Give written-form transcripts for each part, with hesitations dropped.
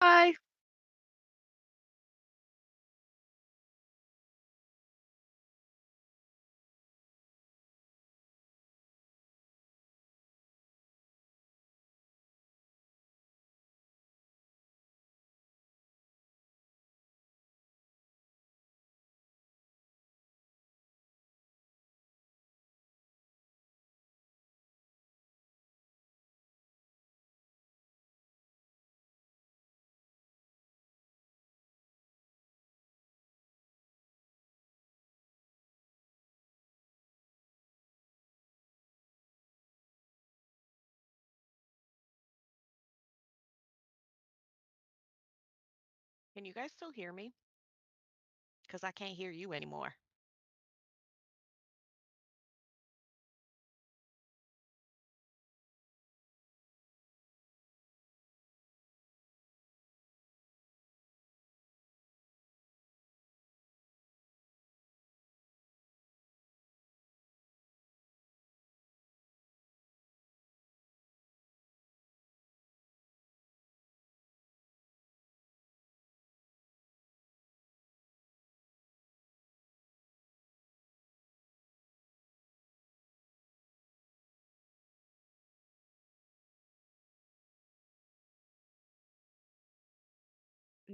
Bye. Can you guys still hear me? Because I can't hear you anymore.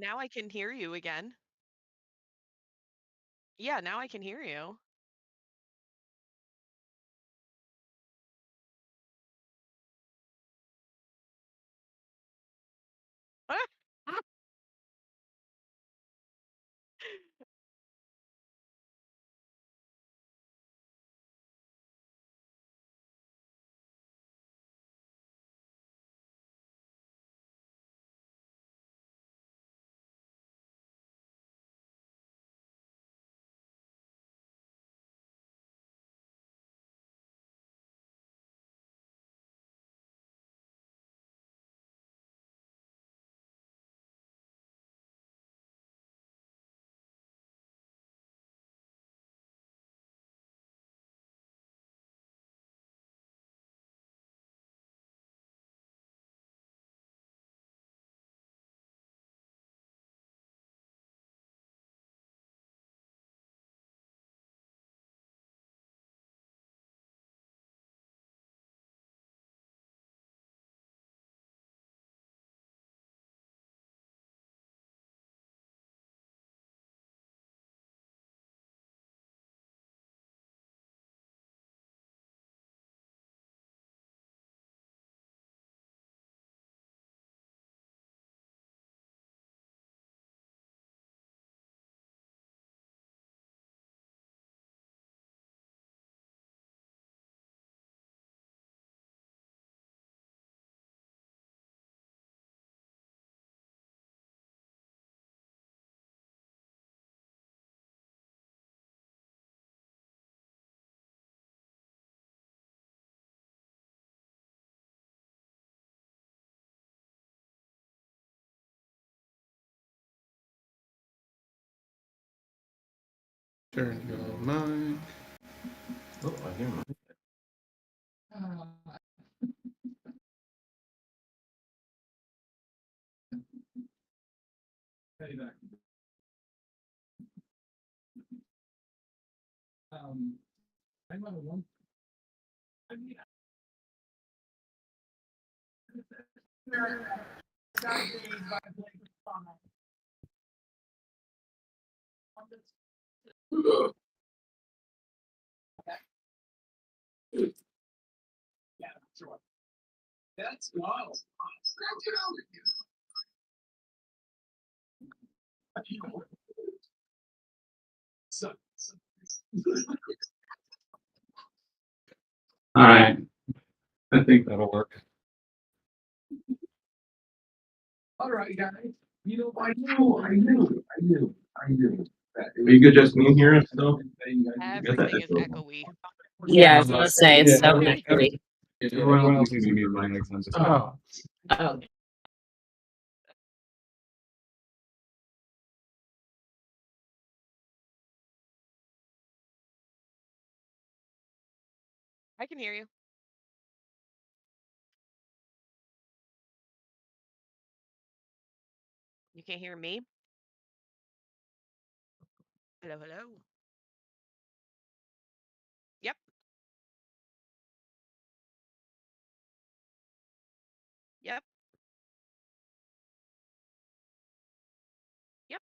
Now I can hear you again. Yeah, now I can hear you. Turn your mind. Oh, I hear mine. All right. I think that'll work. All right, guys. You know, I knew. Are you good just me here and stuff? Everything is echoey. Yeah, I was gonna say it's so Okay. echoey. Everyone else can be mine next time. Oh. I can hear you. You can't hear me? Hello, hello. Yep. Yep. Yep.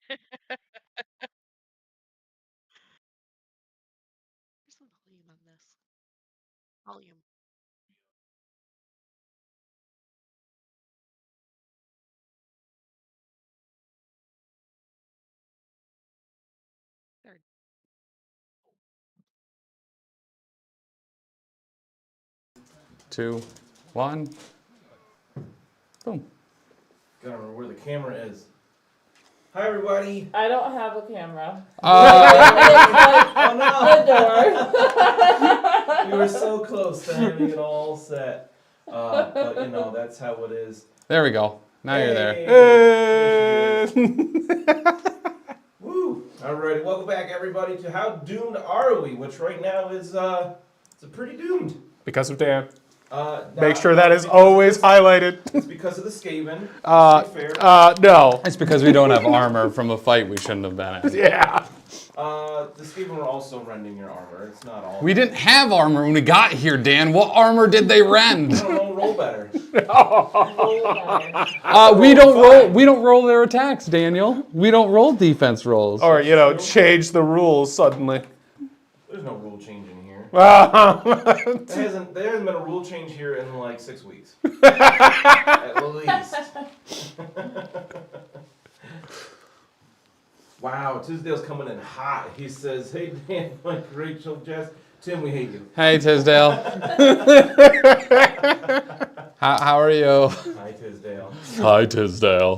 There's some volume on this. Volume. Third. 2, 1. Boom. Gotta remember where the camera is. Hi, everybody. I don't have a camera. Oh, no. We were so close to having it all set. But, you know, that's how it is. There we go. Now you're there. Woo. Alrighty, welcome back, everybody, to How Doomed Are We? Which right now is, it's a pretty doomed. Because of Dan. Make sure that is always highlighted. It's because of the Skaven. To be fair. No. It's because we don't have armor from a fight we shouldn't have been in. Yeah. The Skaven were also rending your armor. It's not all. We didn't have armor when we got here, Dan. What armor did they rend? I don't know, roll better. We don't roll their attacks, Daniel. We don't roll defense rolls. Or, change the rules suddenly. There's no rule change in here. Wow. There hasn't been a rule change here in like 6 weeks. At least. Wow, Tisdale's coming in hot. He says, "Hey Dan, Mike, Rachel, Jess, Tim, we hate you." Hey, Tisdale. How are you? Hi, Tisdale. Hi, Tisdale.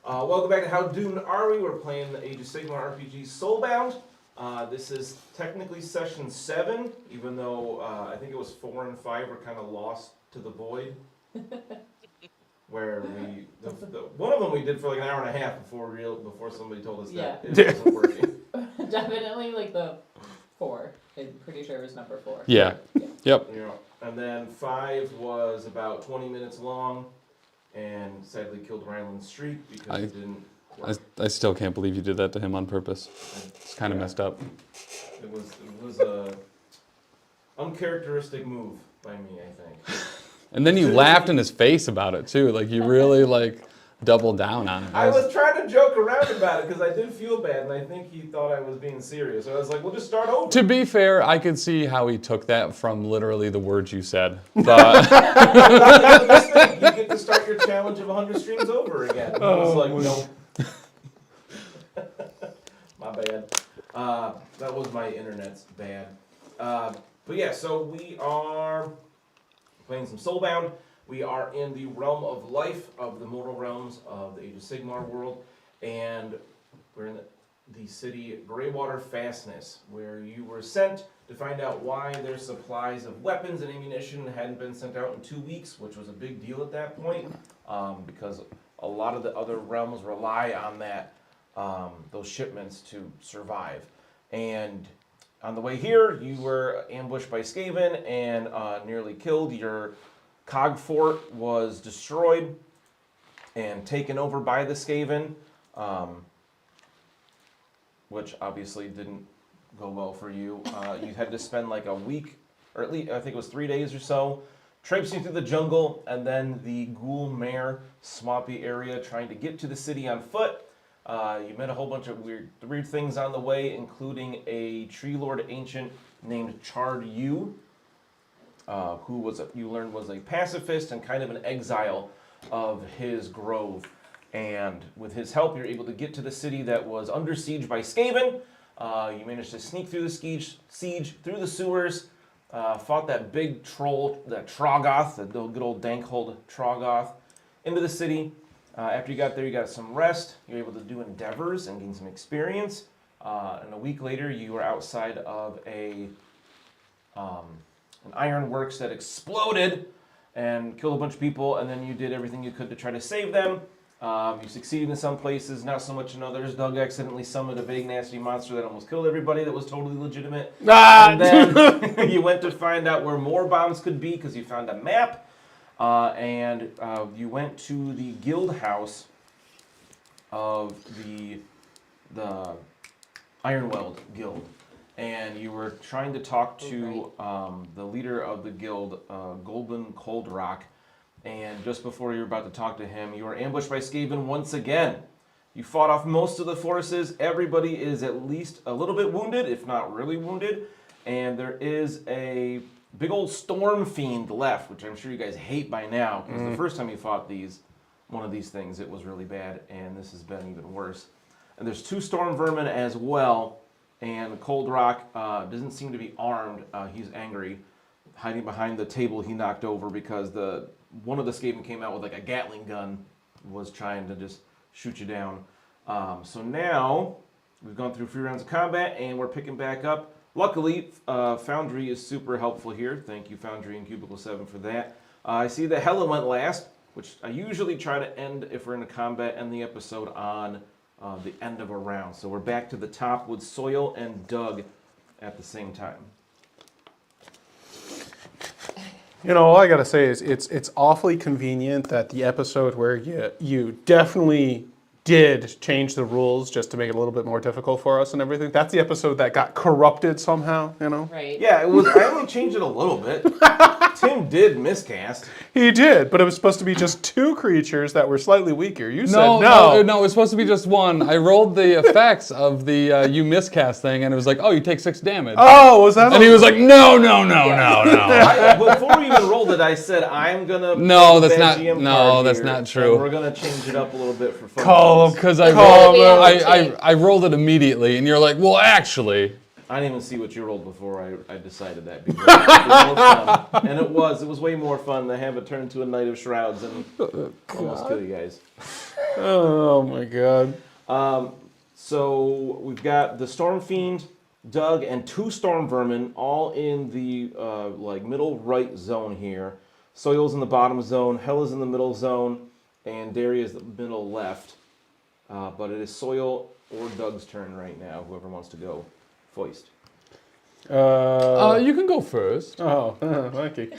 Welcome back to How Doomed Are We? We're playing the Age of Sigmar RPG Soulbound. This is technically session 7, even though I think it was 4 and 5 were kind of lost to the void. Where one of them we did for like an hour and a half before somebody told us that it wasn't working. Definitely like the 4. I'm pretty sure it was number 4. Yeah. Yep. Yeah. And then 5 was about 20 minutes long, and sadly killed Ryland's streak because it didn't work. I still can't believe you did that to him on purpose. It's kind of messed up. It was a uncharacteristic move by me, I think. And then you laughed in his face about it too. Like you really doubled down on it. I was trying to joke around about it because I did feel bad, and I think he thought I was being serious. So I was like, "We'll just start over." To be fair, I could see how he took that from literally the words you said. But You get to start your challenge of 100 streams over again. And I was like, "No." My bad. That was my internet's bad. But yeah, so we are playing some Soulbound. We are in the realm of life of the mortal realms of the Age of Sigmar world, and we're in the city Greywater Fastness, where you were sent to find out why their supplies of weapons and ammunition hadn't been sent out in 2 weeks, which was a big deal at that point, because a lot of the other realms rely on that those shipments to survive. And on the way here, you were ambushed by Skaven and nearly killed. Your cog fort was destroyed and taken over by the Skaven, which obviously didn't go well for you. You had to spend like a week, or at least I think it was 3 days or so, traipsing through the jungle and then the Ghoul Mare swampy area trying to get to the city on foot. You met a whole bunch of weird things on the way, including a tree lord ancient named Chard Yu, who you learned was a pacifist and kind of an exile of his grove. And with his help, you're able to get to the city that was under siege by Skaven. You managed to sneak through the siege through the sewers, fought that big troll, that Troggoth, the good old Dankhold Troggoth, into the city. After you got there, you got some rest. You were able to do endeavors and gain some experience. And a week later, you were outside of an ironworks that exploded and killed a bunch of people. And then you did everything you could to try to save them. You succeeded in some places, not so much in others. Doug accidentally summoned a big, nasty monster that almost killed everybody that was totally legitimate. And then you went to find out where more bombs could be because you found a map. and you went to the guild house of the Ironweld Guild, and you were trying to talk to the leader of the guild, Golden Cold Rock, and just before you were about to talk to him, you were ambushed by Skaven once again. You fought off most of the forces. Everybody is at least a little bit wounded, if not really wounded, and there is a big old storm fiend left, which I'm sure you guys hate by now, because the first time you fought one of these things, it was really bad, and this has been even worse. And there's 2 storm vermin as well, and Cold Rock doesn't seem to be armed. He's angry, hiding behind the table he knocked over because one of the Skaven came out with like a Gatling gun, was trying to just shoot you down. So now we've gone through 3 rounds of combat, and we're picking back up. Luckily, Foundry is super helpful here. Thank you, Foundry and Cubicle 7 for that. I see that Helen went last, which I usually try to end, if we're in a combat, end the episode on the end of a round. So we're back to the top with Soil and Doug at the same time. You know, all I gotta say is it's awfully convenient that the episode where you definitely did change the rules just to make it a little bit more difficult for us and everything. That's the episode that got corrupted somehow, you know? Right. Yeah, it was. I only changed it a little bit. Tim did miscast. He did, but it was supposed to be just 2 creatures that were slightly weaker. You said No, it was supposed to be just 1. I rolled the effects of the you miscast thing, and it was like, oh, you take 6 damage. Oh, was that? And he was like, no. Before we even rolled it, I said I'm gonna. No, that's bad not. GM No, card that's here, not and true. we're gonna change it up a little bit for fun. Because I rolled it immediately, and you're like, well, actually. I didn't even see what you rolled before I decided that. Because it was more fun. And it was way more fun to have it turn into a Night of Shrouds and almost kill you guys. Oh my god. So we've got the Storm Fiend, Doug, and 2 Storm Vermin all in the middle right zone here. Soil's in the bottom zone, Hell is in the middle zone, and Derry is the middle left. But it is Soil or Doug's turn right now, whoever wants to go. Foist. You can go first. Oh, thank you.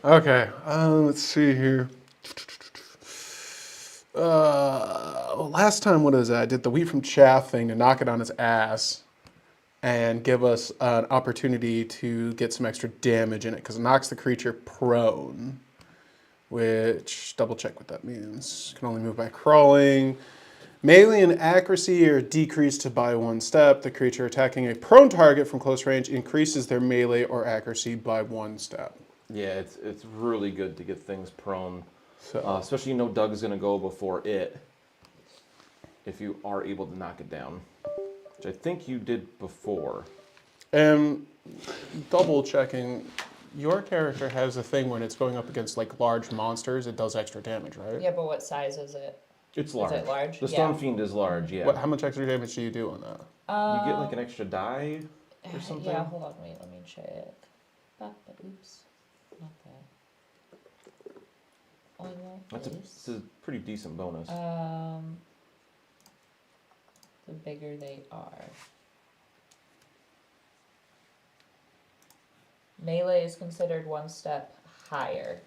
Okay, let's see here. Last time, what is that? I did the Wheat from Chaff thing to knock it on its ass and give us an opportunity to get some extra damage in it because it knocks the creature prone, which, double check what that means. Can only move by crawling. Melee and accuracy are decreased by 1 step. The creature attacking a prone target from close range increases their melee or accuracy by 1 step. Yeah, it's really good to get things prone. So, Especially Doug is going to go before it if you are able to knock it down, which I think you did before. Double checking, your character has a thing when it's going up against like large monsters, it does extra damage, right? Yeah, but what size is it? It's large. Is it large? The Storm Fiend is large, yeah. How much extra damage do you do on that? You get like an extra die or something? Yeah, hold on, wait, let me check. Oops, not that. Only one It's place. a pretty decent bonus. The bigger they are. Melee is considered 1 step higher.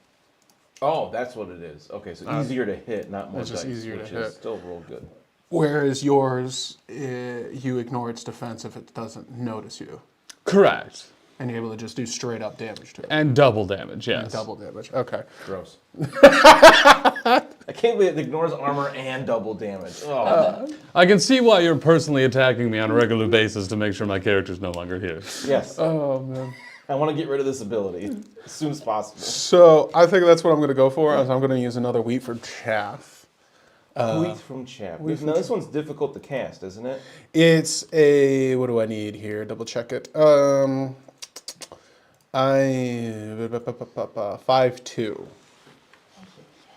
Oh, that's what it is. Okay, so easier to hit, not more it's dice, just easier to which hit. is still real good. Whereas yours, you ignore its defense if it doesn't notice you. Correct. And you're able to just do straight up damage to it. And double damage, yes. Double damage, okay. Gross. I can't believe it ignores armor and double damage. Oh. I can see why you're personally attacking me on a regular basis to make sure my character's no longer here. Yes. Oh, man. I want to get rid of this ability as soon as possible. So I think that's what I'm going to go for. Is I'm going to use another Wheat from Chaff. Wheat from Chaff. Now this one's difficult to cast, isn't it? It's a, what do I need here? Double check it. 5/2.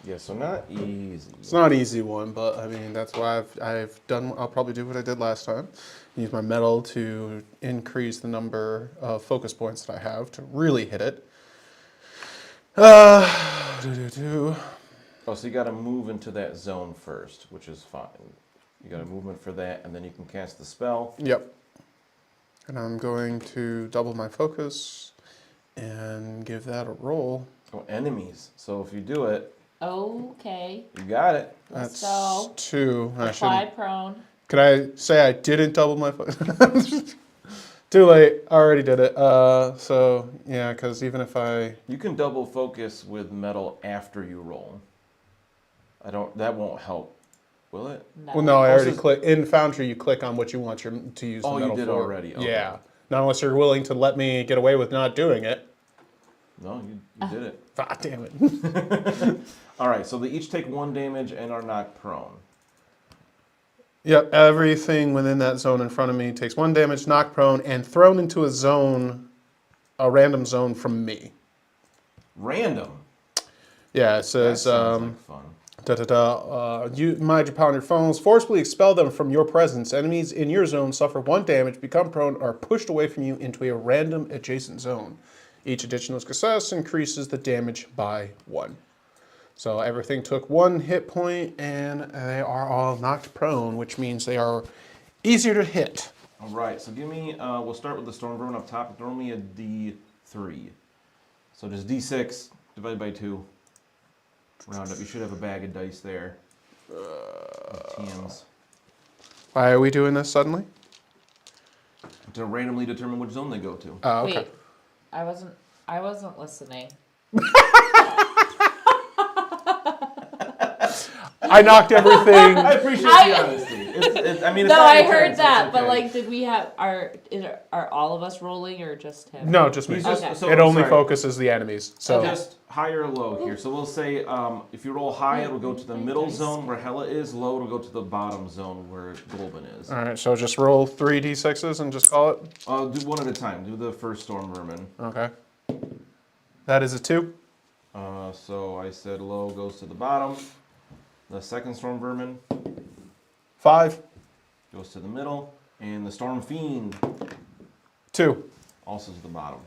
Yeah, so not easy. It's not an easy one, but I mean that's why I've done. I'll probably do what I did last time. Use my metal to increase the number of focus points that I have to really hit it. Oh, so you got to move into that zone first, which is fine. You got a movement for that, and then you can cast the spell. Yep. And I'm going to double my focus and give that a roll. Oh, enemies. So if you do it, Okay. you got it. Let's That's go. 2. I Apply shouldn't. prone. Could I say I didn't double my Too late. I already did it. So yeah, because even if I You can double focus with metal after you roll. That won't help, will it? No. well, no, I already is- click in Foundry. You click on what you want to use. Oh, the you metal did for. already, okay. Yeah. Not unless you're willing to let me get away with not doing it. No, you did it. Ah, damn it. All right, so they each take 1 damage and are knocked prone. Yep, everything within that zone in front of me takes 1 damage, knocked prone, and thrown into a random zone from me. Random. Yeah, it That says, sounds like fun. you mind upon your phones, forcibly expel them from your presence. Enemies in your zone suffer 1 damage, become prone, or are pushed away from you into a random adjacent zone. Each additional success increases the damage by 1. So everything took 1 hit point, and they are all knocked prone, which means they are easier to hit. All right, so give me, we'll start with the Storm Vermin up top. Throw me a D3. So just D6 divided by 2. Round up. You should have a bag of dice there. TMs. Why are we doing this suddenly? To randomly determine which zone they go to. Oh, okay. Wait. I wasn't listening. I knocked everything. I appreciate the honesty. I mean, it's No, not I your turn, heard so it's that, but okay. like, did we have are all of us rolling or just him? No, just me. He's just- Okay. so- It only sorry. focuses the enemies. So Okay. Just high or low here. So we'll say if you roll high, it'll go to the middle zone where Hela is. Low, it'll go to the bottom zone where Golben is. all right, so just roll 3 d6s and just call it. Do one at a time. Do the first Storm Vermin. Okay. That is a 2. So I said low goes to the bottom. The second Storm Vermin 5. goes to the middle. And the Storm Fiend 2. also to the bottom.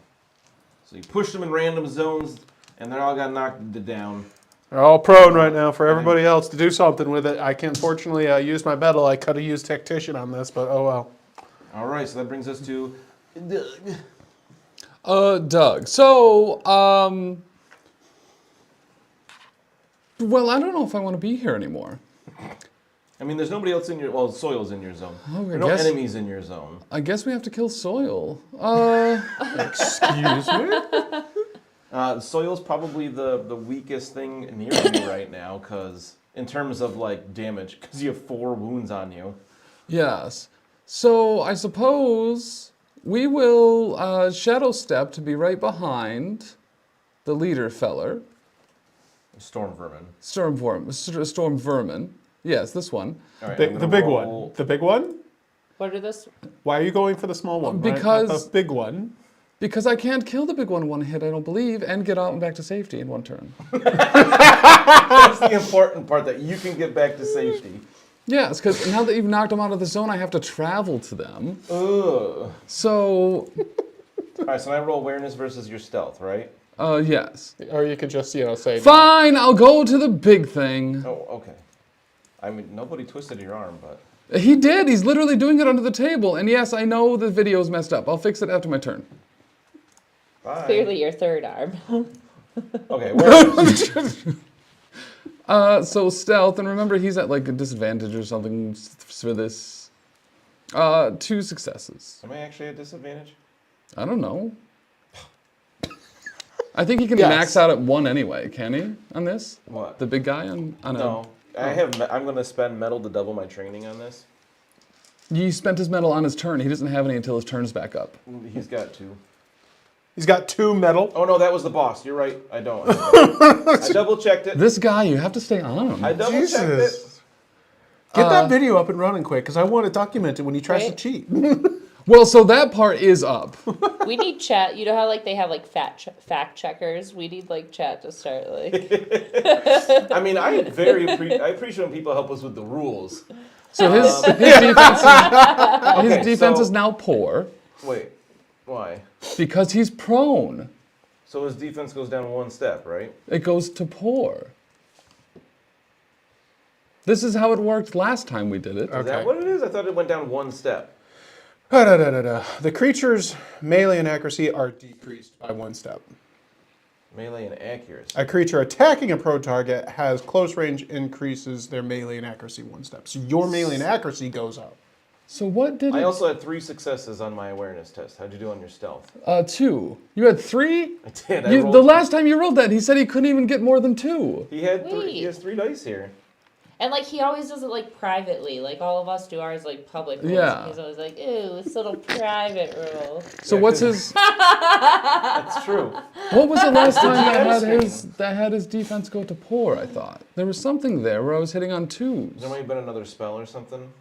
So you push them in random zones, and they all got knocked down. They're all prone right now for everybody else to do something with it. I can't fortunately use my metal. I could have used Tactician on this, but oh well. All right, so that brings us to Doug. Doug. So, well, I don't know if I want to be here anymore. I mean, there's nobody else in your... Well, Soil's in your zone. Oh, There are no enemies in your zone. I guess we have to kill Soil. Excuse me? Soil's probably the weakest thing near you right now, because in terms of like damage, because you have 4 wounds on you. Yes. So I suppose we will shadow step to be right behind the leader feller. Storm Vermin. Storm Vermin. Yes, this one. All right, The I'm gonna big roll- one. The big one? What are this? Why are you going for the small one? right? Not Because- the big one. Because I can't kill the big one in 1 hit, I don't believe, and get out and back to safety in 1 turn. That's the important part, that you can get back to safety. Yes, because now that you've knocked them out of the zone, I have to travel to them. Ugh. So, All right, so I roll awareness versus your stealth, right? yes. Or you could just, say. Fine, I'll go to the big thing. Oh, okay. I mean, nobody twisted your arm, but... He did. He's literally doing it under the table. And yes, I know the video's messed up. I'll fix it after my turn. Bye. Clearly your third arm. Okay, awareness. So stealth, and remember he's at like a disadvantage or something for this. 2 successes. Am I actually at disadvantage? I don't know. I think he can Yes. max out at 1 anyway, can he? On this? What? The big guy on a... No. I'm going to spend metal to double my training on this. He spent his metal on his turn. He doesn't have any until his turn's back up. He's got 2. He's got 2 metal. Oh, no, that was the boss. You're right. I don't. I double-checked it. This guy, you have to stay on him. I double-checked it. Jesus. Get that video up and running quick, because I want to document it when he tries to Right. cheat. Well, so that part is up. We need chat. You know how like they have like fact checkers? We need like chat to start like. I mean, I appreciate when people help us with the rules. So his defense is now poor Wait, why? because he's prone. So his defense goes down 1 step, right? It goes to poor. This is how it worked last time we did it. Is that what it is? I thought it went down 1 step. The creature's melee and accuracy are decreased by 1 step. Melee and accuracy. A creature attacking a prone target has close range increases their melee and accuracy 1 step. So your melee and accuracy goes up. So what did I it... also had 3 successes on my awareness test. How'd you do on your stealth? 2. You had 3? I did. The last time you rolled that, he said he couldn't even get more than 2. He had Wait. he has 3 dice here. And like he always does it like privately, like all of us do ours like public rolls. Yeah. He's always like, "Ew, this little private roll." So Yeah, what's 'cause- his... That's true. What was the last time GM that had his defense go to poor, I thought? There was something there where I was hitting on 2s. There might have been another spell or something.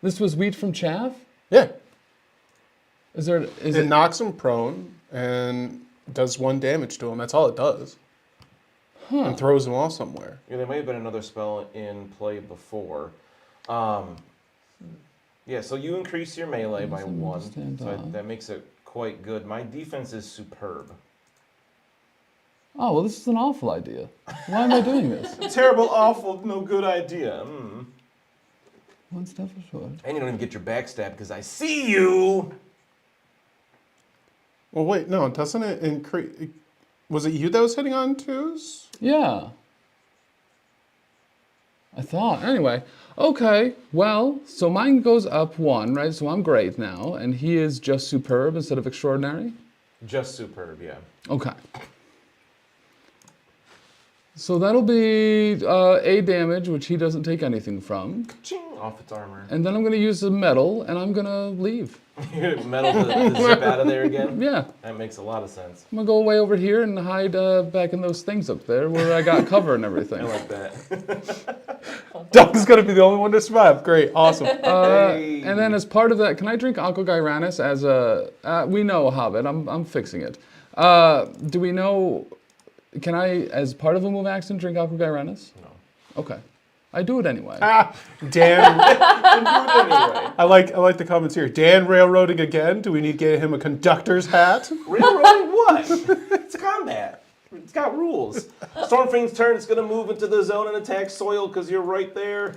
This was wheat from chaff? Yeah. Is It it knocks him prone and does 1 damage to him. That's all it does. And throws him off somewhere. Yeah, there may have been another spell in play before. Yeah, so you increase your melee by 1, so that makes it quite good. My defense is superb. Oh, well, this is an awful idea. Why am I doing this? Terrible, awful, no good idea. 1 step short. And you don't even get your backstab because I see you. Well, wait, no, doesn't it increase... Was it you that was hitting on 2s? Yeah. I thought. Anyway. Okay. Well, so mine goes up 1, right? So I'm great now. And he is just superb instead of extraordinary? Just superb, yeah. Okay. So that'll be A damage, which he doesn't take anything from. Ching, off its armor. And then I'm going to use the metal, and I'm going to leave. Metal to zip out of there again? Yeah. That makes a lot of sense. I'm going to go way over here and hide back in those things up there where I got cover and everything. I like that. Doug's going to be the only one to survive. Great, awesome. Hey. And then as part of that, can I drink Alcogyranus as a... we know Hobbit. I'm fixing it. Do we know... Can I, as part of a move action, drink Alcogyranus? No. Okay. I do it anyway. Dan, Anyway. I like the comments here. Dan railroading again. Do we need to get him a conductor's hat? Railroading what? It's combat. It's got rules. Stormfang's turn, it's going to move into the zone and attack soil because you're right there.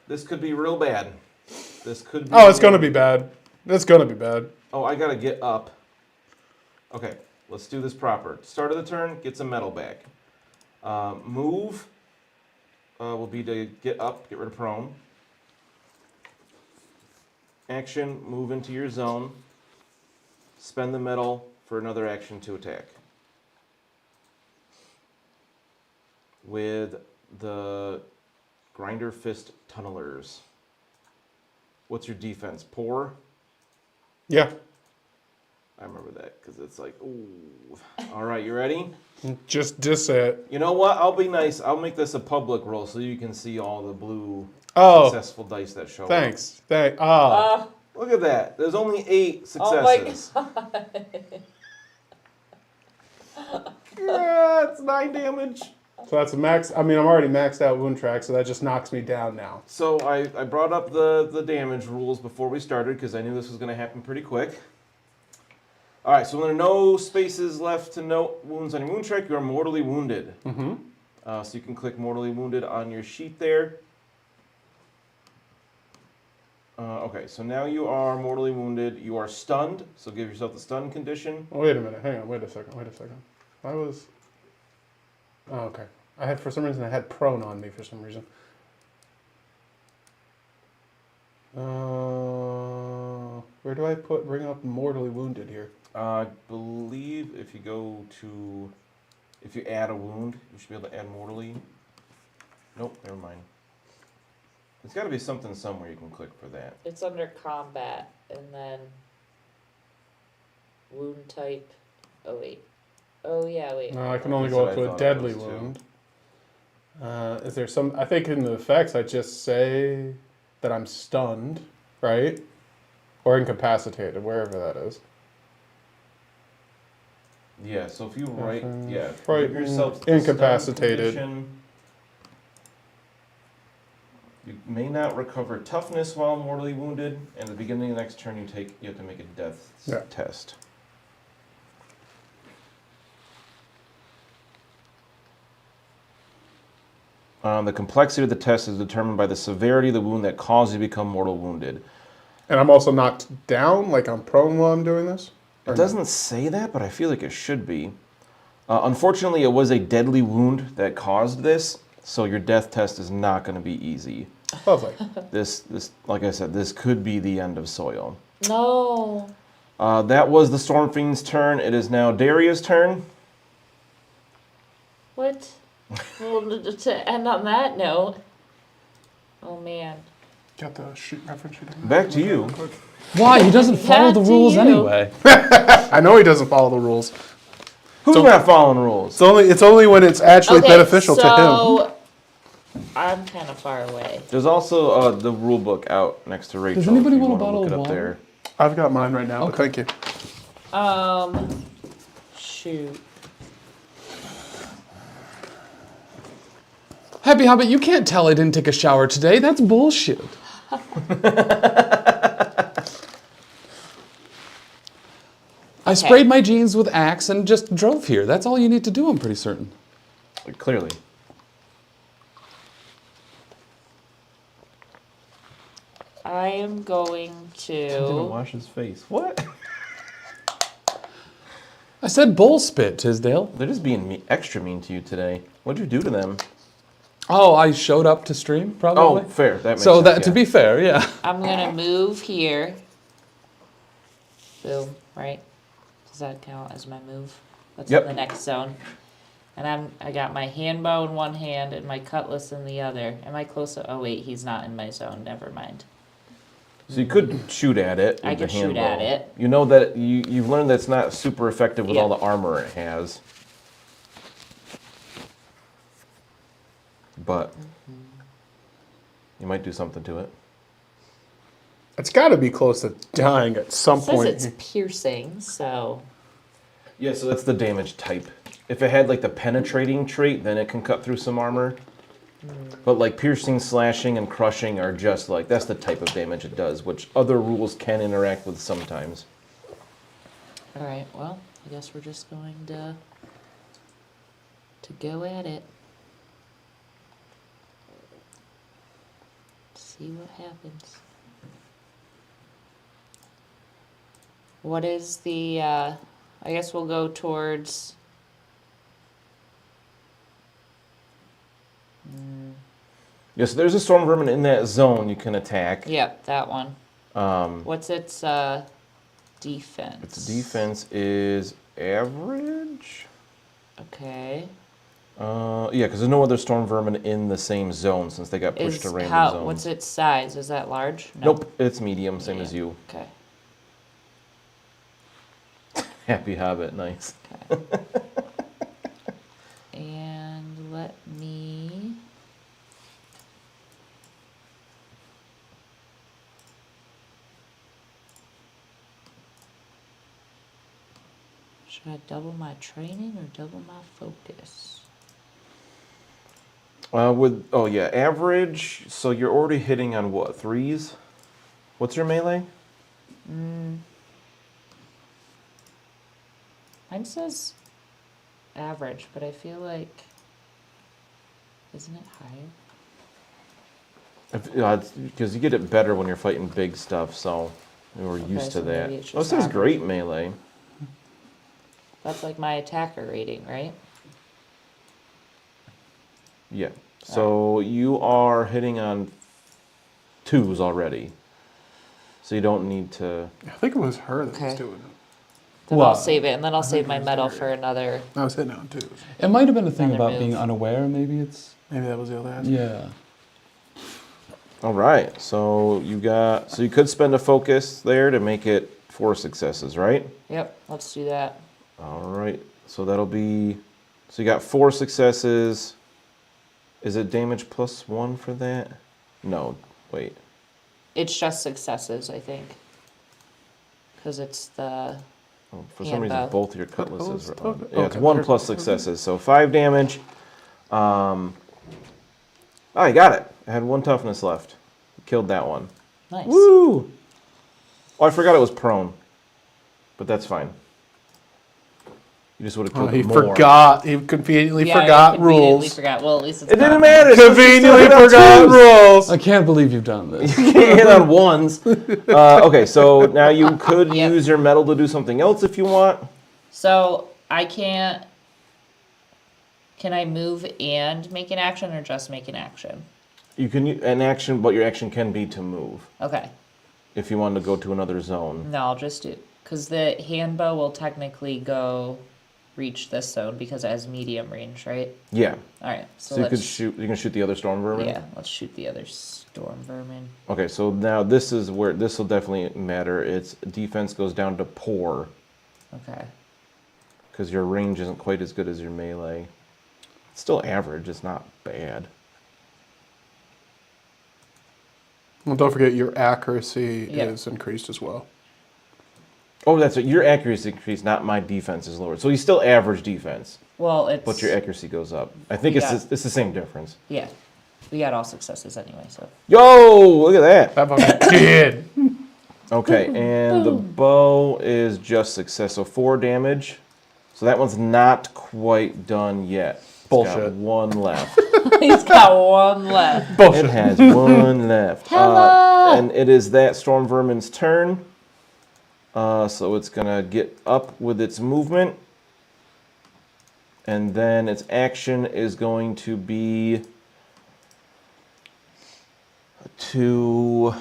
This could be real bad. This could be... Oh, it's going to be bad. It's going to be bad. Oh, I got to get up. Okay, let's do this proper. Start of the turn, get some metal back. Move will be to get up, get rid of prone. Action, move into your zone. Spend the metal for another action to attack. With the Grinder Fist Tunnelers. What's your defense? Poor? Yeah. I remember that because it's like, ooh. All right, you ready? Just diss it. You know what? I'll be nice. I'll make this a public roll so you can see all the blue successful dice that show Thanks. up. Look at that. There's only 8 successes. Oh my god. Yeah, it's 9 damage. So that's a max. I mean, I'm already maxed out wound track, so that just knocks me down now. So I brought up the damage rules before we started because I knew this was going to happen pretty quick. All right, so when there are no spaces left to note wounds on your wound track, you are mortally wounded. Mm-hmm. So you can click mortally wounded on your sheet there. Okay, so now you are mortally wounded. You are stunned, so give yourself the stun condition. Oh, wait a minute. Hang on. Wait a second. I was... Oh, okay. For some reason, I had prone on me for some reason. Where do I bring up mortally wounded here? I believe if you add a wound, you should be able to add mortally. Nope, never mind. There's got to be something somewhere you can click for that. It's under combat, and then wound type. Oh wait. Oh yeah, wait. No, I can only That's go what up I to a thought it deadly was, too. wound. Is there some... I think in the effects, I just say that I'm stunned, right? Or incapacitated, wherever that is. Yeah, so if you write, give Frightened, yourself the incapacitated. stun condition. You may not recover toughness while mortally wounded, and at the beginning of the next turn you have to make a death test. The complexity of the test is determined by the severity of the wound that caused you to become mortal wounded. And I'm also knocked down, like I'm prone while I'm doing this? It doesn't say that, but I feel like it should be. Unfortunately, it was a deadly wound that caused this, so your death test is not going to be easy. Lovely. This, like I said, this could be the end of Soil. No. That was the Storm Fiend's turn. It is now Daria's turn. What? Well, to end on that note. Oh man. Got the sheet reference sheet. Back to you. Why? He doesn't follow the Back to rules you. anyway. I know he doesn't follow the rules. Who's not following rules? It's only when it's actually beneficial to him. So I'm kind of far away. There's also the rule book out next to Rachel. Does anybody if you want a wanna bottle look of it up water? there. I've got mine right now, but thank you. Shoot. Happy Hobbit, you can't tell I didn't take a shower today. That's bullshit. I sprayed my jeans with Axe and just drove here. That's all you need to do, I'm pretty certain. Clearly. I am going He's gonna to. wash his face. What? I said bull spit, Tisdale. They're just being extra mean to you today. What'd you do to them? Oh, I showed up to stream, probably. Oh, fair. That makes So sense, that, yeah. to be fair, yeah. I'm gonna move here. Boom. Right. Does that count as my move? That's Yep. in the next zone. And I got my hand bow in one hand and my cutlass in the other. Am I close to? Oh wait, he's not in my zone. Never mind. So you could shoot at it. I with the could shoot hand at bow. it. You know that you've learned that it's not super effective with Yeah. all the armor it has. But you might do something to it. It's got to be close to dying at some It says point. it's piercing, so Yeah, so that's the damage type. If it had like the penetrating trait, then it can cut through some armor. But like piercing, slashing, and crushing are just like, that's the type of damage it does, which other rules can interact with sometimes. alright, well, I guess we're just going to go at it. See what happens. What is the I guess we'll go towards Yes, there's a storm vermin in that zone you can attack. yep, that one. What's its defense? Its defense is average. Okay. Yeah, because there's no other storm vermin in the same zone since they got pushed to random zones. What's its size? Is that large? No. Nope, it's medium, same as you. Okay. Happy Hobbit, nice. Okay. And let me. Should I double my training or double my focus? Oh yeah, average. So you're already hitting on what, 3s? What's your melee? Mine says average, but I feel like. Isn't it higher? Because you get it better when you're fighting big stuff, so we're Okay, used to so that. maybe it's Oh, it just says average. great melee. That's like my attacker rating, right? Yeah. So you are hitting on 2s already. So you don't need to. I think it was her that was Okay. doing it. Then What? I'll save it, and then I'll save my medal for another. I was hitting on twos. It might have been a thing Another about being move. unaware, maybe it's. Maybe that was the other aspect. Yeah. All right. So you could spend a focus there to make it 4 successes, right? Yep, let's do that. All right. So that'll be. So you got 4 successes. Is it damage plus 1 for that? No. Wait. It's just successes, I think. Because it's the. Oh, for some Hand reason, bow. both your cutlasses are on. Okay. Yeah, it's 1 plus successes, so 5 damage. Oh, you got it. I had 1 toughness left. Killed that one. Nice. Woo! Oh, I forgot it was prone. But that's fine. You just would have killed He it more. forgot. He conveniently Yeah, I forgot conveniently rules. forgot. Well, at least it's It didn't not- matter. It's just Conveniently you still hit forgot on twos. rules. I can't believe you've done this. You can't hit on ones. Okay, so now you could Yep. use your metal to do something else if you want. So I can't. Can I move and make an action, or just make an action? You can an action, but your action can be to move Okay. if you want to go to another zone. No, I'll just do, because the handbow will technically go reach this zone because it has medium range, right? Yeah. All right. So, So you let's could shoot. You can shoot the other storm vermin. Yeah, let's shoot the other storm vermin. Okay, so now this is where this will definitely matter. Its defense goes down to poor Okay. because your range isn't quite as good as your melee. It's still average. It's not bad. Well, don't forget your accuracy Yeah. is increased as well. Oh, that's it. Your accuracy increased, not my defense is lowered. So you still average defense, Well, it's. but your accuracy goes up. I think it's Yeah. it's the same difference. Yeah. We got all successes anyway, so. Yo, look at that. That fucking did. Okay, and the bow is just success, so 4 damage. So that one's not quite done yet. It's got Bullshit. one left. He's got one left. It has one left. Hella! And it is that storm vermin's turn. So it's gonna get up with its movement. And then its action is going to be to...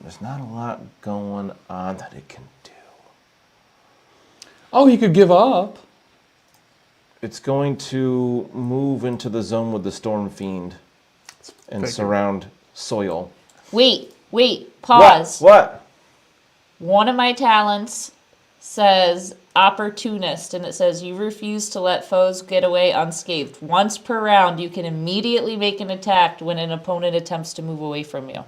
There's not a lot going on that it can do. Oh, he could give up. It's going to move into the zone with the Storm Fiend and Thank you. surround Soil. Wait, pause. What? One of my talents says opportunist, and it says you refuse to let foes get away unscathed. Once per round, you can immediately make an attack when an opponent attempts to move away from you.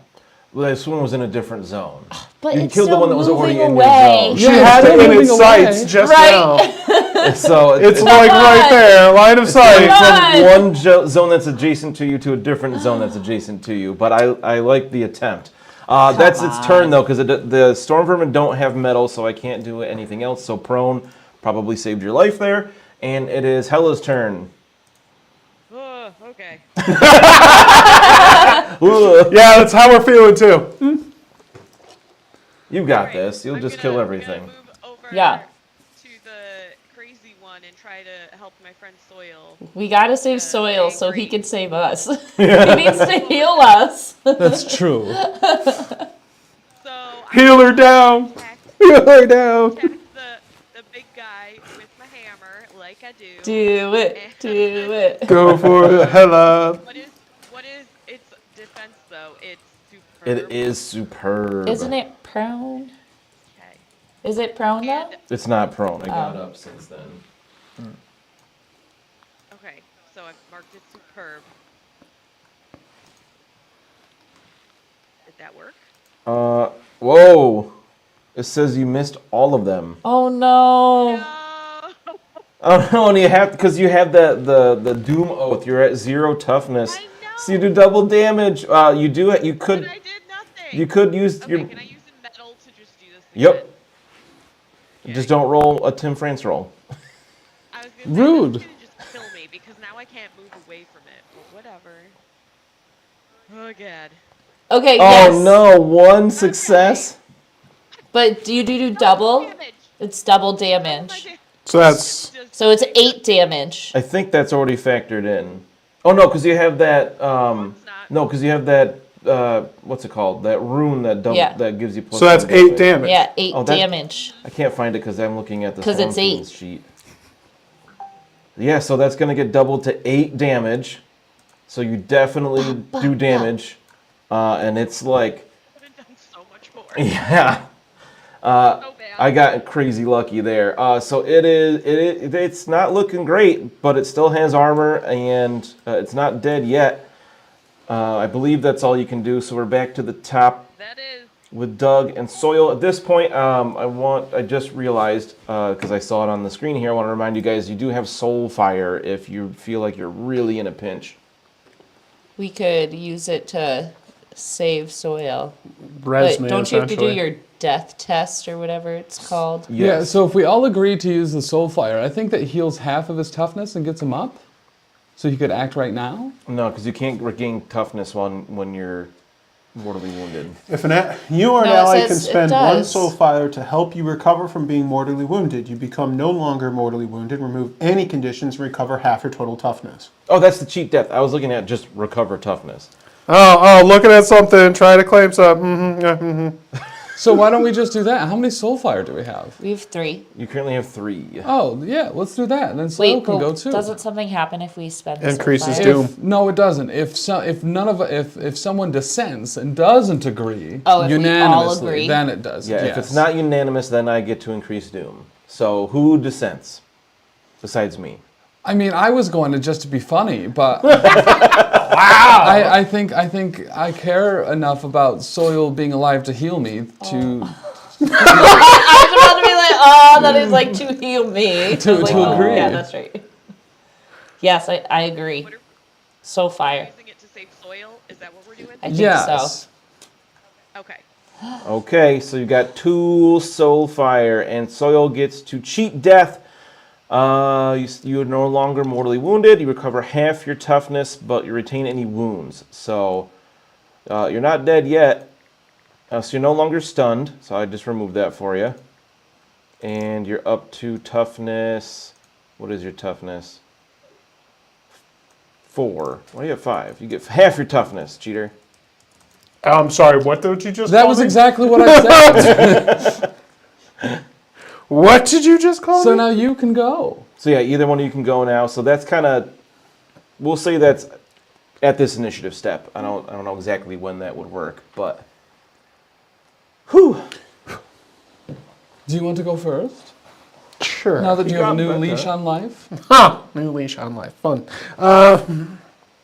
Well, this one was in a different zone. But You it's killed the still one that was already moving in your away. zone. She Yeah, had it's it in still its moving sights away. just Right. now. So It's Come like right on. there, line of sight. Come from on. one zone that's adjacent to you to a different zone that's adjacent to you. But I like the attempt. That's its turn, though, because the Storm Vermin don't have metal, so I can't do anything else. So prone probably saved your life there. And it is Hella's turn. Okay. Ugh. Yeah, that's how we're feeling too. You got Alright, this. You'll I'm just gonna- kill I'm everything. gonna move over Yeah. to the crazy one and try to help my friend Soil. We gotta save Yeah, Soil so he angry. can save us. He needs to heal us. That's true. So Heal her down. attack, Heal her down. attack the big guy with my hammer, like I do. Do it, do it. Go for it, Hella. What is its defense though? It's superb. It is superb. Isn't it prone? Okay. Is it prone though? And It's not prone. I got Oh. up since then. okay, so I've marked it superb. Did that work? Whoa. It says you missed all of them. Oh no. No. Oh no, and you have because you have the Doom Oath. You're at 0 toughness, I know. so you do double damage. You do it. You But could I did nothing. you could use Okay, your. can I use the metal to just do this? Yep. Again? Just don't roll a Tim France roll. I was gonna say, Rude. that's gonna just kill me because now I can't move away from it. But whatever. Oh god. Okay, Oh yes. no, 1 success. But do you do double? Damage. It's double Oh my damage. god. So that's Just So it's like- 8 damage. I think that's already factored in. Oh no, because you have that. It's not. No, because you have that. What's it called? That rune that Yeah. that gives you plus. so that's 1 8 damage. Yeah, 8 Oh, that- damage. I can't find it because I'm looking at the 'Cause Storm it's 8. Fiend's sheet. Yeah, so that's going to get doubled to 8 damage. So you definitely do damage. And it's like, Could have done so much more. yeah. So bad. I got crazy lucky there. So it's not looking great, but it still has armor and it's not dead yet. I believe that's all you can do. So we're back to the top That is. with Doug and Soil. At this point, I just realized, because I saw it on the screen here, I want to remind you guys, you do have Soul Fire if you feel like you're really in a pinch. We could use it to save soil. Res But me, don't you have to do essentially. your death test or whatever it's called? Yeah, so if we all agree to use the soul fire, I think that heals half of his toughness and gets him up. So he could act right now? No, because you can't regain toughness when you're mortally wounded. If you or an No, it ally says can it spend one does. soul fire to help you recover from being mortally wounded, you become no longer mortally wounded, remove any conditions, and recover half your total toughness. Oh, that's the cheat death. I was looking at just recover toughness. Oh, looking at something, trying to claim something. So why don't we just do that? How many soul fire do we have? We have 3. You currently have 3. Oh, yeah, let's do that. And then Soil Wait, can but go too. doesn't something happen if we spend the soul Increases fire? doom. No, it doesn't. If someone dissents and doesn't agree Oh, if we all unanimously, agree? then it does. Yeah, yes. if it's not unanimous, then I get to increase doom. So who dissents besides me? I mean, I was going to just to be funny, but wow! I think I care enough about Soil being alive to heal me to I was about to be like, oh, that is like to heal me. To I was like, agree. Yeah, that's right. Yes, I agree. What are Soul fire. using it to save soil? Is that what we're doing? I think yes. so. Okay. Okay, so you got 2 soul fire, and Soil gets to cheat death. You are no longer mortally wounded. You recover half your toughness, but you retain any wounds. So you're not dead yet. So you're no longer stunned. So I just removed that for you. And you're up to toughness. What is your toughness? 4. Why do you have 5? You get half your toughness, cheater. I'm sorry, what did you just That call was me? exactly what I said. What did you just call So me? now you can go. So yeah, either one of you can go now. So that's kind of, we'll say that's at this initiative step. I don't know exactly when that would work, but. Whew. Do you want to go first? Sure. Now that you have a got new better. leash on life. Ha! New leash on life. Fun.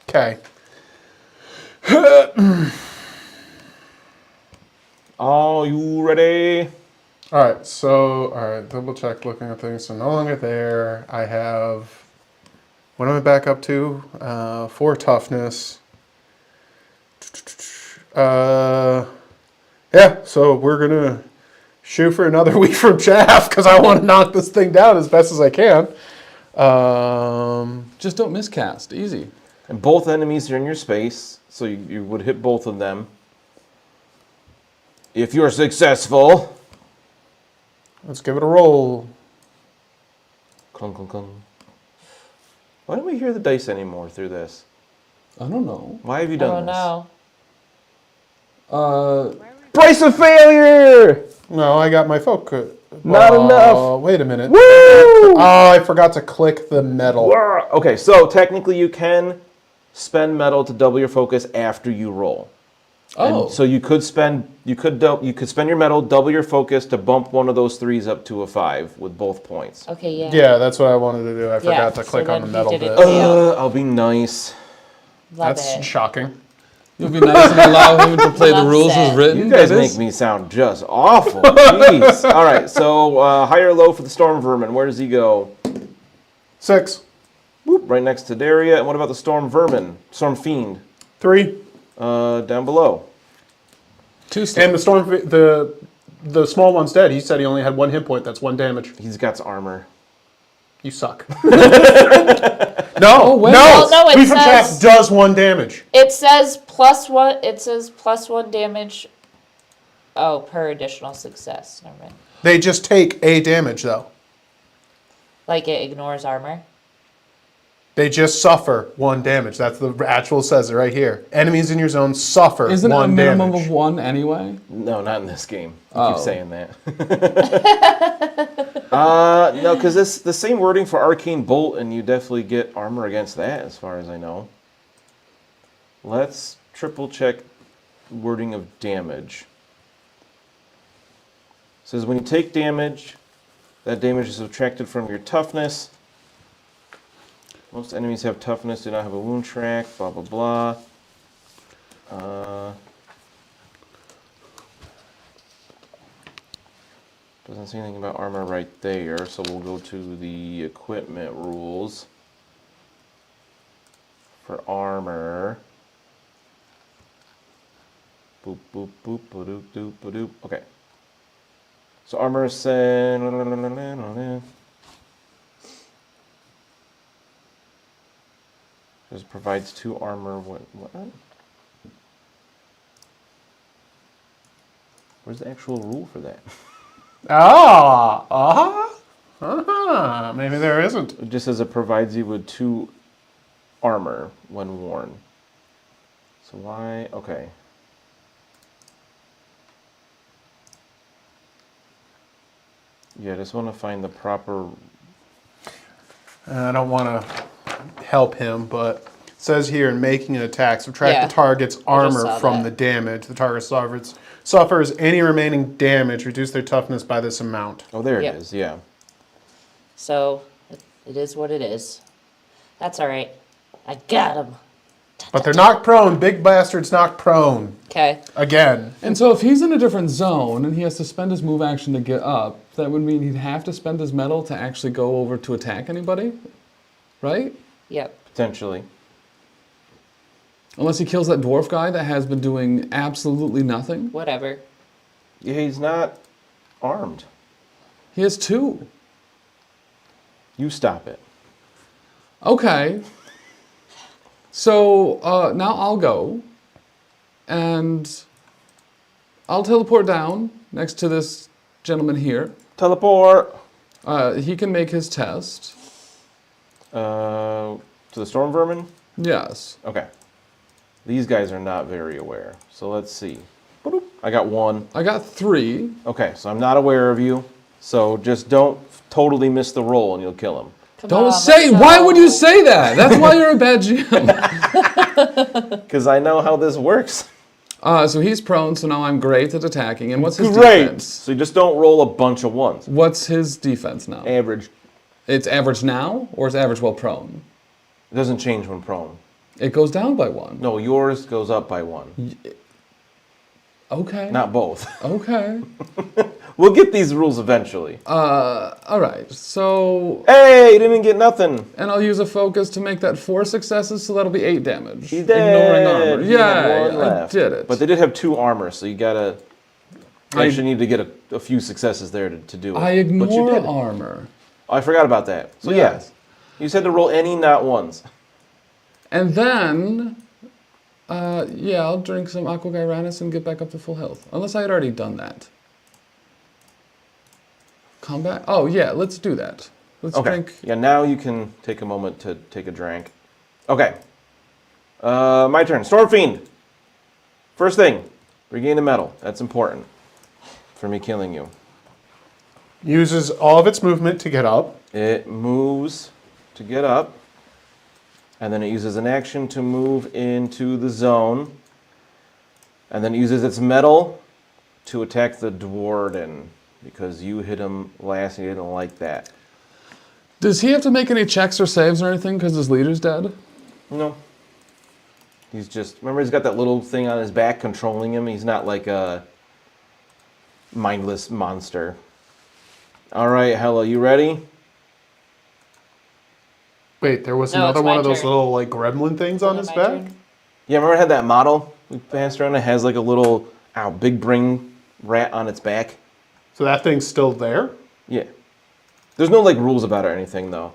Okay. Are you ready? Alright, double check looking at things. So no longer there. I have, what am I back up to? 4 toughness. Yeah, so we're gonna shoot for another week from chaff because I want to knock this thing down as best as I can. Just don't miscast. Easy. And both enemies are in your space, so you would hit both of them. If you're successful. Let's give it a roll. Clunk, clunk, clunk. Why don't we hear the dice anymore through this? I don't know. Why have you I done don't this? know. Price of failure! No, I got my focus. Not enough. Wait a minute. Woo! Oh, I forgot to click the metal. Okay, so technically you can spend metal to double your focus after you roll. Oh. And so you could spend your metal, double your focus to bump one of those 3s up to a 5 with both points. Okay, yeah. Yeah, that's what I wanted to do. I forgot to so click on the then he metal did bit. it. Yeah. I'll be nice. Love That's it. shocking. You'll be nice and allow him to play the Loves rules as it. written. You guys that make is? me sound just awful. Jeez. All right, so high or low for the Storm Vermin. Where does he go? 6. Whoop, right next to Daria. And what about the Storm Vermin? Storm Fiend? 3. Down below. 2 steps. And the storm, the small one's dead. He said he only had 1 hit point. That's 1 damage. He's got armor. You suck. No, wait. no. No, it We from Chaff says- does 1 damage. It says +1. It says +1 damage. Oh, per additional success. Never mind. They just take a damage though. Like it ignores armor. They just suffer 1 damage. That's the actual says it right here. Enemies in your zone suffer Isn't it a 1 minimum damage. of 1 anyway? No, not in this game. You Oh. keep saying that. No, because the same wording for Arcane Bolt, and you definitely get armor against that, as far as I know. Let's triple check wording of damage. It says when you take damage, that damage is subtracted from your toughness. Most enemies have toughness, do not have a wound track, blah, blah, blah. Doesn't say anything about armor right there, so we'll go to the equipment rules for armor. Boop, boop, boop, ba-doop, doop, ba-doop. Okay. So armor said... Just provides 2 armor. What? Where's the actual rule for that? Maybe there isn't. It just says it provides you with 2 armor when worn. So why? Okay. Yeah, I just want to find the proper... I don't want to help him, but it says here in making an attack, subtract Yeah. the target's I just armor saw from that. the damage. The target suffers any remaining damage. Reduce their toughness by this amount. Oh, there Yep. it is, yeah. So, it is what it is. That's alright. I got him. But they're knocked prone. Big bastards knocked prone. Okay. Again. And so if he's in a different zone and he has to spend his move action to get up, that would mean he'd have to spend his metal to actually go over to attack anybody, right? Yep. Potentially. Unless he kills that dwarf guy that has been doing absolutely nothing. Whatever. Yeah, he's not armed. He has 2. You stop it. Okay. So now I'll go, and I'll teleport down next to this gentleman here. Teleport! He can make his test. To the storm vermin? Yes. Okay. These guys are not very aware. So let's see. Boop. I got 1. I got 3. Okay, so I'm not aware of you. So just don't totally miss the roll and you'll kill him. Come Don't on, say. let's Why go. would you say that? That's why you're a bad GM. Because I know how this works. So he's prone. So now I'm great at attacking. And what's his Great! defense? So you just don't roll a bunch of 1s. What's his defense now? Average. It's average now, or it's average while prone? It doesn't change when prone. It goes down by 1. No, yours goes up by 1. Okay. Not both. Okay. We'll get these rules eventually. All right. So, Hey, you didn't get nothing. and I'll use a focus to make that 4 successes, so that'll be 8 damage. He did. Ignoring armor. He had Yeah, 1 I left. did it. But they did have 2 armor, so you gotta... You I- actually need to get a few successes there to do it. I But you ignore did. armor. Oh, I forgot about that. So Yes. yeah, you said to roll any not 1s. And then, yeah, I'll drink some Aqua Gyranus and get back up to full health. Unless I had already done that. Combat? Oh, yeah, let's do that. Let's Okay. drink. Yeah, now you can take a moment to take a drink. Okay. My turn. Storm Fiend. First thing, regain the metal. That's important for me killing you. Uses all of its movement to get up. It moves to get up, and then it uses an action to move into the zone, and then it uses its metal to attack the Dwarden, because you hit him last and you didn't like that. Does he have to make any checks or saves or anything because his leader's dead? No. He's just, remember he's got that little thing on his back controlling him? He's not like a mindless monster. All right, Hella, you ready? Wait, there was No, another it's one my of those turn. little like gremlin things on his My back? turn. Yeah, remember I had that model we passed around? It has like a little, big brain rat on its back. So that thing's still there? Yeah. There's no like rules about it or anything though.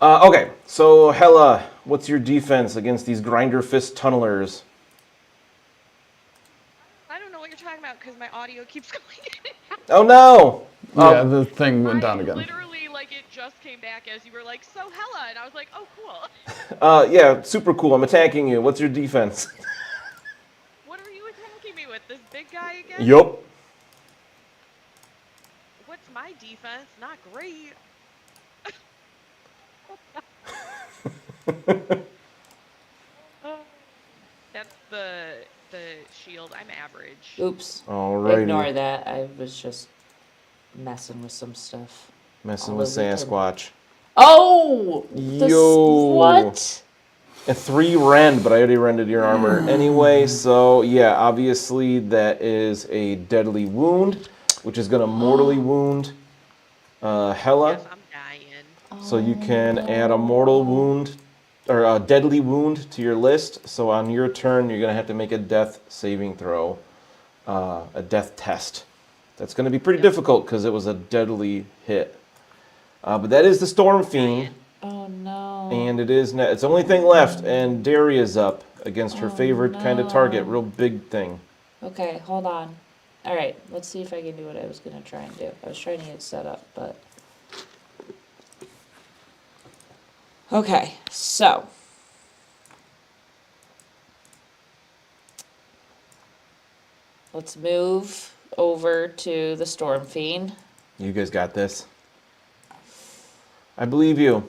Okay, so Hella, what's your defense against these grinder fist tunnelers? I don't know what you're talking about because my audio keeps going. Oh no! Yeah, the thing went down again. Literally, like, it just came back as you were like, so Hella, and I was like, oh, cool. Yeah, super cool. I'm attacking you. What's your defense? What are you attacking me with? This big guy again? Yup. What's my defense? Not great. That's the shield. I'm average. Oops. Alrighty. Ignore that. I was just messing with some stuff. Messing All with the weekend. Sasquatch. Oh! Yo. What? A 3 rend, but I already rendered your armor anyway. So yeah, obviously that is a deadly wound, which is gonna mortally wound Hella. Yes, I'm dying. So you can add a mortal wound or a deadly wound to your list. So on your turn, you're gonna have to make a death saving throw. a death test. That's going to be pretty difficult because it was a deadly hit. But that is the Storm Fiend. Oh no. And it's the only thing left, and Daria's up against her favorite kind of target, real big thing. Okay, hold on. All right, let's see if I can do what I was going to try and do. I was trying to get set up, but... Okay, so... Let's move over to the Storm Fiend. You guys got this. I believe you.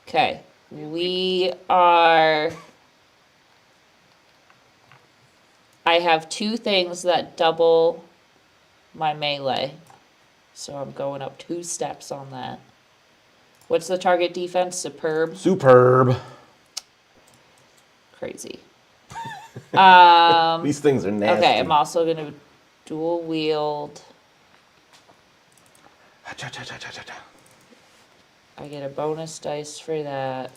Okay, we are... I have 2 things that double my melee. So I'm going up 2 steps on that. What's the target defense? Superb? Superb. Crazy. These things are nasty. Okay, I'm also going to dual wield. I get a bonus dice for that.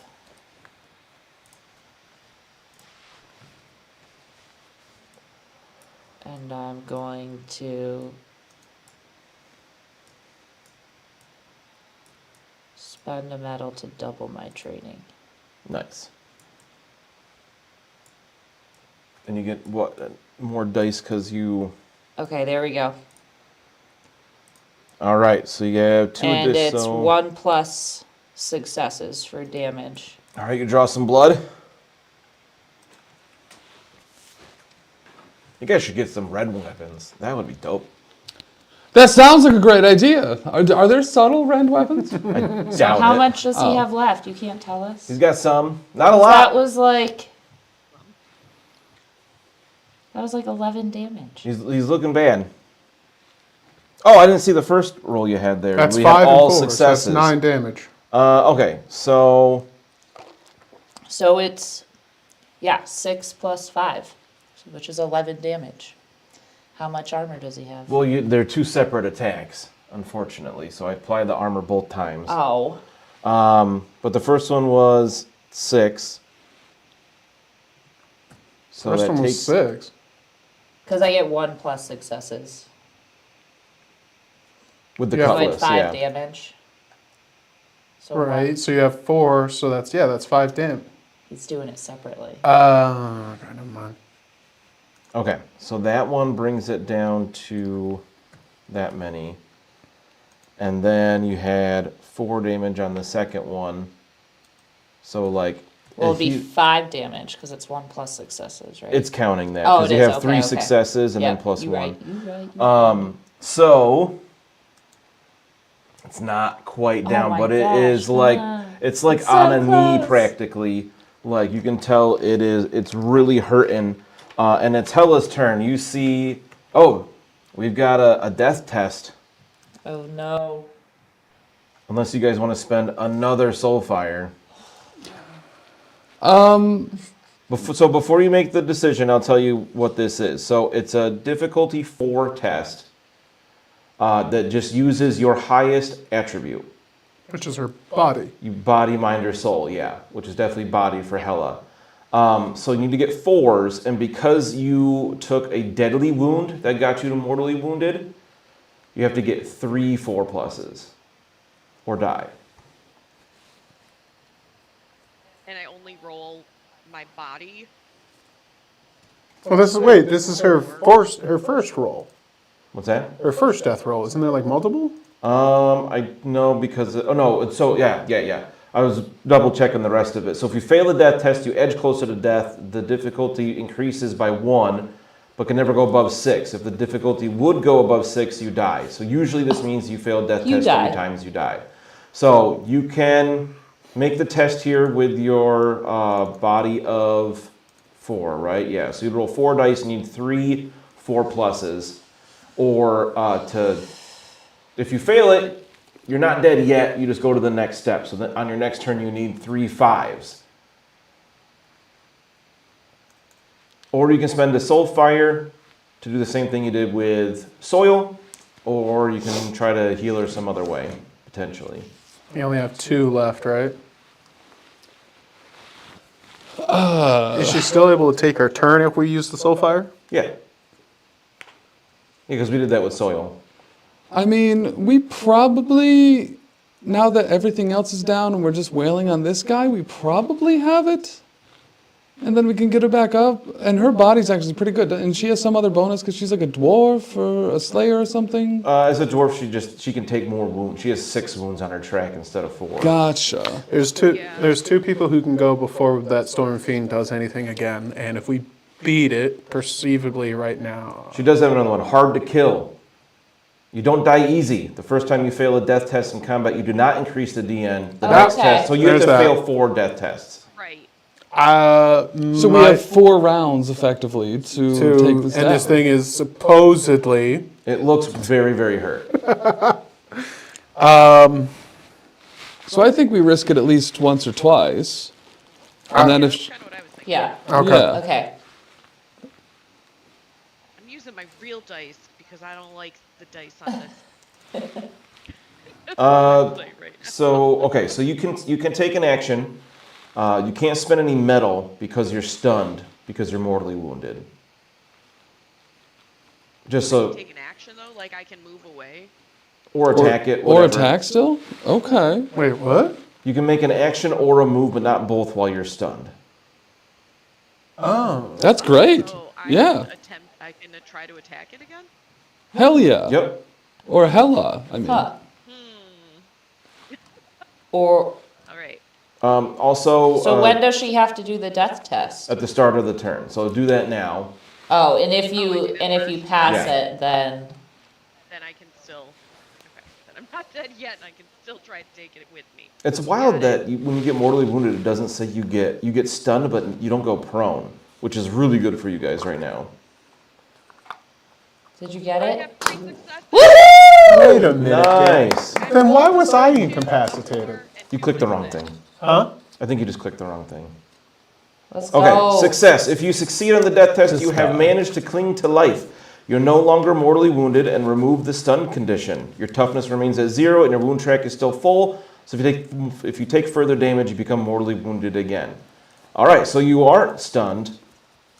And I'm going to spend a medal to double my training. Nice. And you get, what, more dice because you... Okay, there we go. All right, so you have 2 And of this, it's so... 1 plus successes for damage. All right, you draw some blood. You guys should get some red weapons. That would be dope. That sounds like a great idea. Are there subtle red weapons? I doubt How it. much does he have left? You can't tell us? He's got some. Not a That lot. was like 11 damage. He's looking bad. Oh, I didn't see the first roll you had there. That's We 5 had all and 4, successes. so that's 9 damage. Okay, so So it's 6 plus 5, which is 11 damage. How much armor does he have? well, they're 2 separate attacks, unfortunately. So I applied the armor both times. Oh. But the first one was 6. So First that one was takes 6. Because I get 1 plus successes. with the Yeah. So it's cutlass, 5 yeah. damage. So Right, so you have 4, so that's 5 damage. he's doing it separately. Okay, never mind. Okay, so that one brings it down to that many. And then you had 4 damage on the second one. So like... Well, if it'd be you- 5 damage because it's 1 plus successes, right? It's counting that. Oh, Because it you is, have 3 okay. successes and then Yep, plus you 1. Right, you right. So... It's not quite down, my but it gosh, is like... It's like It's so on a knee close. practically. Like you can tell it's really hurting. And Attila's turn. You see... Oh, we've got a death test. Oh no. Unless you guys want to spend another Soulfire. So before you make the decision, I'll tell you what this is. So it's a difficulty 4 test that just uses your highest attribute. Which is her body. You body, mind, or soul, yeah. Which is definitely body for Hela. So you need to get 4s, and because you took a deadly wound that got you to mortally wounded, you have to get 3 4 pluses. Or die. And I only roll my body. Well, this is her first roll. What's that? Her first death roll. Isn't there like multiple? I know because yeah. I was double checking the rest of it. So if you fail the death test, you edge closer to death. The difficulty increases by 1, but can never go above 6. If the difficulty would go above 6, you die. So usually this means you failed death You test die. 3 times, you die. So you can make the test here with your body of 4, right? Yeah. So you'd roll 4 dice. You need 3 4 pluses, or if you fail it, you're not dead yet. You just go to the next step. So then on your next turn, you need 3 5s. Or you can spend a Soulfire to do the same thing you did with Soil, or you can try to heal her some other way, potentially. You only have 2 left, right? Is she still able to take her turn if we use the Soulfire? Yeah. Because we did that with soil. I mean, we probably, now that everything else is down and we're just wailing on this guy, we probably have it. And then we can get her back up. And her body's actually pretty good. And she has some other bonus because she's like a dwarf or a slayer or something. As a dwarf, she can take more wounds. She has 6 wounds on her track instead of 4. Gotcha. There's two people who can go before that Storm Fiend does anything again, and if we beat it, perceivably right now. She does have another one. Hard to kill. You don't die easy. The first time you fail a death test in combat, you do not increase the DN. The death test. So you have to fail 4 death tests. Right. So we have 4 rounds effectively to take this down. And this thing is supposedly. It looks very, very hurt. So I think we risk it at least once or twice. And then if. That's kind of what I was thinking. Yeah. Okay. Yeah. Okay. I'm using my real dice because I don't like the dice on this. That's what I would say right now. So you can take an action. You can't spend any metal because you're stunned because you're mortally wounded. Just so. Take an action though, like I can move away. Or attack it. Or whatever. attack still? Okay. Wait, what? You can make an action or a move, but not both while you're stunned. Oh. That's great. So I Yeah. I can try to attack it again. Hell yeah. Yep. Or hella. I mean. Huh. Or All right. Also. so when does she have to do the death test? At the start of the turn. So do that now. Oh, and if you pass Yeah. it, then Then I can still. Okay. Then I'm not dead yet, and I can still try to take it with me. It's wild that when you get mortally wounded, it doesn't say you get stunned, but you don't go prone, which is really good for you guys right now. did you get I it? have 3 successes. Wait a minute. Nice. Then why was I incapacitated? You clicked the wrong thing. Huh? I think you just clicked the wrong thing. Let's Okay, go. success. If you succeed on the death test, you Just have die. managed to cling to life. You're no longer mortally wounded and remove the stun condition. Your toughness remains at 0 and your wound track is still full. So if you take further damage, you become mortally wounded again. All right, so you aren't stunned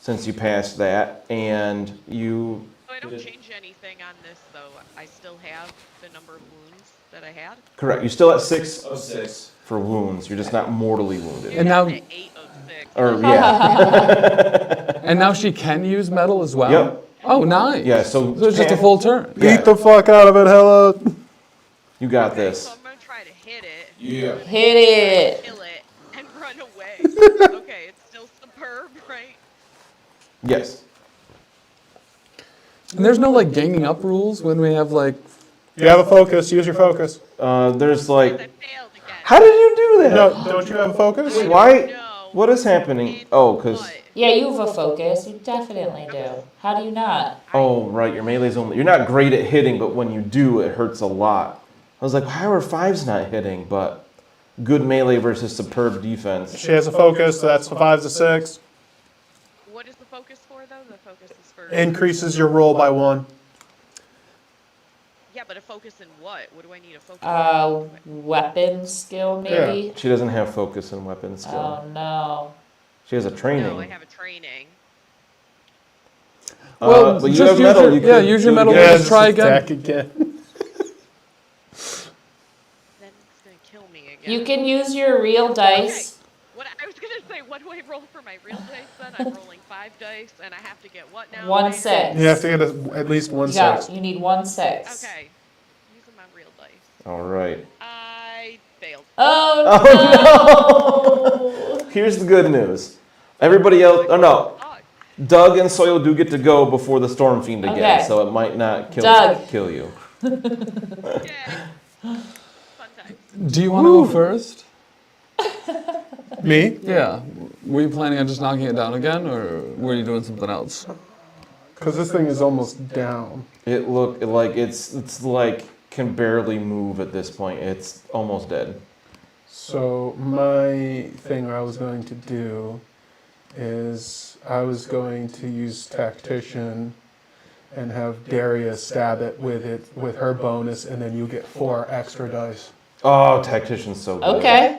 since you passed that, and you. So I don't change anything on this though. I still have the number of wounds that I had. Correct. You're still at 6 of 6 for wounds. You're just not mortally wounded. And now, I'm at 8 of 6. Or yeah. and now she can use metal as well? Yep. Oh, nice. Yeah, so it's just a full turn. Yeah. Beat the fuck out of it, Hella. You got Okay, this. so I'm gonna try to hit it. Yeah. Hit it. Kill it and run away. Okay, it's still superb, right? Yes. And there's no like ganging up rules when we have like. You have a focus. Use your focus. There's I like. failed again. How did you do that? No, don't you have a focus? Why? No. What is happening? Oh, because. Yeah, you have a focus. You definitely do. How do you not? Oh, right. Your melee's only. You're not great at hitting, but when you do, it hurts a lot. I was like, how are 5s not hitting? But good melee versus superb defense. She has a focus. So that's 5 to 6. What is the focus for though? The focus is for. Increases your roll by 1. Yeah, but a focus in what? What do I need a focus in? Weapon skill maybe? She doesn't have focus and weapon skill. Oh no. She has a training. No, I have a training. Well, but you just have use metal. your- You yeah, could use your do it metal. again. Let's try again. Attack again. Then it's gonna kill me again. You can use your real dice. What I was gonna say, what do I roll for my real dice then? I'm rolling 5 dice, and I have to get what now? 1 Wait. 6. You have to get at least 1 Yeah, 6. you need 1 6. Okay, using my real dice. All right. I failed. Oh no! Here's the good news. Everybody else. Oh no. Oh, Doug and Soil do get to go before the Storm Fiend again, Okay. so it might not Doug. kill you. yay. Fun times. Do you want to go first? Me? Yeah. Were you planning on just knocking it down again, or were you doing something else? Because this thing is almost down. It look like it's like can barely move at this point. It's almost dead. So my thing I was going to do is I was going to use Tactician and have Daria stab it with her bonus, and then you get 4 extra dice. Oh, Tactician's so good. Okay.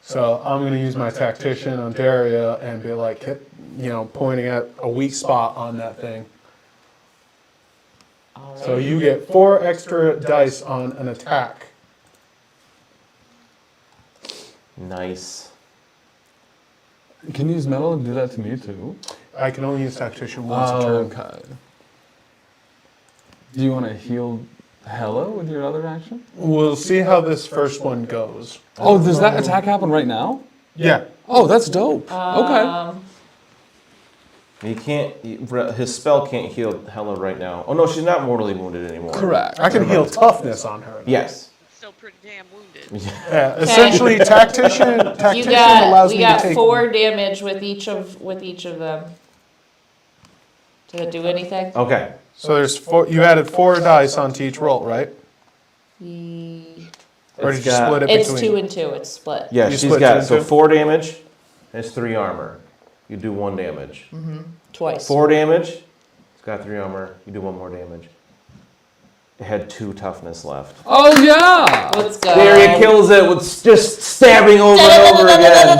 So I'm going to use my Tactician on Daria and be like, pointing at a weak spot on that thing. All So right. you get 4 extra dice on an attack. Nice. Can you use metal and do that to me too? I can only use tactician once a turn. Okay. Do you want to heal Hella with your other action? We'll see how this first one goes. Oh, does that attack happen right now? Yeah. Oh, that's dope. Okay. He can't. His spell can't heal Hella right now. Oh no, she's not mortally wounded anymore. Correct. I can heal toughness on her. Yes. Still pretty damn wounded. Yeah, essentially, tactician We allows me to got take 4 damage with each of them. Did it do anything? Okay. So there's 4. You added 4 dice onto each roll, right? Or did you got- split it It's between? 2 and 2. It's split. Yeah, You she's split got two so and two? 4 damage. Has 3 armor. You do 1 damage. Twice. 4 damage. It's got 3 armor. You do 1 more damage. It had 2 toughness left. Oh yeah. Let's go. There he kills it with just stabbing over and over again.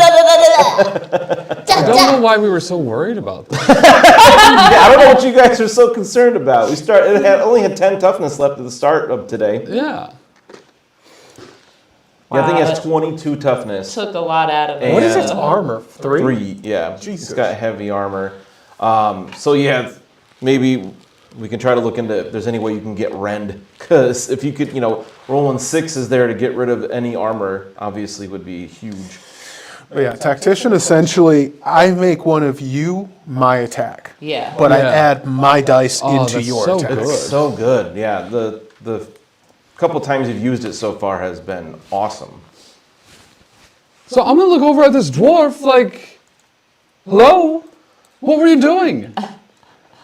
I don't know why we were so worried about that. Yeah, I don't know what you guys are so concerned about. Only had 10 toughness left at the start of today. Yeah. Yeah, I think it has Wow. 22 toughness. Took a lot out of it. What is And- its armor? 3? 3, yeah. Jesus. It's got heavy armor. So yeah, maybe we can try to look into if there's any way you can get rend. Because if you could, rolling 6s there to get rid of any armor, obviously would be huge. But yeah, tactician essentially, I make one of you my attack. Yeah. But I Yeah. add my dice Oh, into that's your so attack. good. It's so good. Yeah, the couple times you've used it so far has been awesome. So I'm gonna look over at this dwarf like, hello? What were you doing?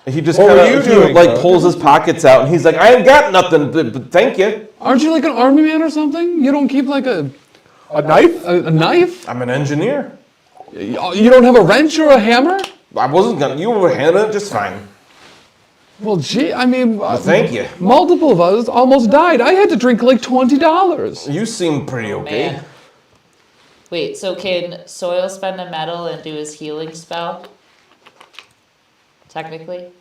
He just What were kind you of doing, like bud? pulls his pockets out and he's like, I ain't got nothing, but thank you. Aren't you like an army man or something? You don't keep like a knife? a knife? I'm an engineer. You don't have a wrench or a hammer? I wasn't gonna. You were handling it just fine. Well, gee, I mean, Thank you. multiple of us almost died. I had to drink like $20. You seem pretty okay. Man. Wait, so can Soil spend a metal and do his healing spell? Technically?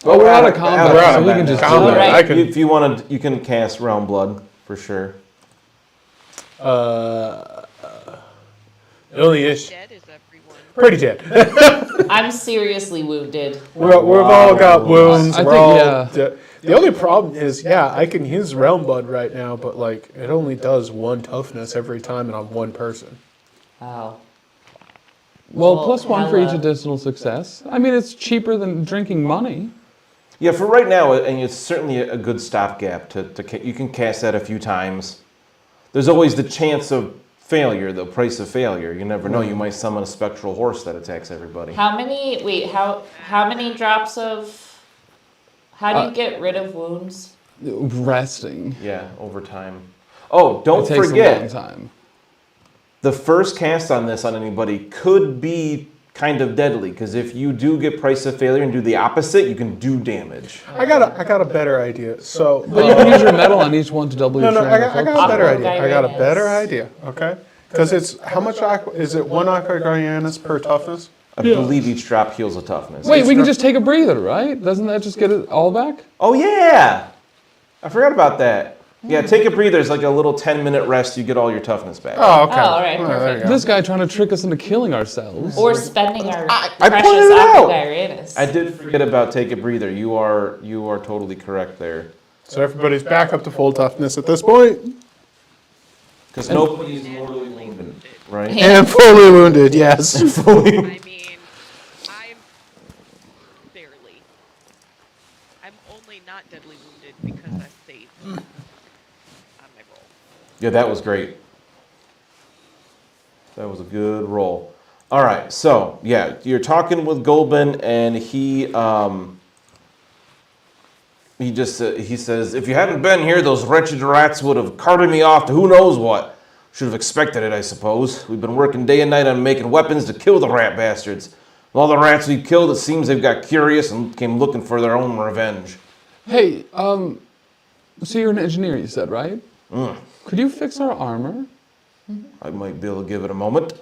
Well, we're out of We're combat, out so of we can just do combat. it. Right. I can. If you want to, you can cast Realm Blood for sure. The only issue. Dead is everyone. Pretty dead. I'm seriously wounded. We've all got wounds. I we're think, all yeah. dead. The only problem is, yeah, I can use Realm Blood right now, but like it only does 1 toughness every time, and I'm 1 person. Oh. Well, Well, +1 for each hella. additional success. I mean, it's cheaper than drinking money. Yeah, for right now, and it's certainly a good stopgap you can cast that a few times. There's always the chance of failure, the price of failure. You never know. You might summon a spectral horse that attacks everybody. How many many drops of how do you get rid of wounds? Resting. Yeah, over time. Oh, don't It takes a long forget, time. the first cast on this on anybody could be kind of deadly, because if you do get price of failure and do the opposite, you can do damage. I got a better idea. So But you can use your metal on each one to double your no, strength. I got a better Aqua idea. I got a Gyranus. better idea. Okay, because it's how much is it 1 Aqua Gyranus per toughness? I believe each drop heals a toughness. Wait, we can just take a breather, right? Doesn't that just get it all back? Oh yeah, I forgot about that. Yeah, take a breather. It's like a little 10-minute rest. You get all your toughness back. Oh, okay. Oh, all right, There you perfect. go. This guy trying to trick us into killing ourselves. Or spending our I precious pointed it out. Aquagyranus. I did forget about take a breather. You are totally correct there. So everybody's back up to full toughness at this point, Because nobody's mortally wounded, right? and fully wounded. Yes. I mean, I'm barely. I'm only not deadly wounded because I saved on my roll. Yeah, that was great. That was a good roll. All right, so yeah, you're talking with Golben, and he says, if you hadn't been here, those wretched rats would have carted me off to who knows what. Should have expected it, I suppose. We've been working day and night on making weapons to kill the rat bastards. And all the rats we killed, it seems they've got curious and came looking for their own revenge. Hey, so you're an engineer, you said, right? Could you fix our armor? I might be able to give it a moment.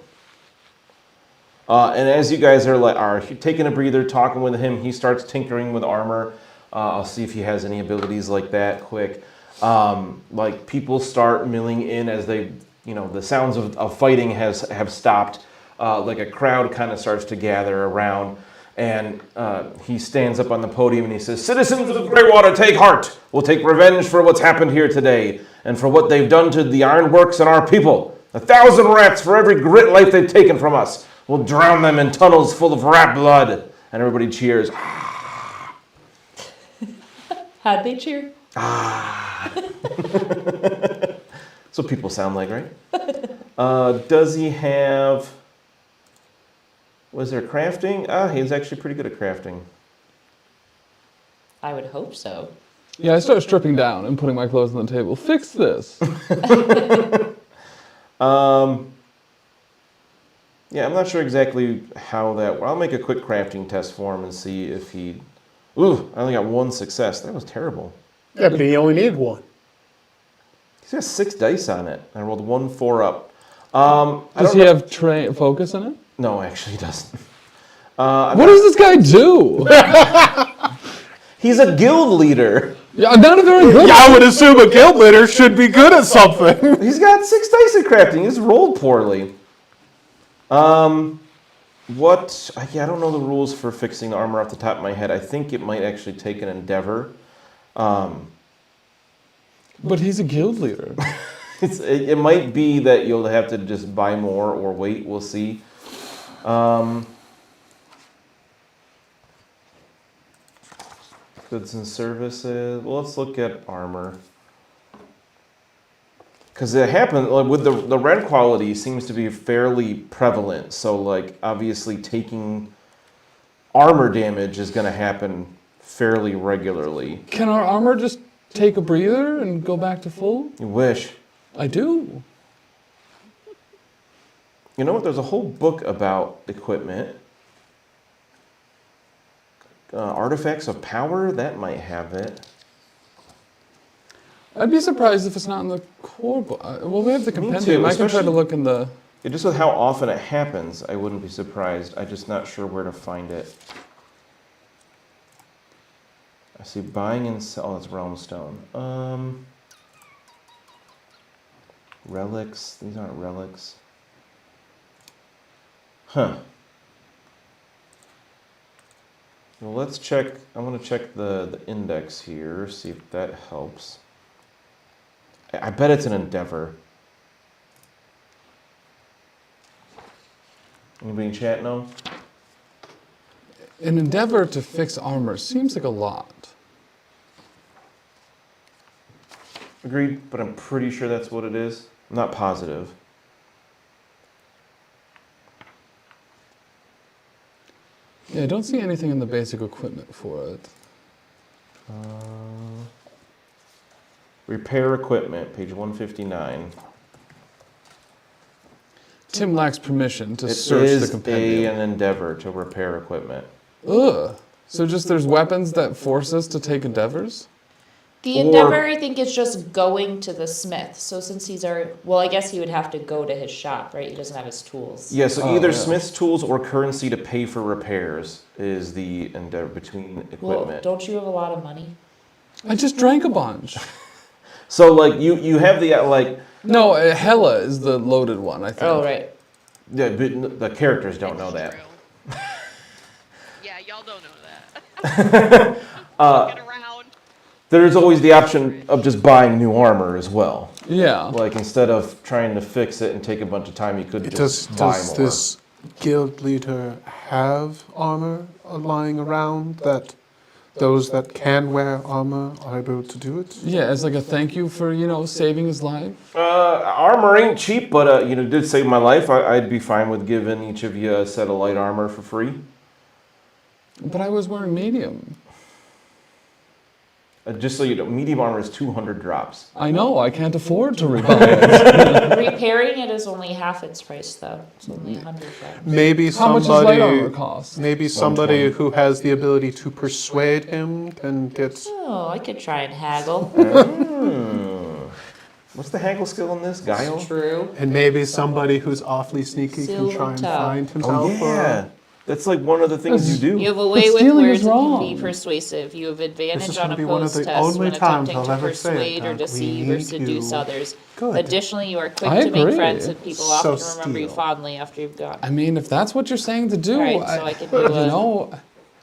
And as you guys are taking a breather, talking with him, he starts tinkering with armor. I'll see if he has any abilities like that quick. Like people start milling in as they, the sounds of fighting have stopped. Like a crowd kind of starts to gather around, and he stands up on the podium and he says, "Citizens of Greywater, take heart. We'll take revenge for what's happened here today and for what they've done to the ironworks and our people. 1,000 rats for every grit life they've taken from us. We'll drown them in tunnels full of rat blood." And everybody cheers. How'd they cheer? That's what people sound like, right? Does he have... Was there crafting? He's actually pretty good at crafting. I would hope so. Yeah, I start stripping down and putting my clothes on the table. Fix this. Yeah, I'm not sure exactly how that... I'll make a quick crafting test for him and see if he... Ooh, I only got 1 success. That was terrible. Yeah, but he only needed 1. He's got 6 dice on it. I rolled 1 4-up. Does he have focus in it? No, actually he doesn't. What does this guy do? He's a guild leader. Yeah, I'm not a very good. Yeah, I would assume a guild leader should be good at something. He's got 6 dice at crafting. He's rolled poorly. I don't know the rules for fixing the armor off the top of my head. I think it might actually take an endeavor. But he's a guild leader. It might be that you'll have to just buy more or wait. We'll see. Goods and services. Well, let's look at armor. Because it happened, like, with the red quality seems to be fairly prevalent. So, like, obviously taking armor damage is going to happen fairly regularly. Can our armor just take a breather and go back to full? You wish. I do. You know what? There's a whole book about equipment. Artifacts of Power, that might have it. I'd be surprised if it's not in the core book. Well, we have the compendium. too, I can try to especially- look in the... Yeah, just with how often it happens, I wouldn't be surprised. I'm just not sure where to find it. I see buying and sell. Oh, that's Realm Stone. Relics. These aren't relics. Huh. Well, let's check. I'm going to check the index here, see if that helps. I bet it's an endeavor. Anybody in chat know? An endeavor to fix armor seems like a lot. Agreed, but I'm pretty sure that's what it is. I'm not positive. Yeah, I don't see anything in the basic equipment for it. Repair equipment, page 159. Tim lacks permission to It search the is compendium. an endeavor to repair equipment. Ugh. So just there's weapons that force us to take endeavors? The Or- endeavor, I think, is just going to the smith. So since he's well, I guess he would have to go to his shop, right? He doesn't have his tools. Yeah, so Oh, either yeah. smith's tools or currency to pay for repairs is the endeavor between Well, equipment. don't you have a lot of money? I just drank a bunch. So, like, you have the, like... No, Hella is the loaded one, I think. Oh, right. Yeah, but the characters don't know that. True. Yeah, y'all don't know that. Get around. There's always the option of just buying new armor as well. Yeah. Like, instead of trying to fix it and take a bunch of time, you could just buy Does more. this guild leader have armor lying around that those that can wear armor are able to do it? Yeah, as like a thank you for, saving his life. Armor ain't cheap, but, it did save my life. I'd be fine with giving each of you a set of light armor for free. But I was wearing medium. Just so you know, medium armor is 200 drops. I know, I can't afford to rebuy it. Repairing it is only half its price, though. It's only 100 grams. Maybe How much does light armor somebody, cost? maybe somebody 120. who has the ability to persuade him can get. Oh, I could try and haggle. What's the haggle skill in this? Guile? True. And maybe somebody who's awfully sneaky can Silver try and toe. find Oh, himself. yeah. That's like one of the things you do. You have a way with stealing words is and can be wrong. persuasive. You have advantage is on gonna be one of opposed the tests only when times attempting I'll to ever say it, persuade or Doug. We deceive or need seduce you. others. Good. Additionally, you are quick I to make agree. friends and people So often remember you steal. fondly after you've gone. I mean, if that's what you're saying to do, Alright, so I can do you a- know,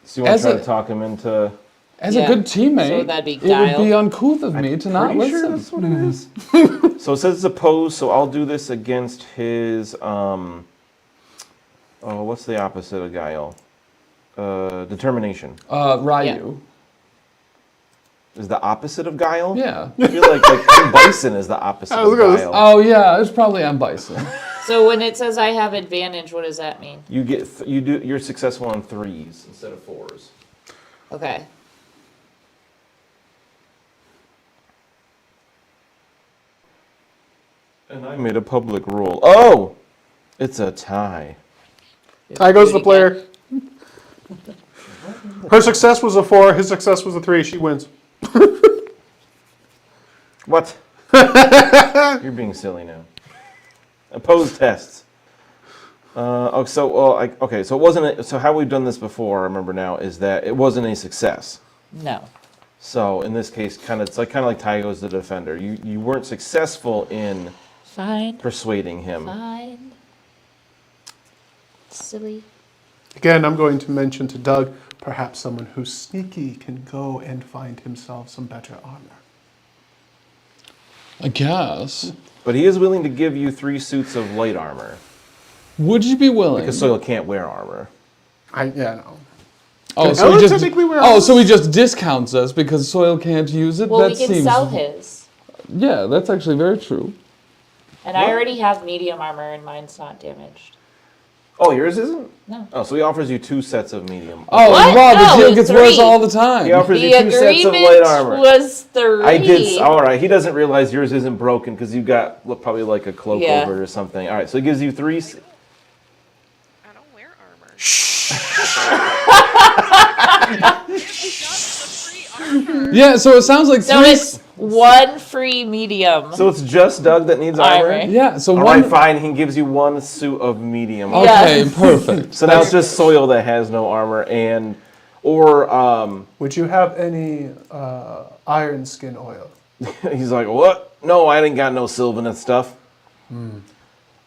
So you want As to try a- to talk him into... as Yeah. a good teammate, So that'd be it would be guile. uncouth of me to not Pretty sure listen. that's what it is. So it says it's opposed, so I'll do this against his, what's the opposite of guile? Determination. Ryu. Is the opposite of guile? Yeah. I feel like bison is the opposite of guile. Oh yeah, it's probably on Bison. So when it says I have advantage, what does that mean? You get you're successful on 3s instead of 4s. Okay. And I made a public roll. Oh, it's a tie. Tie goes the player. Her success was a 4. His success was a 3. She wins. What? You're being silly now. Opposed tests. So it wasn't. So how we've done this before, I remember now, is that it wasn't a success. No. So in this case, it's kind of like Ty goes the defender. You weren't successful in Fine. persuading him. Fine. Silly. Again, I'm going to mention to Doug, perhaps someone who's sneaky can go and find himself some better armor. I guess. But he is willing to give you 3 suits of light armor Would you be willing? because Soil can't wear armor. No. Oh, so he technically wear armor. so he just discounts us because Soil can't use it. Well, that we can seems. sell his. Yeah, that's actually very true. And I already have medium armor and mine's not damaged. Oh, yours isn't? No. Oh, so he offers you 2 sets of medium. Oh, What? Rob, No, the deal gets 3. worse all the time. He offers The you 2 sets of light armor. agreement was 3. I did. All right. He doesn't realize yours isn't broken because you got probably like a cloak Yeah. over it or something. All right. So he gives you 3. I don't wear armor. Yeah, so it sounds like So 3. it's 1 free medium So it's just Doug that needs armor. armor. Yeah, so All one. right, fine. He gives you 1 suit of medium. Okay, Yes. perfect. So now it's just Soil that has no armor, or Would you have any iron skin oil? he's like, what? No, I didn't got no Sylvan stuff.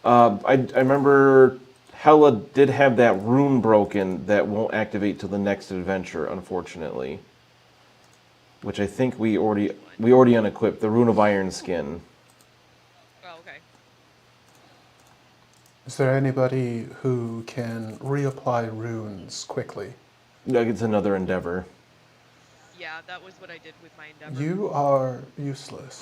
I remember Hella did have that rune broken that won't activate till the next adventure, unfortunately. Which I think we already unequipped, the Rune of Iron Skin. Oh, okay. Is there anybody who can reapply runes quickly? Like it's another endeavor. Yeah, that was what I did with my endeavor. You are useless.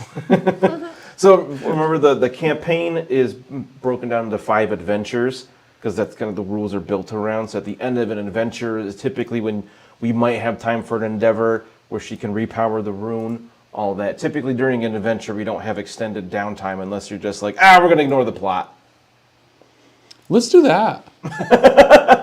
So remember the campaign is broken down into 5 adventures, because that's kind of the rules are built around. So at the end of an adventure is typically when we might have time for an endeavor where she can repower the rune, all that. Typically during an adventure we don't have extended downtime unless you're just like, we're gonna ignore the plot. Let's do that.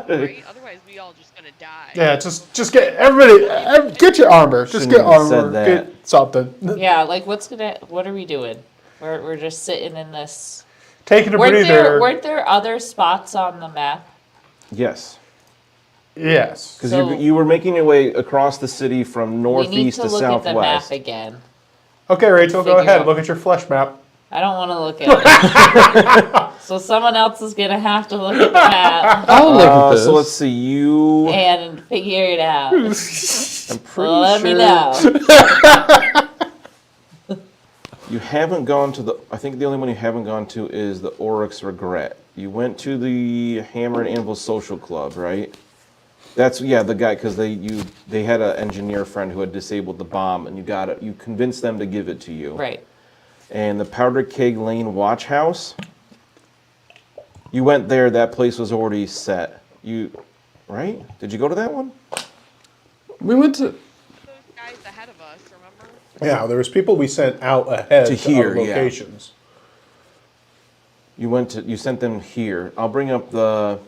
Right? Otherwise, we all just gonna die. Yeah, just get everybody, get your armor. Just Shouldn't get have said armor. that. Get something. Yeah, like what are we doing? We're just sitting in this. Taking a Weren't breather. weren't there other spots on the map? Yes. Yes. Because So- you were making your way across the city from We need northeast to to look at the map southwest. again. Okay, Rachel, go Figure ahead. out- Look at your flesh map. I don't want to look at it. So someone else is gonna have to look at the map I'll look at this. So let's see, you... and figure it out. I'm pretty Let me sure know. you haven't gone to the... I think the only one you haven't gone to is the Oryx Regret. You went to the Hammer and Anvil Social Club, right? That's, yeah, the guy, because they had an engineer friend who had disabled the bomb, and you convinced them to give it to you. Right. And the Powder Keg Lane Watch House, you went there, that place was already set. Right? Did you go to that one? We went to. Those guys ahead of us, remember? Yeah, there was people we sent out ahead To here, other yeah. locations. You sent them here. I'll bring up the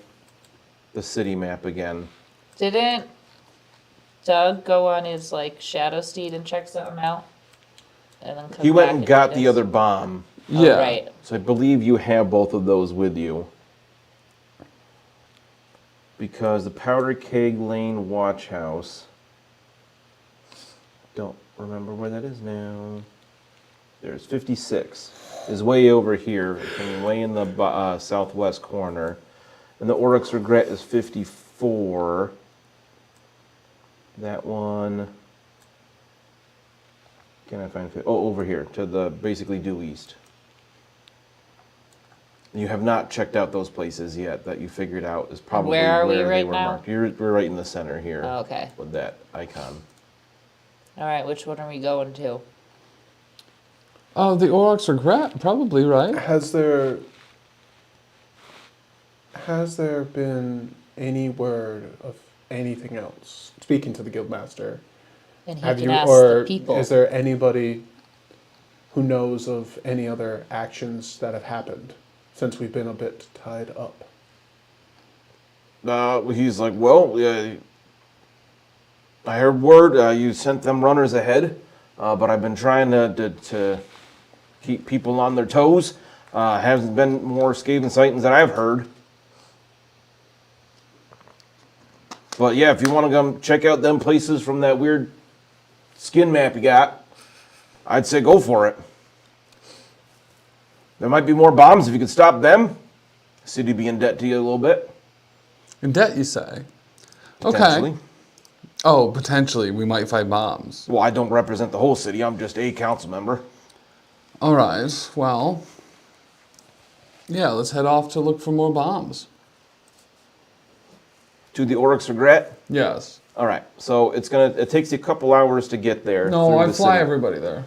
city map again. Didn't Doug go on his shadow steed and check something out? And then come He went back and got did the his? other bomb. Oh, Yeah. right. So I believe you have both of those with you. because the Powder Keg Lane Watch House. Don't remember where that is now. There's 56. Is way over here, way in the southwest corner. And the Oryx Regret is 54. That one. Can I find it? Oh, over here, to the basically due east. You have not checked out those places yet that you figured out is probably Where are we they right were now? marked. We're right in the center here Oh, okay. with that icon. All right, which one are we going to? Oh, the Oryx Regret, probably, right? Has there been any word of anything else? Speaking to the Guildmaster, And he have can you, ask or the people. is there anybody who knows of any other actions that have happened since we've been a bit tied up? He's like, well, I heard word you sent them runners ahead, but I've been trying to keep people on their toes. Hasn't been more Skaven sightings than I've heard. But yeah, if you want to come check out them places from that weird skin map you got, I'd say go for it. There might be more bombs if you could stop them. City be in debt to you a little bit. In debt, you say? Potentially. Okay. Oh, potentially, we might find bombs. Well, I don't represent the whole city. I'm just a council member. All right, well, yeah, let's head off to look for more bombs. To the Oryx Regret. Yes. All right. So it takes you a couple hours to get there. No, through I the fly city. everybody there.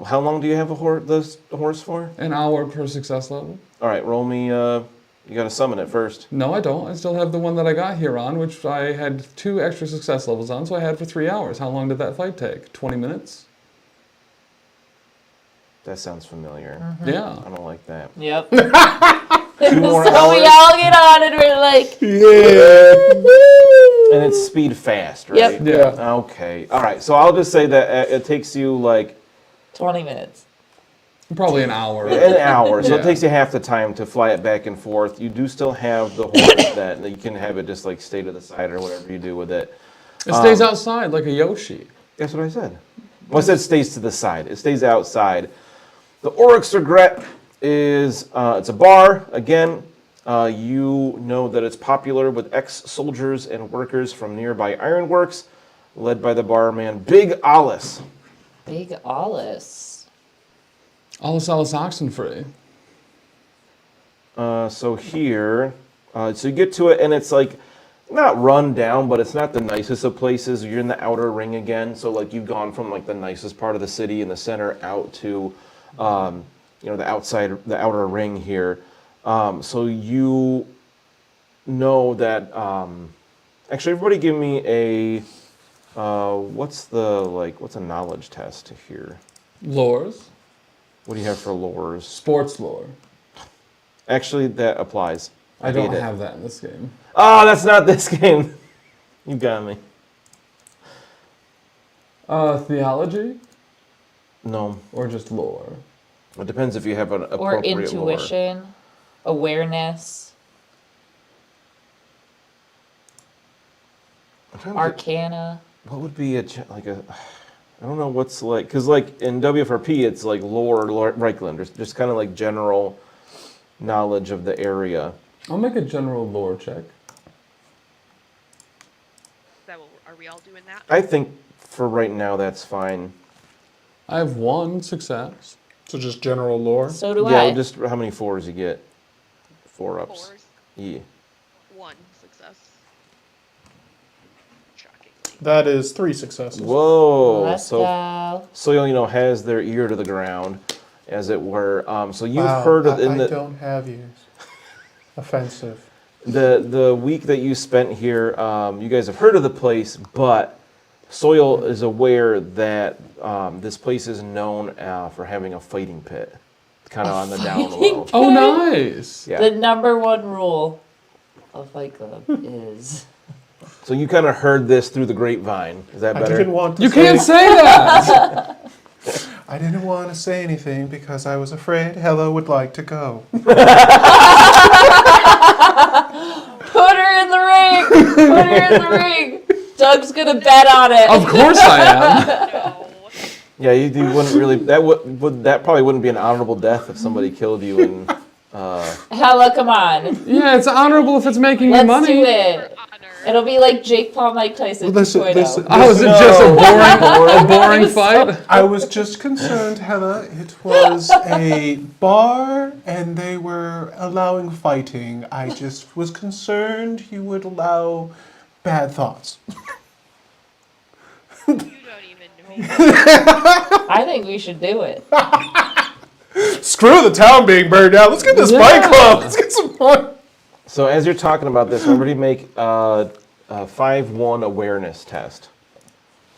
How long do you have the horse for? An hour per success level. All right. Roll me. You got to summon it first. No, I don't. I still have the one that I got here on, which I had 2 extra success levels on, so I had for 3 hours. How long did that fight take? 20 minutes? That sounds familiar. Yeah. I don't like that. Yep. 2 more So hours. we all get on and we're like, And it's speed fast, right? Yep. Yeah. Okay. All right. So I'll just say that it takes you like 20 minutes. Probably an hour. an hour. So it Yeah. takes you half the time to fly it back and forth. You do still have the horse that you can have it just like stay to the side or whatever you do with it. It stays outside like a Yoshi. That's what I said. Well, I said stays to the side. It stays outside. The Oryx Regret is it's a bar. Again, you know that it's popular with ex-soldiers and workers from nearby ironworks, led by the barman Big Alice. Big Alice. Alice Oxenfree. So here, so you get to it, and it's like not run down, but it's not the nicest of places. You're in the outer ring again, so like you've gone from like the nicest part of the city in the center out to, the outside, the outer ring here. So you know that. Actually, everybody, give me a. What's a knowledge test here? Lores. What do you have for lores? Sports lore. Actually, that applies. I don't hate it. have that in this game. Oh, that's not this game. You got me. Theology? No. Or just lore? It depends if you have an Or appropriate lore. intuition, awareness, I'm trying to think, arcana. what would be I don't know what's like, because like in WFRP it's like lore Reichland, just kind of like general knowledge of the area. I'll make a general lore check. Are we all doing that? I think for right now that's fine. I have 1 success. So just general lore? So do Yeah, I. just how many 4s you get? 4 ups. 4s, Yeah. 1 success. Shockingly. That is 3 successes. Whoa. Let's go. So has their ear to the ground, as it were. So you've Wow, heard of I don't have ears. Offensive. The week that you spent here, you guys have heard of the place, but Soil is aware that this place is known for having a fighting pit. It's kind of on the down low. Oh, nice! Yeah. The #1 rule of Fight Club is... So you kind of heard this through the grapevine. Is that I better? didn't want to You say can't say that! I didn't want to say anything because I was afraid Hello would like to go. Put her in the ring! Put her in the ring! Doug's gonna bet on it. Of course I am. No. Yeah, you wouldn't really. That probably wouldn't be an honorable death if somebody killed you and. Hella, come on. Yeah, it's honorable if it's making you Let's money. do it. For honor. It'll be like Jake Paul, Mike Tyson 2.0. Oh, is it just a boring fight? I was just concerned, Hannah. It was a bar and they were allowing fighting. I just was concerned you would allow bad thoughts. You don't even know. I think we should do it. Screw the town being burned down. Let's get this fight club. Let's get some fun. So as you're talking about this, remember to make a 5-1 awareness test.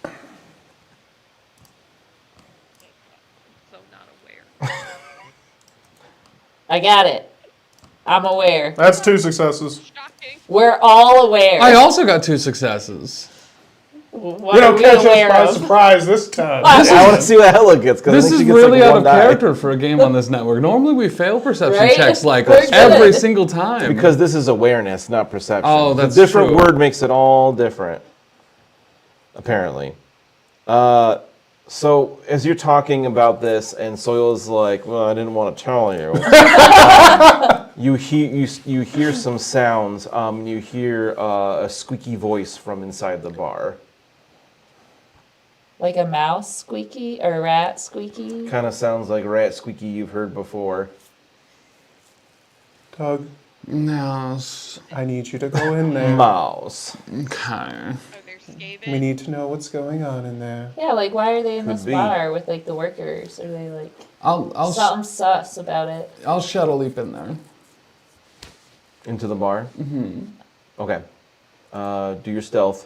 So not aware. I got it. I'm aware. That's 2 successes. Shocking. We're all aware. I also got 2 successes. What You are don't we catch us aware by of? surprise this time. I want to see what Hella gets. This is really out of character for a game on this network. Normally we fail perception Right? checks like We're good. every single time. Because this is awareness, not perception. Oh, that's a different true. word makes it all different. Apparently. So as you're talking about this, and Soil's like, "Well, I didn't want to tell you." You hear some sounds. You hear a squeaky voice from inside the bar. Like a mouse squeaky or a rat squeaky? Kind of sounds like rat squeaky you've heard before. Doug, No. I need you to go in there. Mouse. Okay. Are there Skaven? We need to know what's going on in there. Yeah, like why are they in Could this be. bar with like the workers? Are they like I'll something sus about it? I'll shadow leap in there. Into the bar? Mm-hmm. Okay. Do your stealth.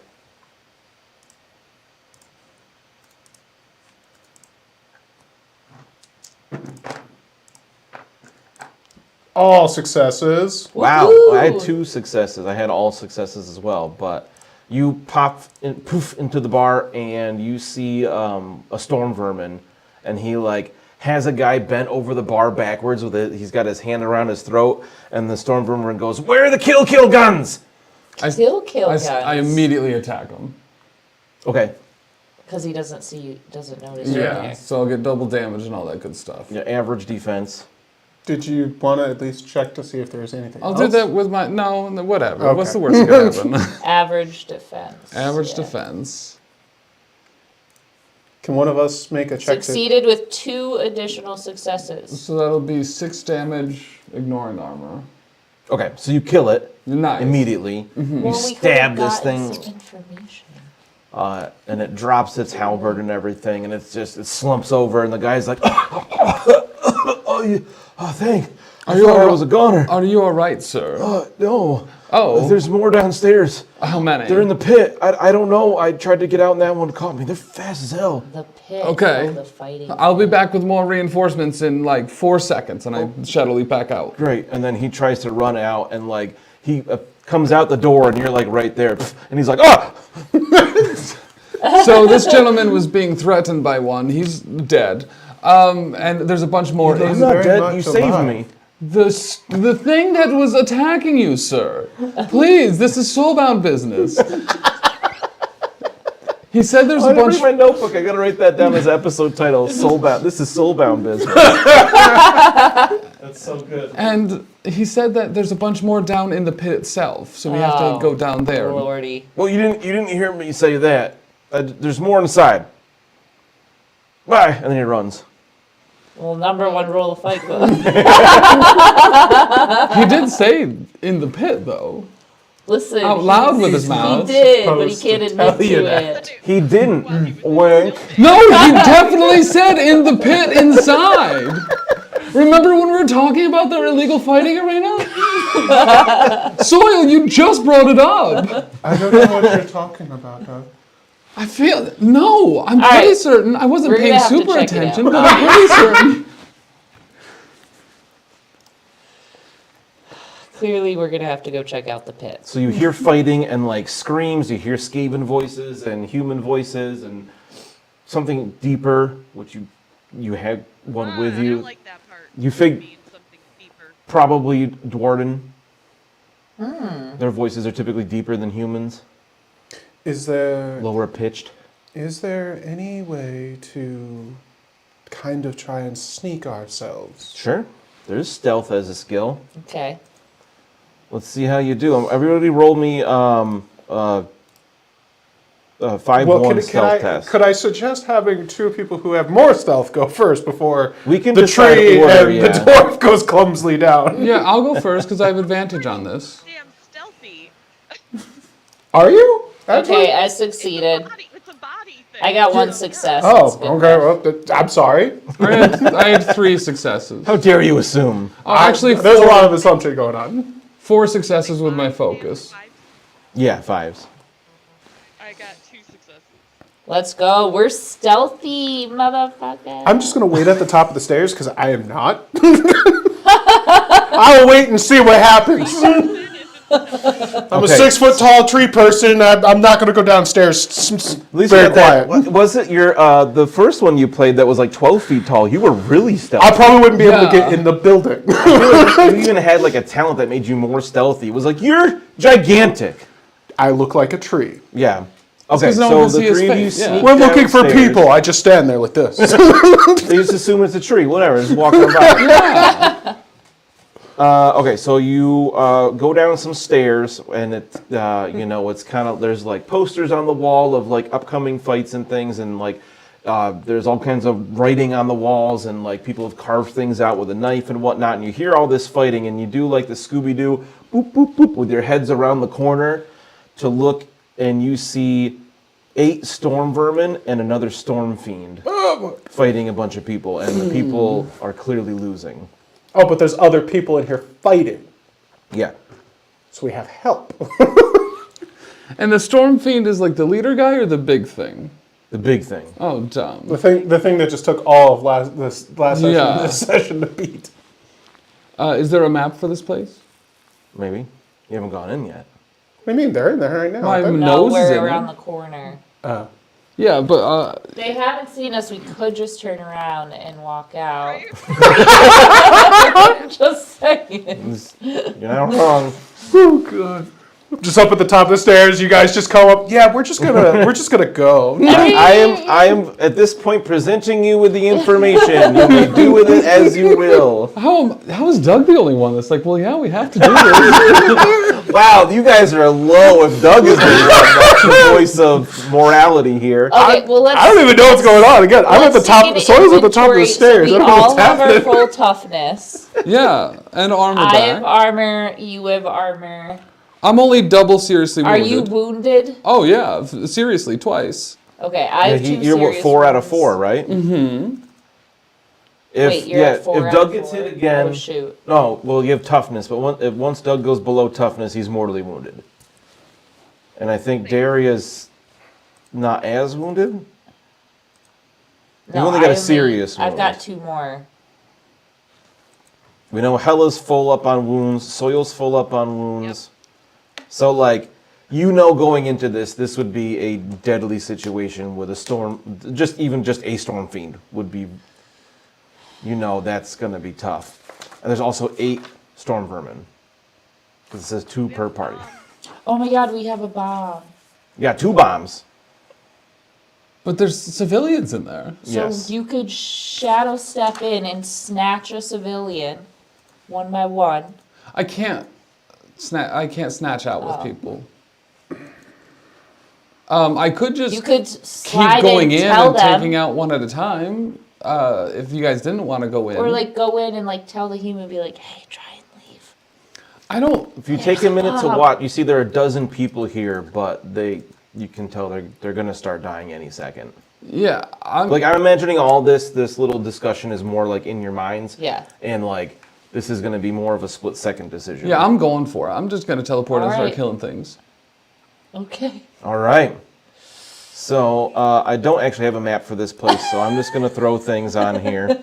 All successes. Wow, Woohoo! I had 2 successes. I had all successes as well, but you pop poof into the bar and you see a storm vermin, and he like has a guy bent over the bar backwards with it. He's got his hand around his throat, and the storm vermin goes, "Where are the kill guns?" Kill guns. I immediately attack him. Okay, Because he doesn't notice. Yeah, you. so I'll get double damage and all that good stuff. yeah, average defense. Did you want to at least check to see if there's anything I'll else? do that with my whatever. Okay. What's the worst that could happen? Average defense. Average Yeah. defense. Can one of us make a check Succeeded with 2 additional successes. So that'll be 6 damage, ignoring armor. Okay, so you kill it Nice. immediately. You Well, we stab could've this gotten thing. some information. And it drops its halberd and everything, and it slumps over, and the guy's like, thank. I thought I was a goner. Are you all right, sir? No. Oh. There's more downstairs. How many? They're in the pit. I don't know. I tried to get out, and that one caught me. They're fast as hell. The pit. Okay. Oh, the fighting. I'll be back with more reinforcements in like 4 seconds, and I shadow leap back out. Great. And then he tries to run out, and like he comes out the door, and you're like right there, and he's like, ah! So this gentleman was being threatened by one. He's dead. And there's a bunch more. He I'm looks not very dead. much You saved alive. me. The thing that was attacking you, sir. Please, this is Soulbound business. He said there's a I bunch. bring my notebook. I gotta write that down as episode title. Soulbound. This is Soulbound business. That's so good. And he said that there's a bunch more down in the pit itself, so we have to Oh, go down there. Lordy. Well, you didn't hear me say that. There's more inside. Bye. And then he runs. Well, number 1 rule of Fight Club. He did say in the pit, though. Listen. Out loud with his mouth. He did, but he supposed to can't admit tell you to that. it. He didn't. Wink. No, he definitely said in the pit inside. Remember when we were talking about the illegal fighting arena? Soil, you just brought it up. I don't know what you're talking about, Doug. I feel no. I'm All pretty right. certain. I wasn't We're gonna paying have to super check it attention, out. but I'm pretty certain. Clearly, we're going to have to go check out the pit. So you hear fighting and like screams. You hear Skaven voices and human voices and something deeper, which you had one with I you. don't like that part. You fig Means something deeper. probably Dwarden. Their voices are typically deeper than humans, Is there lower pitched. any way to kind of try and sneak ourselves? Sure. There's stealth as a skill. Okay. Let's see how you do. Everybody roll me 5-1 stealth test. Could I suggest having two people who have more stealth go first before We can the decide tree order, and yeah. the dwarf goes clumsily down? Yeah, I'll go first because I have advantage on this. Damn stealthy. Are you? Okay, I It's succeeded. a body thing. I got one success. Oh, That's good. okay. Well, I'm sorry. I had 3 successes. How dare you assume? Oh, actually, There's a lot of assumption going on. 4 successes with my focus. Five. Yeah, 5s. I got 2 successes. Let's go. We're stealthy, motherfucker. I'm just gonna wait at the top of the stairs because I am not. I'll wait and see what happens. I'm a 6 foot tall tree person. I'm not gonna go downstairs. At least Very you had quiet. that. Was it your the first one you played that was like 12 feet tall? You were really stealthy. I probably wouldn't be able to Yeah. get in the building. You even had like a talent that made you more stealthy. It was like, you're gigantic. I look like a tree. Yeah. Okay, 'cause no so one can the see his 3 of you face, yeah. sneak We're looking for downstairs. people. I just stand there like this. They just assume it's a tree. Whatever, just walk on by. Okay, so you go down some stairs, and it, it's kind of, there's like posters on the wall of like upcoming fights and things, and like there's all kinds of writing on the walls, and like people have carved things out with a knife and whatnot, and you hear all this fighting, and you do like the Scooby-Doo boop, boop, boop, with your heads around the corner to look, and you see 8 storm vermin and another storm fiend fighting a bunch of people, and the people are clearly losing. Oh, but there's other people in here fighting. Yeah. So we have help. And the Storm Fiend is like the leader guy or the big thing? The big thing. Oh, dumb. The thing that just took all of last session, Yeah. this session to beat. Is there a map for this place? Maybe. You haven't gone in yet. What do you mean? They're in there right now. My aren't they? No, nose is we're in around it. the corner. Yeah, but They haven't seen us. We could just turn around and walk out. Just saying. You're not wrong. oh god. Just up at the top of the stairs, you guys just come up. Yeah, we're just gonna go. I am at this point presenting you with the information. You may do with it as you will. How is Doug the only one that's like, well, yeah, we have to do this? Wow, you guys are low. If Doug is the voice of morality here. Okay, well let's. I don't even know what's going on. Again, I'm at the let's top. take an Soil's at the top of the inventory. stairs. So I we don't know all what's have our happening. full toughness. Yeah, and armor I back. have armor. You have armor. I'm only double seriously Are wounded. you wounded? Oh yeah, seriously, twice. Okay, I have 2 You're what, serious 4 out of wounds. 4, right? Mm-hmm. If Wait, you're at 4 if out Doug of gets 4. hit again, Oh shoot. no, well you have toughness, but once Doug goes below toughness, he's mortally wounded. And I think Daria's not as wounded. You've only got a serious I've wound. got 2 more. We know Hella's full up on wounds, Soil's full up on wounds. So like, going into this would be a deadly situation with a storm, just a storm fiend would be, that's gonna be tough. And there's also 8 storm vermin. It says 2 per party. Oh my god, we have a bomb. Yeah, 2 bombs. But there's civilians in there. So Yes. you could shadow step in and snatch a civilian one by one. I can't snatch out with people. I could just You could keep slide going in, in tell and them, taking out one at a time. If you guys didn't want to go in. or like go in and like tell the human, be like, hey, try and leave. I don't. If you take a minute to watch, you see there are a dozen people here, but you can tell they're gonna start dying any second. Yeah, I'm. Like I'm imagining all this little discussion is more like in your minds. Yeah. And like this is gonna be more of a split-second decision. Yeah, I'm going for it. I'm just gonna teleport and start Alright. killing things. Okay. All right. So I don't actually have a map for this place, so I'm just gonna throw things on here.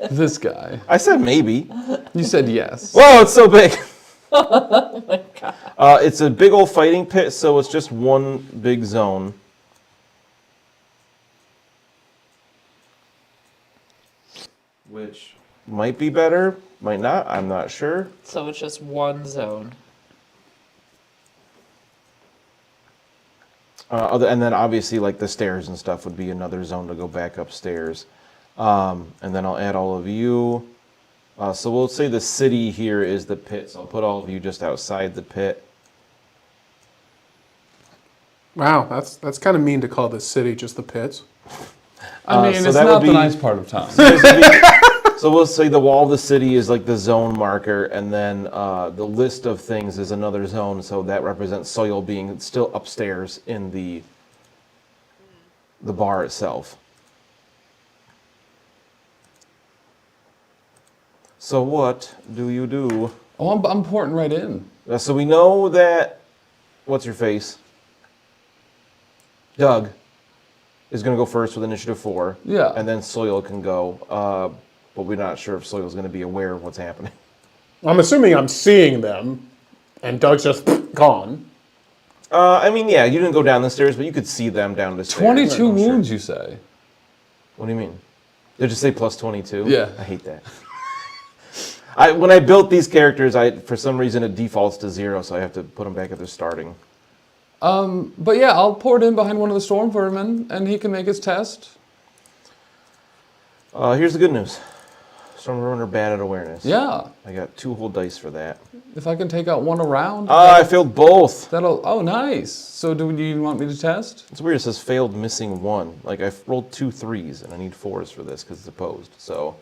This guy. I said maybe. You said yes. Whoa, it's so big. Oh my god. It's a big old fighting pit, so it's just one big zone. Which might be better, Might not. I'm not sure. So it's just one zone. And then obviously like the stairs and stuff would be another zone to go back upstairs. And then I'll add all of you. So we'll say the city here is the pit. So I'll put all of you just outside the pit. Wow, that's kind of mean to call this city just the pits. I mean, so it's that not would the be- nice part of town. So we'll say the wall of the city is like the zone marker, and then the list of things is another zone. So that represents soil being still upstairs in the bar itself. So what do you do? Oh, I'm porting right in. So we know that, what's your face? Doug is going to go first with initiative 4. Yeah. And then Soil can go, but we're not sure if Soil's going to be aware of what's happening. I'm assuming I'm seeing them, and Doug's just gone. I mean, yeah, you didn't go down the stairs, but you could see them down the stairs. 22 I'm sure. wounds, you say? What do you mean? Did you say plus 22? Yeah. I hate that. When I built these characters, for some reason it defaults to 0, so I have to put them back at their starting. But yeah, I'll pour it in behind one of the storm vermin, and he can make his test. Here's the good news. Storm Vermin are bad at awareness. Yeah. I got 2 whole dice for that. If I can take out one around, I failed both. that'll. Oh, nice. So do you want me to test? It's weird. It says failed, missing 1. Like I rolled 2 3s, and I need 4s for this because it's opposed. So,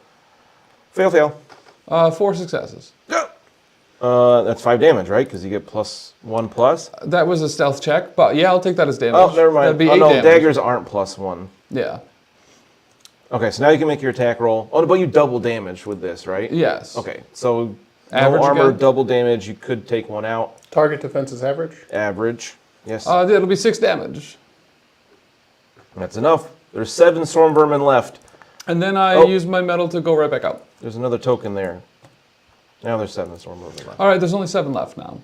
fail. 4 successes. That's 5 damage, right? Because you get +1+. That was a stealth check, but yeah, I'll take that as damage. Oh, never mind. That'd be Oh 8 no, damage. daggers aren't +1. Yeah. Okay, so now you can make your attack roll. Oh, but you double damage with this, right? Yes. Okay, so Average no armor, again? double damage. You could take 1 out. Target defense is average. Average. Yes. It'll be 6 damage. That's enough. There's 7 storm vermin left. And then I Oh. use my metal to go right back up. There's another token there. Now there's 7 storm vermin left. All right, there's only 7 left now.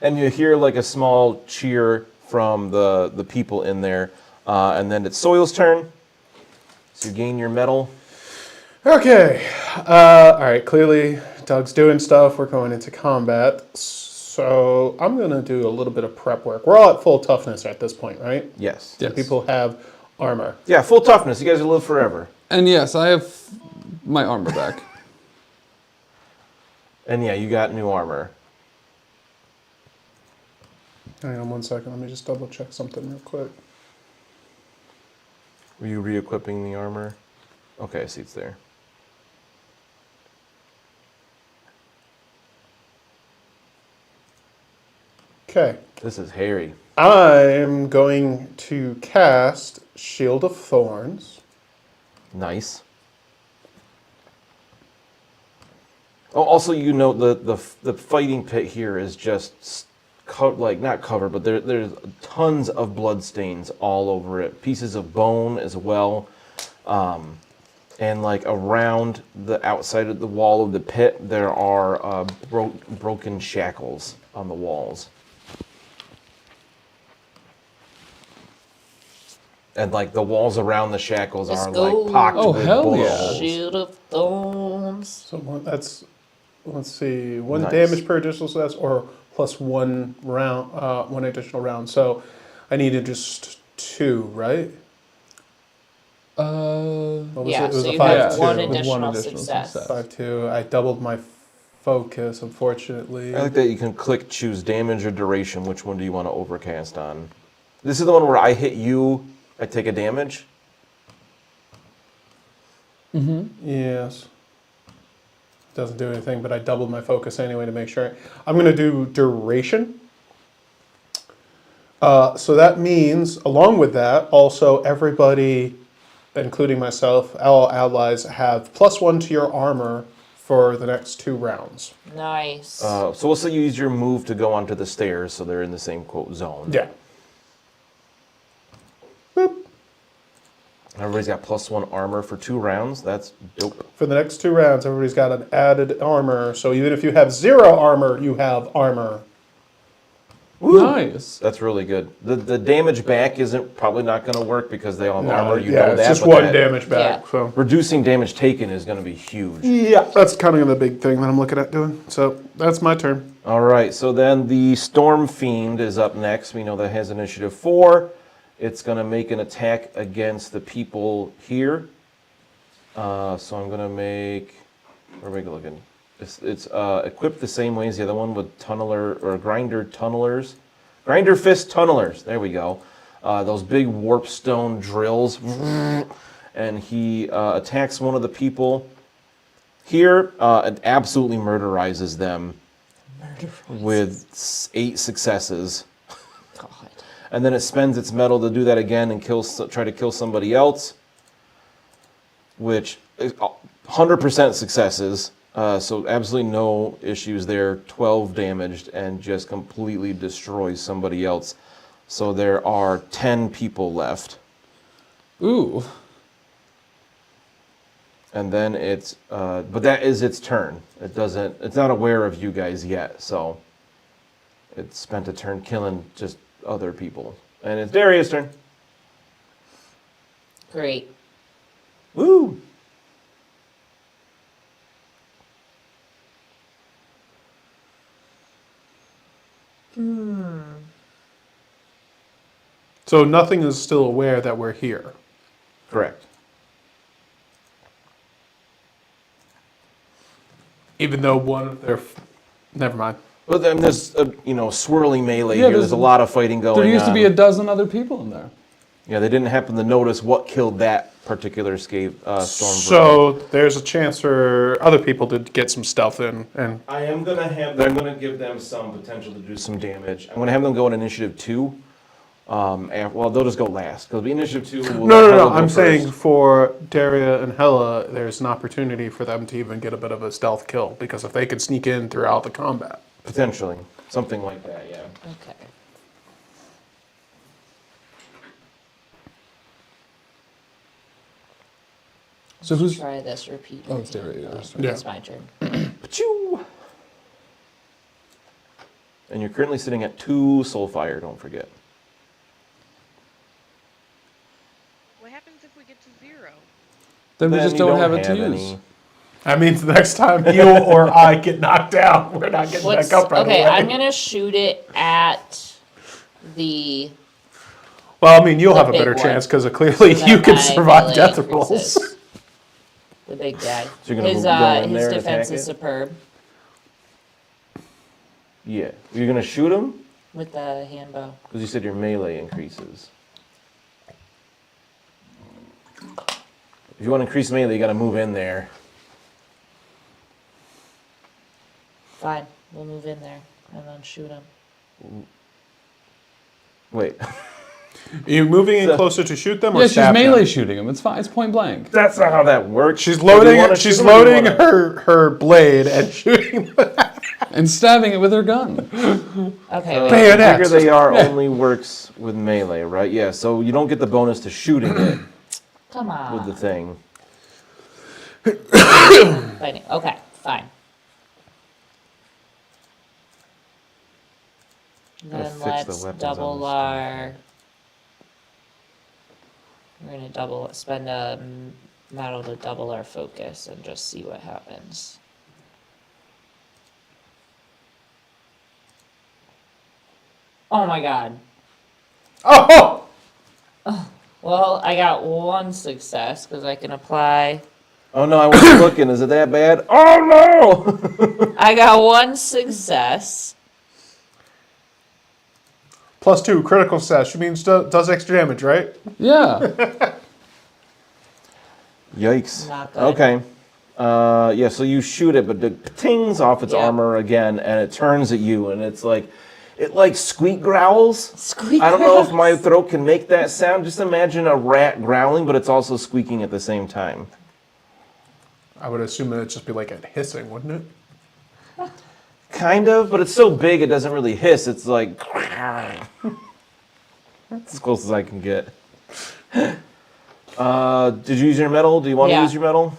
And you hear like a small cheer from the people in there. And then it's Soil's turn. So you gain your medal. Okay. All right. Clearly, Doug's doing stuff. We're going into combat. So I'm going to do a little bit of prep work. We're all at full toughness at this point, right? Yes. Yes. People have armor. Yeah, full toughness. You guys will live forever. And yes, I have my armor back. And yeah, you got new armor. Hang on 1 second. Let me just double check something real quick. Were you re-equipping the armor? Okay, I see it's there. Okay. This is hairy. I'm going to cast Shield of Thorns. Nice. Oh, also, you know the fighting pit here is just not covered, but there's tons of blood stains all over it. Pieces of bone as well, and like around the outside of the wall of the pit, there are broken shackles on the walls. And like the walls around the shackles Let's are go. like pocked Oh, with hell bullet yeah. holes. Shield of Thorns. So that's, let's see, 1 Nice. damage per additional success or plus 1 round, 1 additional round. So I needed just 2, right? What was Yeah, it? It was so a you 5 have 2. one with one additional additional success. success. 5-2. I doubled my focus, unfortunately. I like that you can click choose damage or duration. Which one do you want to overcast on? This is the one where I hit you, I take a damage. Yes. Doesn't do anything, but I doubled my focus anyway to make sure. I'm going to do duration. So that means, along with that, also everybody, including myself, all allies, have +1 to your armor for the next 2 rounds. Nice. So we'll say you use your move to go onto the stairs, so they're in the same quote zone. Yeah. Everybody's got +1 armor for 2 rounds. That's dope. For the next 2 rounds, everybody's got an added armor. So even if you have 0 armor, you have armor. Nice. That's really good. The damage back isn't probably not going to work because they all have armor. You know it's that. just but one that damage back. Yeah. So reducing damage taken is going to be huge. yeah, that's kind of the big thing that I'm looking at doing. So that's my turn. All right, so then the Storm Fiend is up next. We know that has initiative 4. It's going to make an attack against the people here. So I'm going to make... Where are we looking? It's equipped the same way as the other one with Tunneler or Grinder Tunnelers. Grinder Fist Tunnelers. There we go. Those big warp stone drills. And he attacks one of the people here and absolutely murderizes them with 8 successes. God. And then it spends its metal to do that again and try to kill somebody else, which is 100% successes. So absolutely no issues there. 12 damaged and just completely destroys somebody else. So there are 10 people left. Ooh. And then it's, but that is its turn. It's not aware of you guys yet, so it spent a turn killing just other people. And it's Darius' turn. Great. Woo! So nothing is still aware that we're here. Correct. Even though one of their... Never mind. But then there's a, swirling melee Yeah, here. There's a lot of fighting going on. There used to be a dozen other people in there. Yeah, they didn't happen to notice what killed that particular storm. So there's a chance for other people to get some stealth in. And I'm gonna give them some potential to do some damage. I'm gonna have them go in initiative 2. Well, they'll just go last because initiative 2. No. I'm saying for Daria and Hella, there's an opportunity for them to even get a bit of a stealth kill because if they could sneak in throughout the combat. Potentially something like that. Yeah. Okay. So who's... Try this repeat. Oh, it's Darius. Yeah. It's my turn. Achoo! And you're currently sitting at 2 Soulfire, don't forget. What happens if we get to 0? Then we Then just you don't have it to any. use. That means the next time you or I get knocked down, we're not getting back up right Okay, away. I'm gonna shoot it at the... Well, I mean, you'll The have a big better one. chance because clearly so you that can my survive melee death increases. rolls. The big guy. So you're gonna His go in there and defense attack is it? superb Yeah. You're gonna shoot him with the hand bow. because you said your melee increases. If you want to increase melee, you got to move in there. Fine, we'll move in there and then shoot him. Wait. Are you moving in closer to shoot them or Yeah, she's stab melee them? shooting him. It's fine. It's point blank. That's not how that works. She's Do you loading wanna it. She's shoot him or do you loading wanna- her blade and shooting. And stabbing it with her gun. Okay, wait. Bayonet. Figure they are only works with melee, right? Yeah, so you don't get the bonus to shooting it Come with the on. thing. Fighting. Okay, fine. Gotta Then fix the let's weapons double on this our... We're gonna spend a metal to double our focus and just see what happens. Oh my god. Oh! Well, I got 1 success because I can apply. Oh no, I wasn't looking. Is it that bad? Oh no! I got 1 success. +2 critical success. She means does extra damage, right? Yeah. Yikes. Not good. Okay. Yeah, so you shoot it, but it tings off its Yeah. armor again, and it turns at you, and it like squeak growls. Squeak I don't know if growls. my throat can make that sound. Just imagine a rat growling, but it's also squeaking at the same time. I would assume it'd just be like a hissing, wouldn't it? Kind of, but it's so big it doesn't really hiss. It's like that's as close as I can get. Did you use your metal? Do you want to Yeah. use your metal?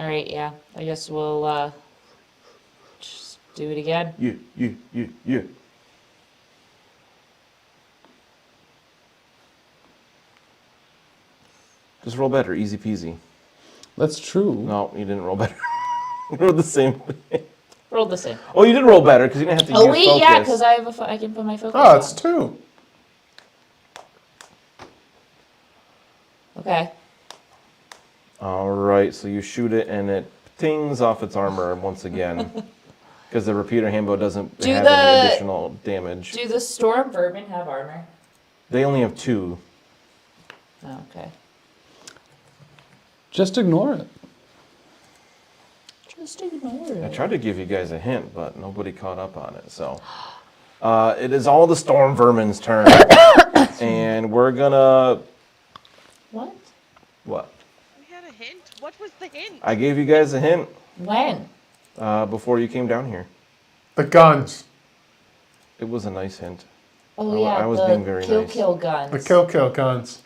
All right, yeah. I guess we'll just do it again. Yeah. Just roll better, easy peasy. That's true. No, you didn't roll better. You rolled the same thing. Roll the same. Oh, you did roll better because you didn't have to Oh use wait, focus. yeah, because I have I can put my focus Oh, it's on. 2. Okay. All right, so you shoot it and it tings off its armor once again. Because the repeater handbow doesn't have any additional damage. Do the storm vermin have armor? They only have 2. Oh, okay. Just ignore it. Just ignore I it. tried to give you guys a hint, but nobody caught up on it. So it is all the storm vermin's turn. And we're gonna... What? What? We had a hint. What was the hint? I gave you guys a hint When? before you came down here. The guns. It was a nice hint. Oh I- yeah, I was the being very nice. kill guns. The kill guns.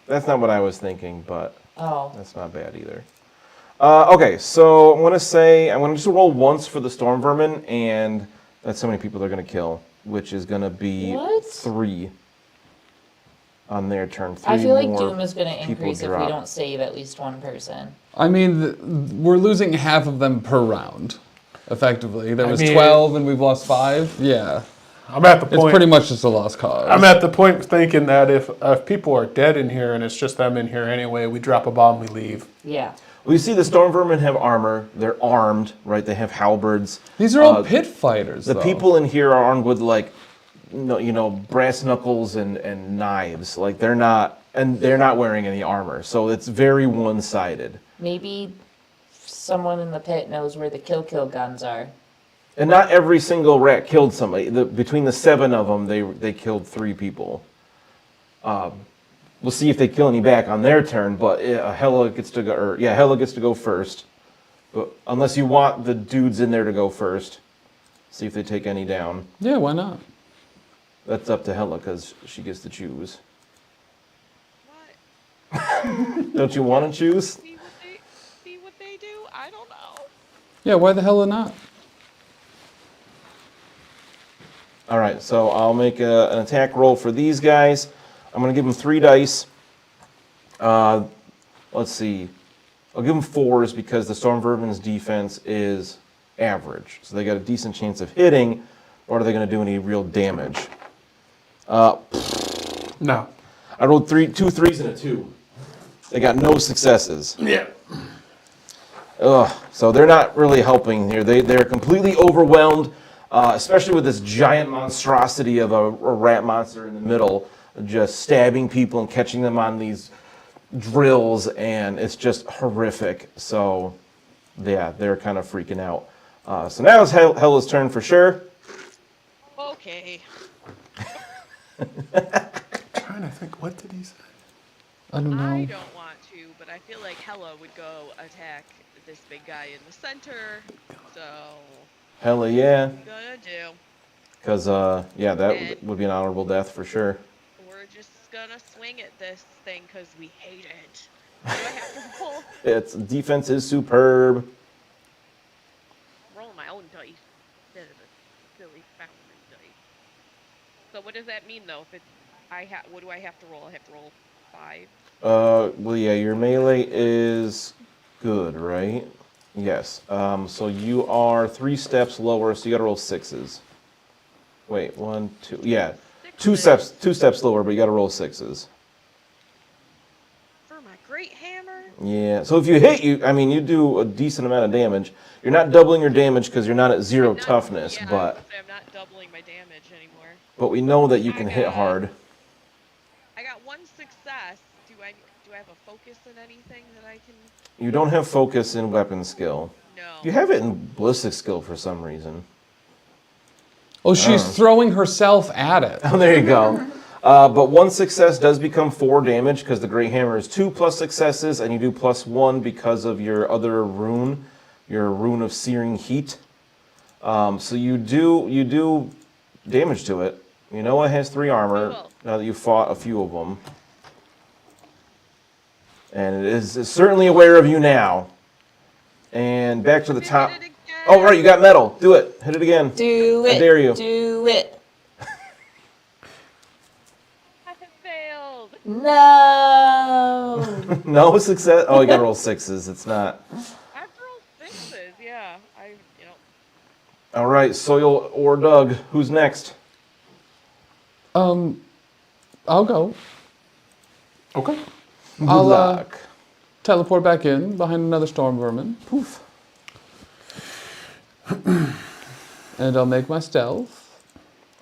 That's not what I was thinking, but Oh. that's not bad either. Okay, so I'm gonna just roll once for the storm vermin, and that's how many people they're gonna kill, which is gonna be What? 3 on their turn. 3 I feel like more Doom is going to people increase if we drop. don't save at least one person. I mean, we're losing half of them per round, effectively. There I was mean- 12 and we've lost 5. Yeah. I'm at the point. It's pretty much just a lost cause. I'm at the point thinking that if people are dead in here and it's just them in here anyway, we drop a bomb, we leave. Yeah. We see the storm vermin have armor. They're armed, right? They have halberds. These are all pit fighters, The though. people in here are armed with like, brass knuckles and knives. Like they're not wearing any armor. So it's very one-sided. Maybe someone in the pit knows where the kill guns are. And not every single rat killed somebody. Between the 7 of them, they killed 3 people. We'll see if they kill any back on their turn, but Hella gets to go. Hella gets to go first. But unless you want the dudes in there to go first, see if they take any down. Yeah, why not? That's up to Hella because she gets to choose. What? Don't you want to choose? See what they do? I don't know. Yeah, why the hell not? All right, so I'll make an attack roll for these guys. I'm going to give them 3 dice. Let's see. I'll give them 4s because the Storm Vermin's defense is average. So they got a decent chance of hitting, or are they going to do any real damage? No. I rolled 2 3s and a 2. They got no successes. Yeah. Ugh, so they're not really helping here. They're completely overwhelmed, especially with this giant monstrosity of a rat monster in the middle, just stabbing people and catching them on these drills, and it's just horrific. So, yeah, they're kind of freaking out. So now it's Hella's turn for sure. Okay. Trying to think, what did he say? I don't know. I don't want to, but I feel like Hella would go attack this big guy in the center. So, Hella yeah, gonna do. because yeah, that would be an honorable death for sure. We're just gonna swing at this thing because we hate it. What do I have to roll? Its defense is superb. Roll my own dice instead of the silly fountain dice. So what does that mean though? If it's what do I have to roll? I have to roll 5. Well, yeah, your melee is good, right? Yes. So you are 3 steps lower, so you gotta roll 6s. Wait, 1, 2, yeah. 2 steps lower, but you gotta roll 6s. For my great hammer? Yeah, so if you hit, you do a decent amount of damage. You're not doubling your damage because you're not at 0 toughness, yeah, but I'm not doubling my damage anymore. we know that you can hit hard. I got 1 success. Do I have a focus in anything that I can? You don't have focus in weapon skill. No. You have it in ballistic skill for some reason. Oh, she's throwing herself at it. Oh, there you go. But 1 success does become 4 damage because the Great Hammer is 2 plus successes, and you do +1 because of your other rune, your rune of searing heat. So you do damage to it. You know it has 3 armor. Cool. Now that you've fought a few of them. And it is certainly aware of you now. And back to the top. Hit it again. Oh, right, you got metal. Do it. Hit it again. Do it. I dare you. Do it. I have failed. No. No success. Oh, you got to roll sixes. It's not. I've rolled sixes. Yeah. All right, Soil or Doug. Who's next? I'll go. Okay. Good I'll luck. teleport back in behind another storm vermin. Poof. And I'll make my stealth.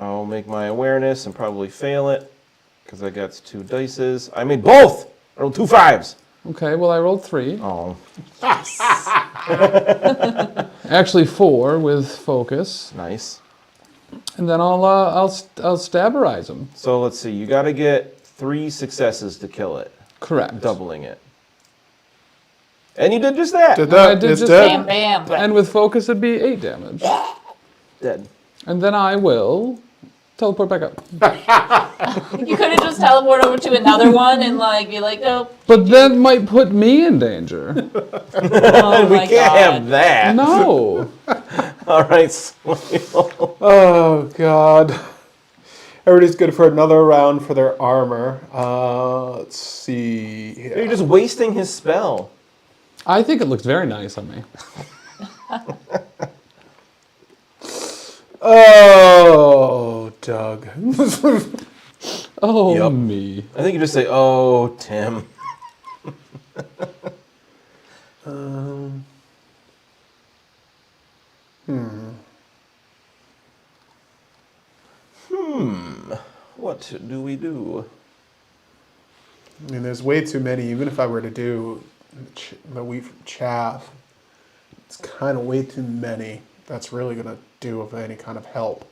I'll make my awareness and probably fail it because I got 2 dices. I made both. I rolled 2 5s. Okay, well I rolled 3. Oh, Actually 4 with focus. nice. And then I'll stabberize him. So let's see. You got to get 3 successes to kill it, Correct. doubling it. And you did just that. Did I that? did It's just dead. Bam, bam. And with focus it'd be 8 damage. Dead. And then I will teleport back up. You could have just teleported over to another one and like be like, oh, But that might put me in danger. oh We my can't god. have that. No. All right, Soil. Oh God. Everybody's good for another round for their armor. Let's see. You're Here. just wasting his spell. I think it looks very nice on me. Oh, Doug. Oh, Yup. me. I think you just say, "Oh, Tim." What do we do? I mean, there's way too many. Even if I were to do the wheat from chaff, it's kind of way too many. That's really gonna do of any kind of help,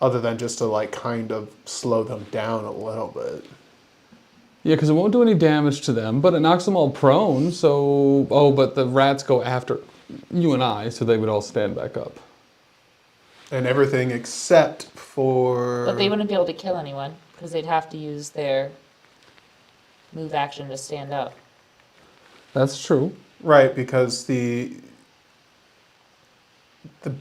other than just to like kind of slow them down a little bit. Yeah, because it won't do any damage to them, but it knocks them all prone, so... Oh, but the rats go after you and I, so they would all stand back up. And everything except for. But they wouldn't be able to kill anyone because they'd have to use their move action to stand up. That's true. Right, because the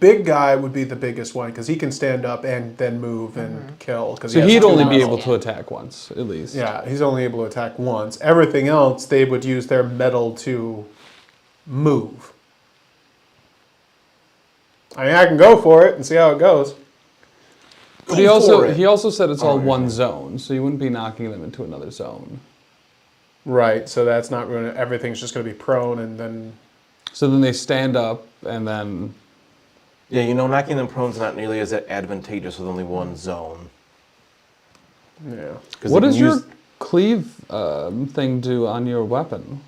big guy would be the biggest one because he can stand up and then move and kill. So he'd only be able Yeah. to attack once, at least. Yeah, he's only able to attack once. Everything else, they would use their metal to move. I mean, I can go for it and see how it goes. But he Go also for it. he also said it's all Oh, yeah. one zone, so you wouldn't be knocking them into another zone. Right, so that's not going to, everything's just going to be prone and then. So then they stand up, and then... Yeah, you know, knocking them prone's not nearly as advantageous with only one zone. Yeah. 'Cause What they can does your use- cleave thing do on your weapon?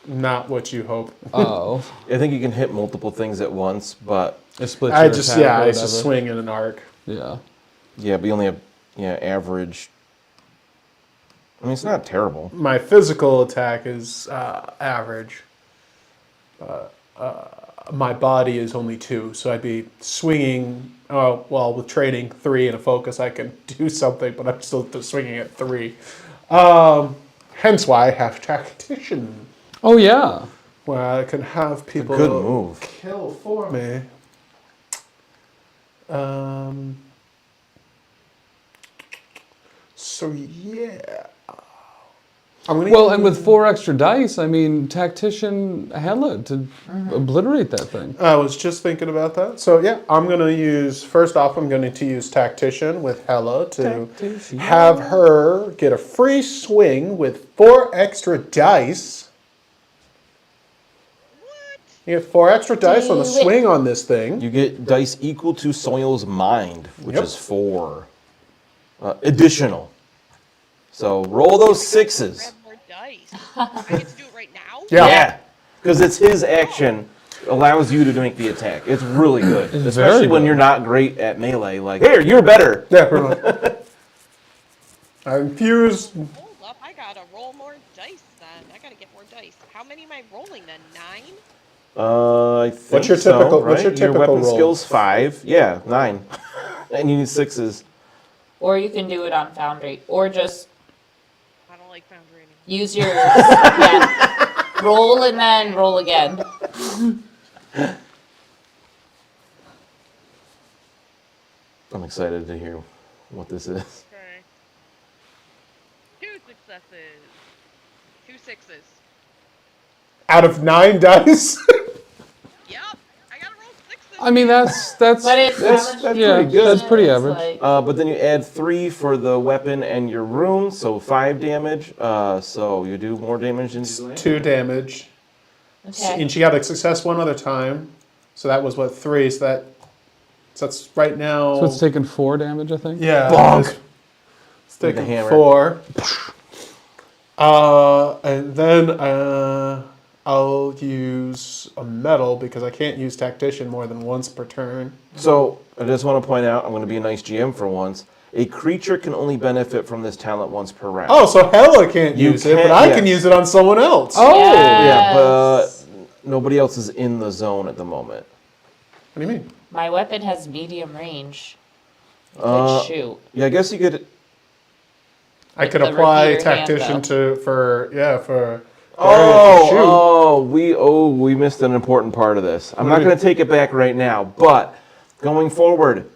Not what you hope. Oh, I think you can hit multiple things at once, but it splits I your just, attack yeah, or it's just whatever. swing in an arc. Yeah. yeah, but you only have average. I mean, it's not terrible. My physical attack is average. My body is only 2, so I'd be swinging. Oh, well, with training 3 and a focus, I can do something, but I'm still swinging at 3. Hence why I have tactician, Oh, yeah. where I can have people Good move. kill for me. So yeah. I'm gonna Well, and with 4 extra dice, I mean, Tactician hella to obliterate that thing. I was just thinking about that. So yeah, I'm gonna use, first off, I'm going to use Tactician with Hella to Tactician. have her get a free swing with 4 extra dice. You get 4 extra dice on the Do it. swing on this thing. You get dice equal to Soil's mind, which Yep. is 4 additional. So roll those 6s. Grab more dice. I get to do it right now? Yeah. Because it's his action allows you to make the attack. It's really good, It's especially very when good. you're not great at melee. Like, here, you're better. Yeah, pretty much. I infused. Hold up, I gotta roll more dice then. I gotta get more dice. How many am I rolling then? 9? I think What's your so, typical- right? what's your typical weapon roll? skill's 5. Yeah, 9. And you need 6s. Or you can do it on Foundry, or just I don't like like Foundry anymore. Use yours. Yeah. Roll and then roll again. I'm excited to hear what this is. Okay. 2 successes. 2 sixes. Out of 9 dice? Yep. I gotta roll 6s. I mean, that's But it's That's average yeah, pretty good. that's pretty It's average. like- But then you add 3 for the weapon and your rune, so 5 damage. So you do more damage than you do. 2 damage. Okay. And she got a success one other time. So that was what, 3? So that's right now. So it's taken 4 damage, I think. Yeah. Bonk. It's With the taking hammer. 4. And then I'll use a metal because I can't use tactician more than once per turn. So I just want to point out, I'm going to be a nice GM for once. A creature can only benefit from this talent once per round. Oh, so Hella can't You use it, but can't- I can yes. use it on someone else. Oh! Yeah, but Yes. nobody else is in the zone at the moment. What do you mean? My weapon has medium range. You could Uh, shoot. Yeah, I guess you could. I With could the apply repeater hand, tactician for We missed an important part of this. I'm What not do you- going to take it back right now, but going forward,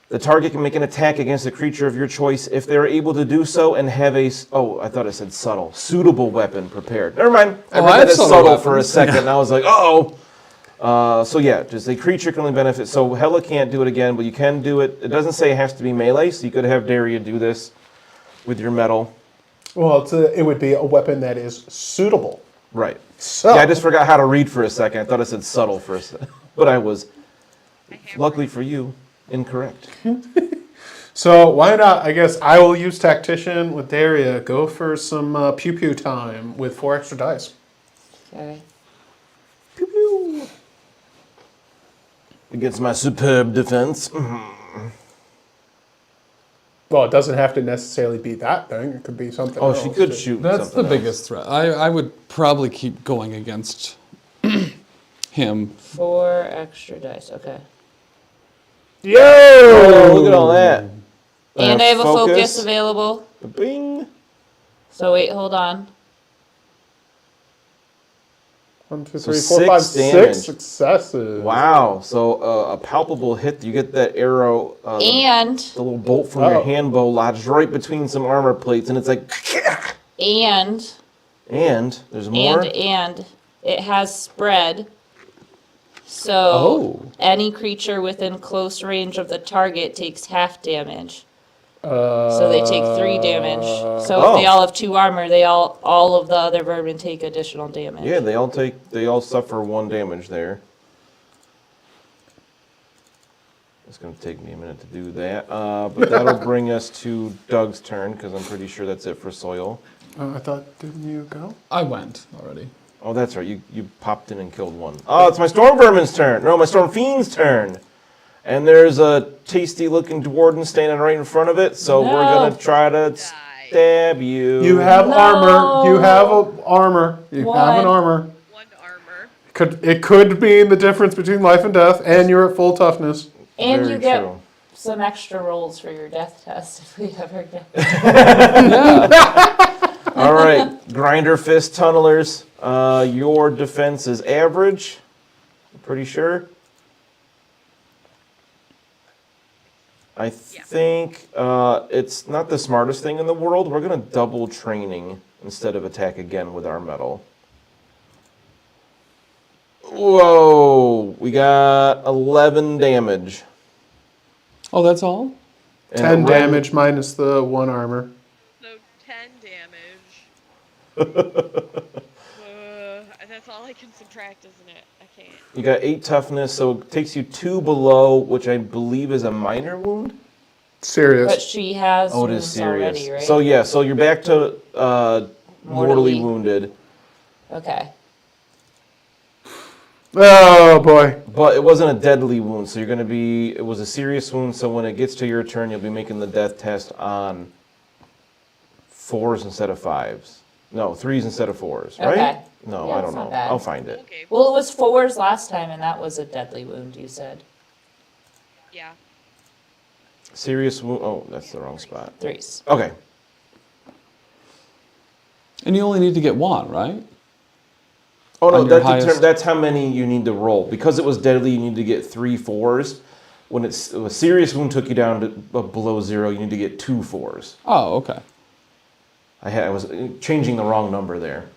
the target can make an attack against a creature of your choice if they're able to do so and have a I thought I said subtle, suitable weapon prepared. Never mind. I Oh, read I that have as subtle subtle for a weapons. second, and I was like, uh-oh. So yeah, just a creature can only benefit. So Hella can't do it again, but you can do it. It doesn't say it has to be melee, so you could have Daria do this with your metal. Well, it would be a weapon that is suitable. Right. So Yeah, I just forgot how to read for a second. I thought I said subtle for a second. But I was, luckily for you, incorrect. So why not? I guess I will use tactician with Daria. Go for some pew pew time with 4 extra dice. Okay. Pew pew. Against my superb defense. Well, it doesn't have to necessarily be that thing. It could be something Oh, else. she could too. shoot. That's the something else. biggest threat. I would probably keep going against him. 4 extra dice. Okay. Oh, look at all that. And I have a focus available. Bing. So wait, hold on. 1, 2, So 3, 4, 5, 6 damage. successes. Wow. So a palpable hit. You get that arrow. And The little bolt from your hand bow lodged right between some armor plates, and it's like. and There's more. and it has spread. So Oh. any creature within close range of the target takes half damage. So they take 3 damage. So if they all have 2 armor, all of the other vermin take additional damage. Yeah, they all suffer 1 damage there. It's going to take me a minute to do that. But that'll bring us to Doug's turn, because I'm pretty sure that's it for Soil. I thought, didn't you go? I went already. Oh, that's right. You popped in and killed 1. Oh, it's my Storm Vermin's turn. No, my Storm Fiend's turn. And there's a tasty-looking Dwarden standing right in front of it, so we're going to try to stab you. You have No. armor. You have armor. You have an What? armor. 1 armor. It could mean the difference between life and death, and you're at full toughness. And Very you get true. some extra rolls for your death test if we ever get. All right, Grinder Fist Tunnelers. Your defense is average. I'm pretty sure. I think it's not the smartest thing in the world. We're going to double training instead of attack again with our metal. Whoa, we got 11 damage. Oh, that's all? And 10 it ran- damage minus the 1 armor. So 10 damage. That's all I can subtract, isn't it? I can't. You got 8 toughness, so it takes you 2 below, which I believe is a minor wound. Serious. But she has Oh, it is wounds serious. already, right? So yeah, so you're back to mortally Mortally. wounded, Okay. Oh boy. but it wasn't a deadly wound. So you're going to be. It was a serious wound. So when it gets to your turn, you'll be making the death test on 4s instead of 5s. No, 3s instead of 4s, right? Okay. No, Yeah, I it's don't not know. bad. I'll find it. Okay. Well, it was 4s last time, and that was a deadly wound, you said. Yeah. Serious wound. Oh, that's the wrong spot. 3s. Okay. And you only need to get one, right? Oh no, On your highest- that's how many you need to roll. Because it was deadly, you need to get 3 4s. When a serious wound took you down to below 0, you need to get 2 4s. Oh, okay. I was changing the wrong number there.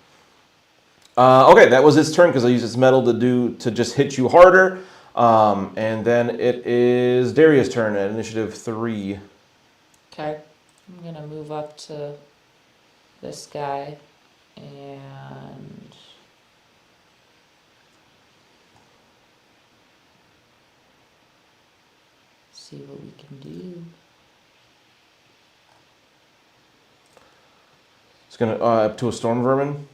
Okay, that was its turn because I used its metal to just hit you harder. And then it is Daria's turn at initiative 3. Okay. I'm gonna move up to this guy and see what we can do. It's gonna up to a storm vermin.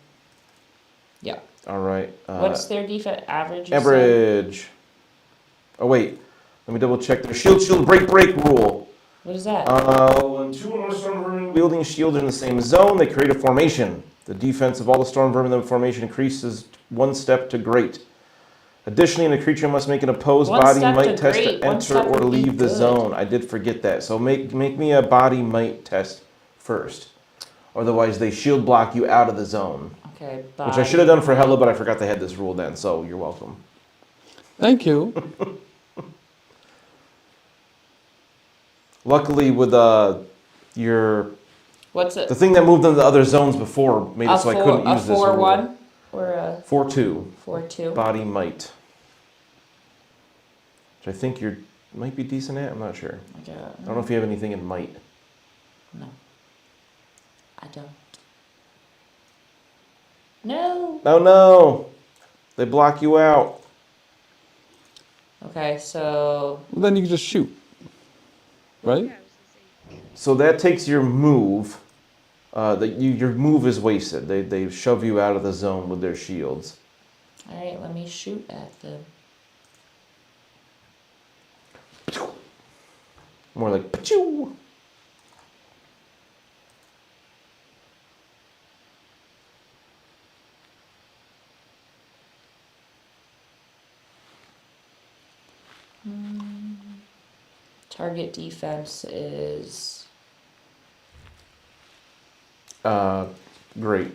Yeah. All right. What's their defense average? You said? average? Oh wait, let me double check their shield break rule. What is that? When 2 or more storm vermin wielding shields are in the same zone, they create a formation. The defense of all the storm vermin in the formation increases 1 step to great. Additionally, the creature must make an opposed 1 body step might to test great, to 1 enter step or would be leave the good. zone. I did forget that. So make me a body might test first. Otherwise, they shield block you out of the zone. Okay. Which I should have done for Hella, but I forgot they had this rule then, so you're welcome. Thank you. Luckily, with your What's it? the thing that moved into the other zones before made it so I couldn't use this rule. 4-1 or a 4-2 4-2? body might, which I think you might be decent at. I'm not sure. Okay. I don't know if you have anything in might. No. I don't. No. Oh no, they block you out. Okay, so Well, then you can just shoot. Right? Yeah, I was gonna say. So that takes your move. Your move is wasted. They shove you out of the zone with their shields. all right, let me shoot at them. More like pachoo. Target defense is Great.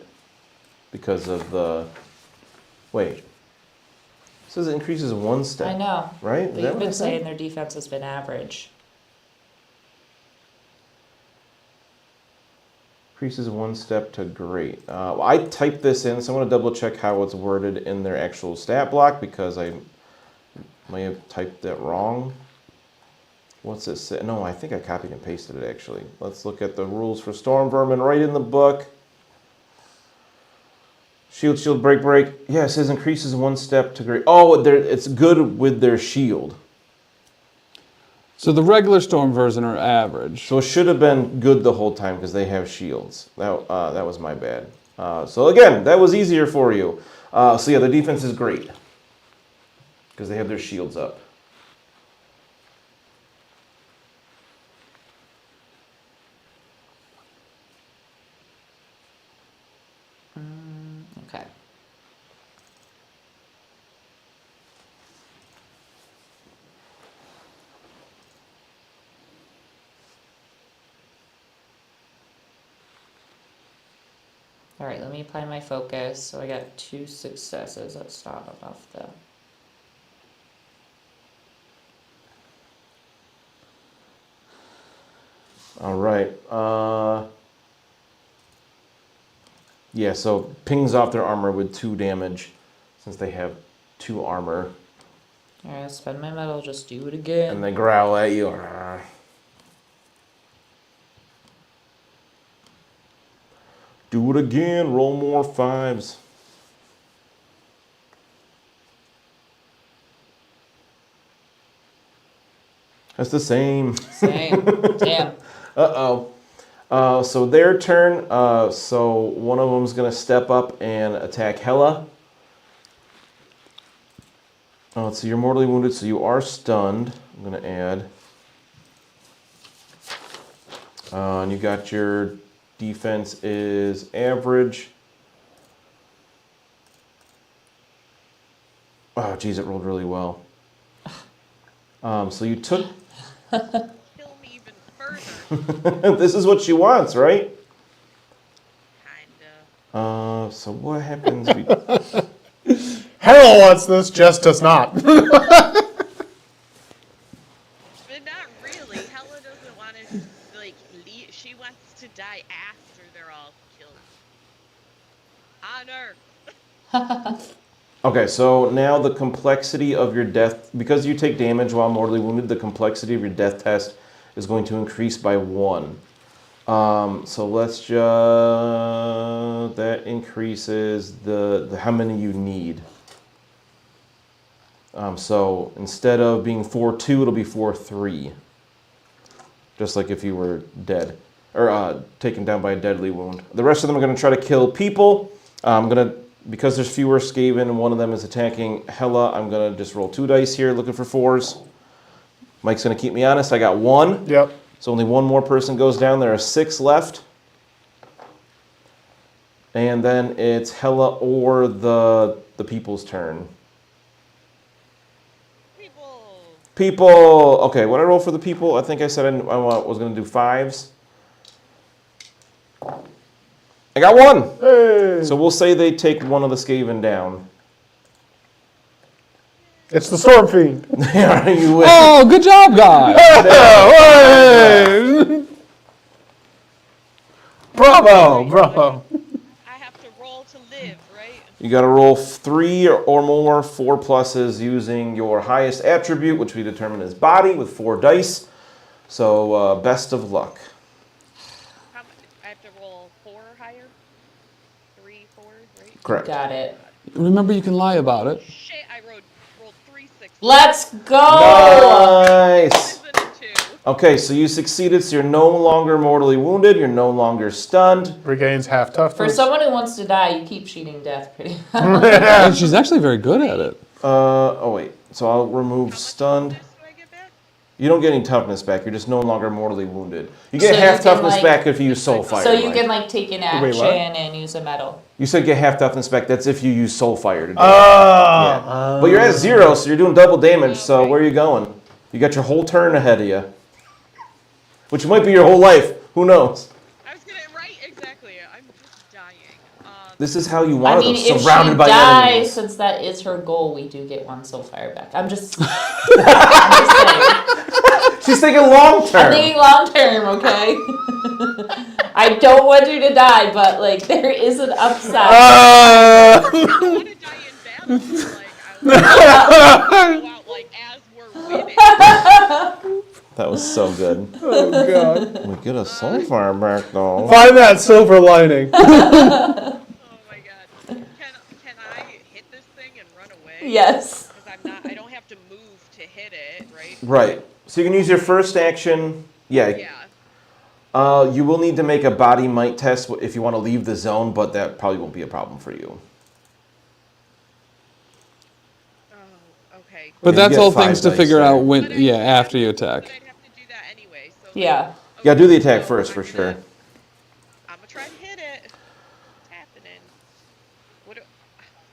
Because of the... Wait. It says it increases 1 step. I know. Right? Is But that you've what it been said? saying their defense has been average. Increases 1 step to great. Well, I typed this in, so I'm going to double check how it's worded in their actual stat block because I may have typed that wrong. What's it say? No, I think I copied and pasted it actually. Let's look at the rules for storm vermin right in the book. Shield, break. Yeah, it says increases 1 step to great. Oh, it's good with their shield. So the regular storm version are average. So it should have been good the whole time because they have shields. That was my bad. So again, that was easier for you. So yeah, the defense is great because they have their shields up. Okay. All right, let me apply my focus. So I got 2 successes. That's not enough though. All right. Yeah, so pings off their armor with 2 damage since they have 2 armor. All right, spend my metal. Just do it again. And they growl at you. Do it again. Roll more 5s. That's the same. Same. Damn. Uh-oh. So their turn. So one of them's going to step up and attack Hella. Oh, so you're mortally wounded, so you are stunned. I'm going to add. And you got your defense is average. Oh, geez, it rolled really well. So you took... Kill me even further. This is what she wants, right? Kinda. So what happens? Hell wants this, just does not. But not really. Hella doesn't want to, like, she wants to die after they're all killed. Honor. Okay, so now the complexity of your death, because you take damage while mortally wounded, the complexity of your death test is going to increase by 1. So let's just, that increases the how many you need. So instead of being 4-2, it'll be 4-3. Just like if you were dead, or taken down by a deadly wound. The rest of them are going to try to kill people. Because there's fewer Skaven and one of them is attacking Hela, I'm going to just roll 2 dice here, looking for 4s. Mike's going to keep me honest. I got 1. Yep. So only 1 more person goes down. There are 6 left. And then it's Hela or the people's turn. People. Okay, what did I roll for the people? I think I said I was going to do 5s. I got 1. Hey. So we'll say they take one of the Skaven down. It's the Storm Fiend. Yeah, you win. Oh, good job, guys. Hey. Bravo, bravo. I have to roll to live, right? You got to roll 3 or more 4 pluses using your highest attribute, which we determine as body, with 4 dice. So best of luck. How much? I have to roll 4 or higher? 3, 4, right? Correct. Got it. Remember, you can lie about it. Shit, I rolled 3 6. Let's go! Nice. Okay, so you succeeded, so you're no longer mortally wounded, you're no longer stunned. Regains half toughness. For someone who wants to die, you keep cheating death pretty much. And she's actually very good at it. Oh wait, so I'll remove stunned. Do I get back? You don't get any toughness back, you're just no longer mortally wounded. You get So half you can, toughness like- back if you use soul fire. So you Mike. can like take an action Wait, what? and use a medal. You said get half toughness back, that's if you use soul fire to do it. Oh. Yeah. But you're at 0, so you're doing double damage, so where are you going? You got your whole turn ahead of you. Which might be your whole life, who knows? I was gonna, right, exactly. I'm just dying. This is how you I want mean, them, if she surrounded by dies, enemies. since that is her goal, we do get 1 soul fire back. I'm just saying. She's thinking long I'm term. thinking long term, okay? I don't want her to die, but like there is an upside. I don't want to die in battle. Like, I want to go out like as we're winning. That was so good. Oh, God. We get a soul fire back though. Find that silver lining. Oh my god. Can I hit this thing and run away? Yes. Because I don't have to move to hit it, right? Right. So you can use your first action. Yeah. Yeah. You will need to make a body might test if you want to leave the zone, but that probably won't be a problem for you. Oh, okay. But Yeah, that's you get all 5 things to dice figure there. out when, But yeah, after you attack. But I'd have to do that anyway. So Yeah. Yeah, do the attack first for sure. I'm gonna try and hit it. It's happening.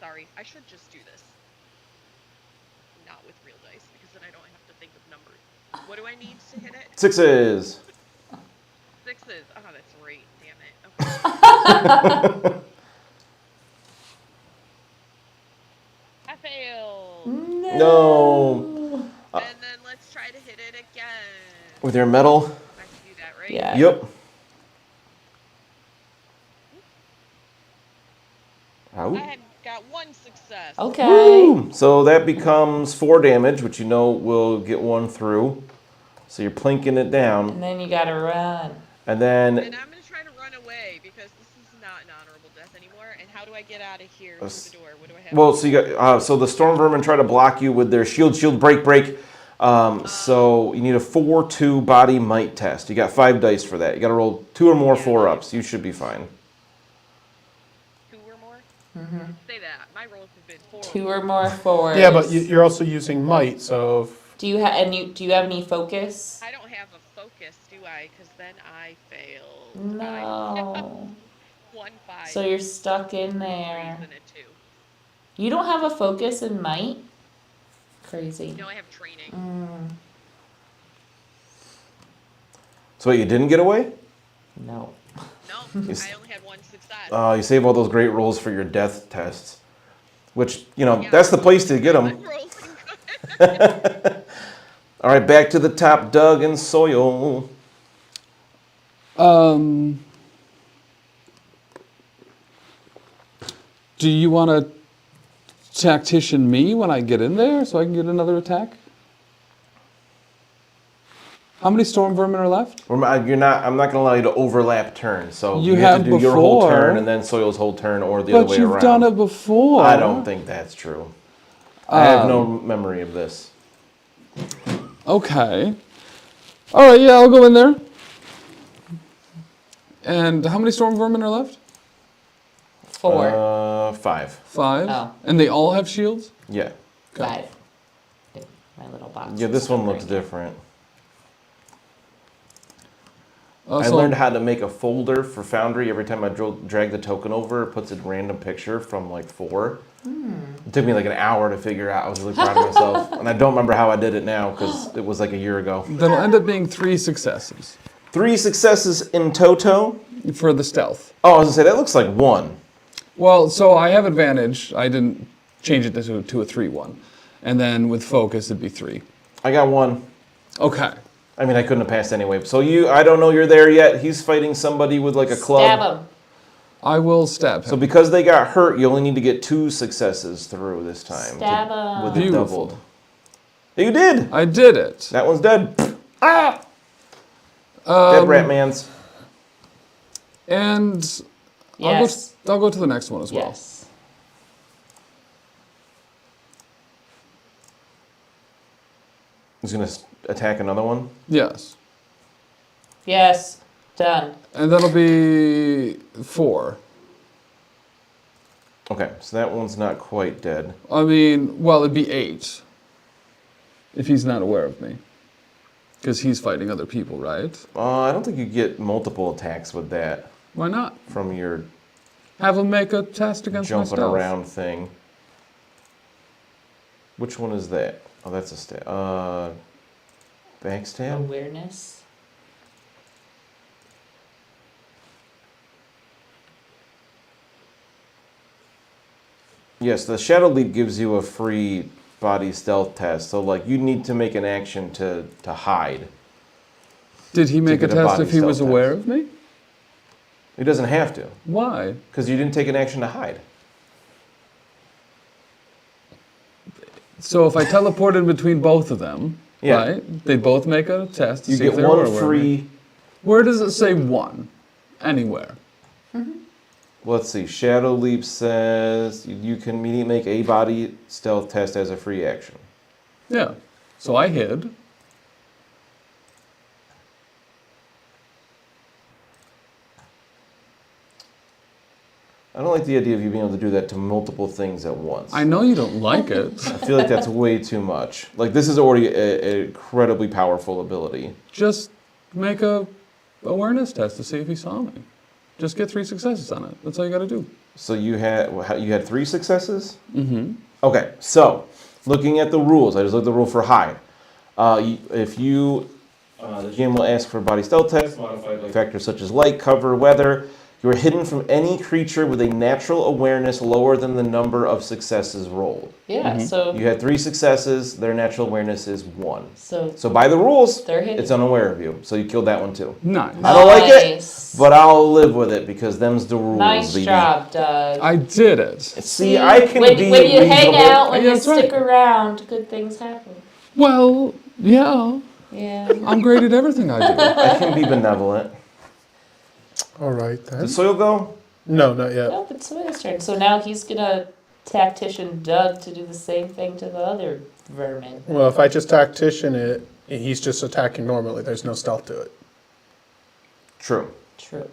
Sorry, I should just do this. Not with real dice, because then I don't have to think of numbers. What do I need to hit it? 6s. 6s. Oh, that's 3. Damn it. Okay. I failed. No. And then let's try to hit it again. With your metal. I can do that, right? Yeah. Yep. I Ow. had got 1 success. Okay. Woo! So that becomes 4 damage, which you know will get 1 through. So you're plinking it down. And then you gotta run. And then And I'm gonna try to run away because this is not an honorable death anymore. And how do I get out of here through the door? What do I have? well, so you got so the storm vermin try to block you with their shield, break. So you need a 4-2 body might test. You got 5 dice for that. You got to roll 2 or more 4-ups. You should be fine. 2 or more? Mm-hmm. Say that. My rolls have been 4. 2 or more 4s. Yeah, but you're also using might, so... Do you have any focus? I don't have a focus, do I? Because then I fail. No. 1 5. So you're stuck in there. 3s and a 2. You don't have a focus in might? Crazy. No, I have training. So wait, you didn't get away? No. No, I only had one success. You save all those great rolls for your death tests. Which, Yeah, that's the place to get them. I'm rolling good. All right, back to the top, Doug and Soil. Do you want to tactician me when I get in there so I can get another attack? How many storm vermin are left? I'm not going to allow you to overlap turns. So You have have to do your whole before. turn and then Soil's whole turn, or the other But way you've around. done it before. I don't think that's true. I have no memory of this. Okay. All right, yeah, I'll go in there. And how many storm vermin are left? 4. 5. 5. Oh. And they all have shields? Yeah. 5. My little box. Yeah, this is one looks separated. different. Uh, I so- learned how to make a folder for Foundry. Every time I drag the token over, it puts a random picture from like 4. It took me like an hour to figure out. I was really proud of myself. And I don't remember how I did it now because it was like a year ago. That'll end up being 3 successes 3 successes in toto. for the stealth. Oh, I was going to say, that looks like 1. Well, so I have advantage. I didn't change it to a 3-1. And then with focus, it'd be 3. I got 1. Okay. I mean, I couldn't have passed anyway. So I don't know you're there yet. He's fighting somebody with like a club. Stab him. I will stab him. So because they got hurt, you only need to get 2 successes through this time. Stab him. With the Beautiful. doubled. You did. I did it. That one's dead. Ah! Dead rat mans. And Yes. I'll go to the next one as well. Yes. He's gonna attack another one. Yes. Yes. Done. And that'll be 4. Okay, so that one's not quite dead. I mean, well, it'd be 8. If he's not aware of me. Because he's fighting other people, right? I don't think you get multiple attacks with that Why not? from your Have him make a test against my jumping stealth. around thing. Which one is that? Oh, that's a stab. Backstab? Awareness. Yes, the Shadow Leap gives you a free body stealth test. So, like, you need to make an action to hide. Did he make a get a test body if he was stealth aware test. of me? He doesn't have to, Why? because you didn't take an action to hide. So if I teleported between both of them, Yeah. right? They both make a test to You see if get they were one aware of me. free. Where does it say 1? Anywhere. Let's see. Shadow Leap says you can immediately make a body stealth test as a free action. Yeah. So I hid. I don't like the idea of you being able to do that to multiple things at once. I know you don't like it. I feel like that's way too much. Like, this is already an incredibly powerful ability. Just make a awareness test to see if he saw me. Just get 3 successes on it. That's all you got to do. So you had 3 successes? Mm-hmm. Okay, so looking at the rules, I just looked at the rule for hide. If you, the GM will ask for a body stealth test modified by factors such as light, cover, weather. You are hidden from any creature with a natural awareness lower than the number of successes rolled. Yeah. So. You had 3 successes. Their natural awareness is 1. So. So by the rules, They're hidden. it's unaware of you. So you killed that one too. Nice. I don't like it, Nice. but I'll live with it because them's the rules. Nice baby. job, Doug. I did it. See, I can when, be when you hang reasonable. out, when Yeah, you that's right. stick around, good things happen. Well, yeah. Yeah. I'm great at everything I do. I can be benevolent. All right then. Did Soil go? No, not yet. Nope, it's Soil's turn. So now he's gonna tactician Doug to do the same thing to the other vermin. Well, if I just tactician it, he's just attacking normally. There's no stealth to it. True. True.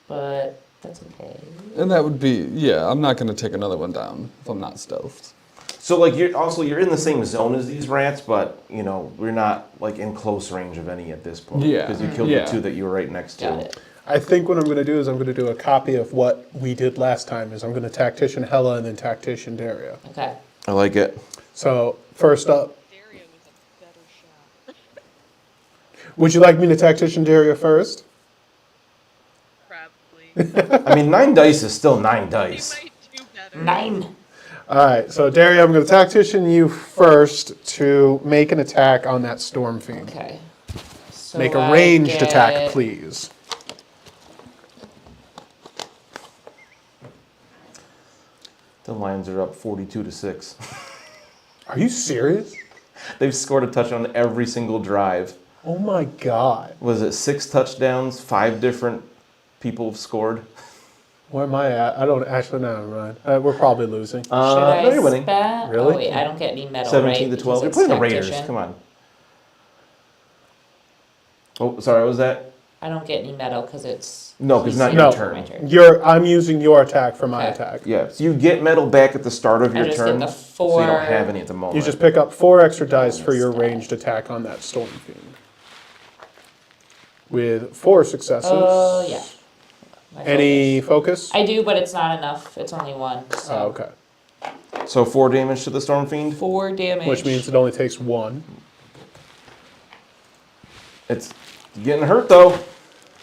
But that's okay. And that would be, yeah, I'm not going to take another one down if I'm not stealthed. So, like, you're in the same zone as these rats, but, you know, we're not, like, in close range of any at this point. Yeah. Because you killed Yeah. the 2 that you were right next to. Got it. I think what I'm going to do is I'm going to do a copy of what we did last time. Is I'm going to tactician Hella and then tactician Daria. Okay. I like it. So first up, Daria was a better shot. would you like me to tactician Daria first? I mean, 9 dice is still 9 You dice. might do better. 9. All right, so Daria, I'm going to tactician you first to make an attack on that Storm Fiend. Okay. So Make a I ranged attack, get- please. The Lions are up 42-6. Are you serious? They've scored a touchdown on every single drive. Oh my god. Was it 6 touchdowns? 5 different people have scored. Where am I at? I don't actually know, Ryan. We're probably losing. Should I No, you're winning. spend? Really? Oh wait, I don't get any medal, 17 right? to 12. You're Because playing the it's Raiders. tactician. Come on. Oh, sorry. What was that? I don't get any medal because it's. No, 'cause not your turn. My turn. I'm using your attack for my Okay. attack. Yeah. So you get metal back at the start of I your just turn. get the So you don't 4. have any at the moment. You just pick up 4 extra dice for your Stat. ranged attack on that Storm Fiend. With 4 successes. Oh yeah. My Any focus. focus? I do, but it's not enough. It's only 1. So. Oh, okay. So 4 damage to the Storm Fiend. 4 damage. Which means it only takes 1. It's getting hurt though.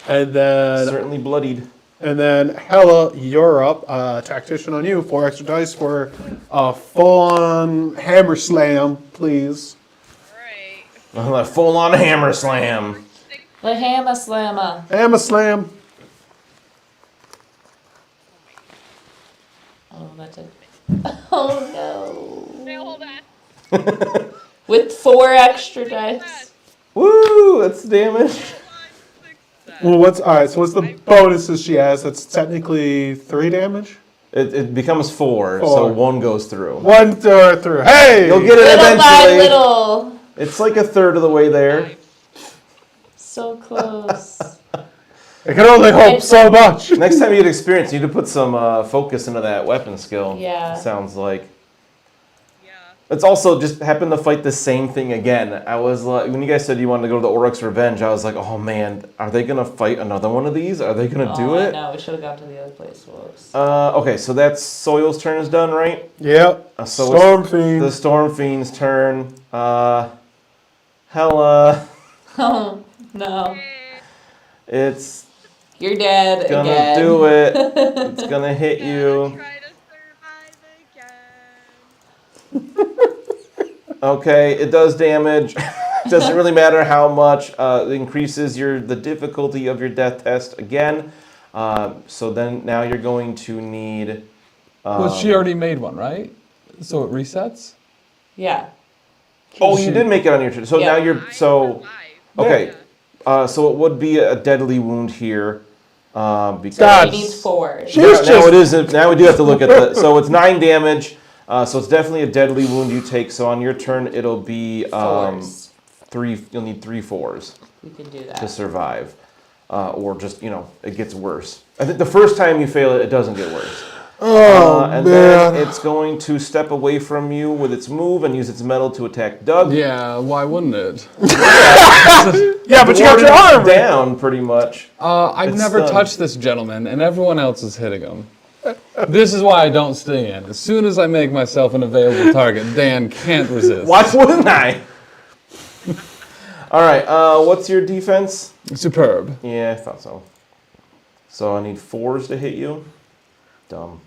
And then Certainly bloodied. Hella, you're up. Tactician on you. 4 extra dice for a full-on hammer slam, please. Alright. A full-on hammer slam. the hammer slammer. Hammer slam. Oh, that's it. Oh Now no. hold on. With 4 extra dice. Woo! That's damage. Well, what's the bonuses she has? That's technically 3 damage. It becomes 4, so 4. 1 goes through. 1 through. Hey! You'll get it Little by eventually. little. It's like a third of the way there. So close. I can only hope so much. Next time you get experience, you need to put some focus into that weapon skill. Yeah. It sounds like. Yeah. It's also just happened to fight the same thing again. I was like, when you guys said you wanted to go to the Oryx Revenge, I was like, oh man, are they gonna fight another one of these? Are they gonna do it? No, we should have gone to the other place. Whoops. Okay, so that's Soil's turn is done, right? Yep. So Storm it's Fiend. the Storm Fiend's turn. Hella. Oh no. It's You're dead gonna again. do it. It's gonna hit you. Try to survive again. Okay, it does damage. Doesn't really matter how much. It increases the difficulty of your death test again. So then now you're going to need. Well, she already made one, right? So it resets? Yeah. Oh, you did make it on your turn. So Yeah. now you're so. Okay. So it would be a deadly wound here. Because God. It needs 4. now it is. Now we do have to look at the. So it's 9 damage. So it's definitely a deadly wound you take. So on your turn, it'll be 4s. 3. You'll need 3 4s You can do to that. survive, or just it gets worse. I think the first time you fail it, it doesn't get worse. And then it's going to step away from you with its move and use its metal to attack Doug. Yeah, why wouldn't it? Yeah, but you got your Warding arm. down pretty much. I've It's never stunned. touched this gentleman, and everyone else is hitting him. This is why I don't stay in. As soon as I make myself an available target, Dan can't resist. Why wouldn't I? All right. What's your defense? Superb. Yeah, I thought so. So I need 4s to hit you. Dumb.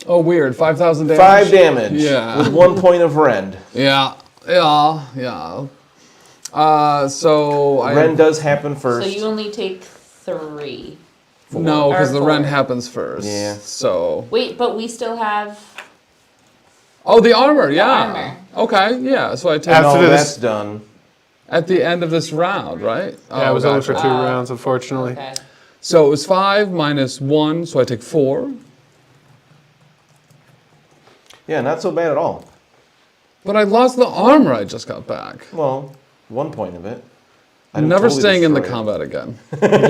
Oh, weird. 5,000 damage. 5 damage. Yeah. With 1 point of rend. Yeah. So I Rend does happen So first. you only take 3. no, because the Or rend 4. happens first. Yeah. So. Wait, but we still have. Oh, the armor. Yeah. armor. Okay. Yeah. So I take After no, this- that's done. at the end of this round, right? Yeah, it was only for 2 gotcha. rounds, unfortunately. Okay. So it was 5 minus 1, so I take 4. Yeah, not so bad at all. But I lost the armor I just got back. Well, 1 point of it. I'm never totally staying in the destroy it. combat again.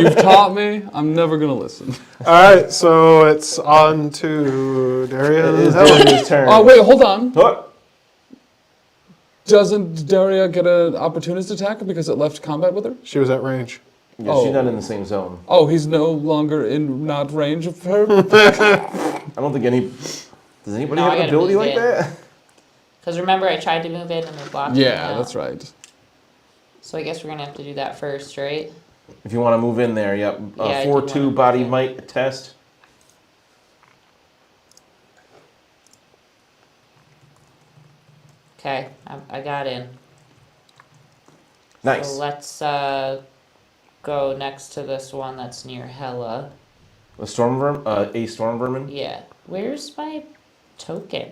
You've taught me. I'm never gonna listen. All right, so it's on to Daria. It is Hella. Daria's turn. Oh wait, hold on. What? Doesn't Daria get an opportunist attack because it left combat with her? She was at range. Yeah, Oh. she's not in the same zone. Oh, he's no longer in not range of her. I don't think any. Does anybody No, I have an gotta ability move like in. that? Because remember, I tried to move in and they blocked me Yeah, out. that's right. So I guess we're going to have to do that first, right? If you want to move in there, yep. Yeah, I do 4-2 wanna body move in. might test. Okay, I got in. Nice. So let's go next to this one that's near Hella. A storm vermin. Yeah. Where's my token?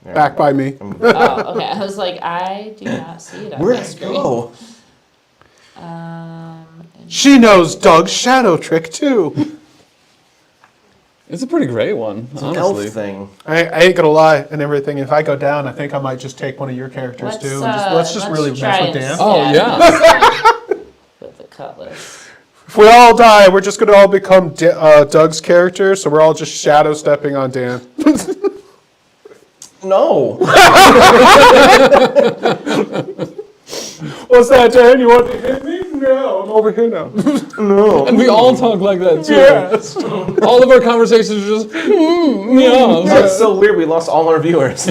There. Back by me. Oh, okay. I was like, I do not see it on Where'd my I screen. go? She knows Doug's shadow trick too. It's a pretty great one, It's an elf honestly. thing. I ain't gonna lie and everything. If I go down, I think I might just take one of your characters Let's, too. And let's really try mess with and Dan. Oh, yeah. let's try with the cutlass. If we all die, we're just gonna all become Doug's character. So we're all just shadow stepping on Dan. No. What's that, Dan? You want to hit me? No, I'm over here now. No. And we all talk like that too. Yes. All of our conversations are just, yeah. That's so weird. We lost all our viewers.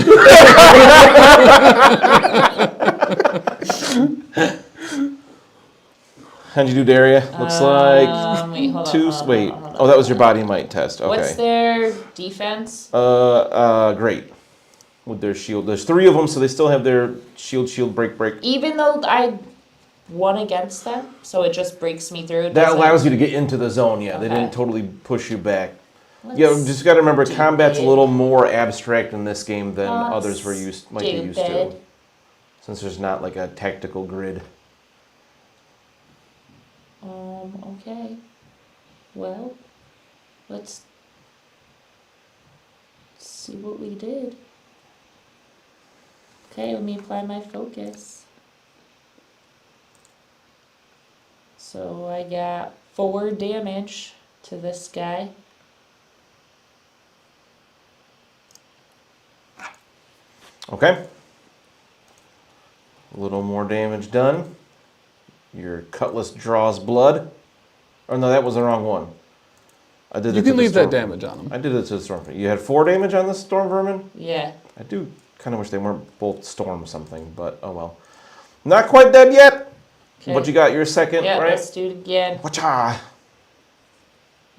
How'd you do, Daria? Looks like Wait, hold on, two. hold on, Wait. hold on, Oh, that was your hold on. body might test. Okay. What's their defense? Great. With their shield, there's 3 of them, so they still have their shield, break. Even though I won against them, so it just breaks me through. That allows you to get into the zone. Yeah, they Okay. didn't totally push you back. Yeah, just got to remember, do combat's a it. little more abstract in this game than Let's others might be used to, stupid. since there's not like a tactical grid. Okay. Well, let's see what we did. Okay, let me apply my focus. So I got 4 damage to this guy. Okay. A little more damage done. Your cutlass draws blood. Oh no, that was the wrong one. I did. You it to can the leave that storm- damage on him. I did it to the storm. You had 4 damage on the storm vermin. Yeah. I do kind of wish they weren't both storm something, but oh well. Not quite dead yet. Okay. But you got your second, Yeah, right? let's do it again. Whatcha?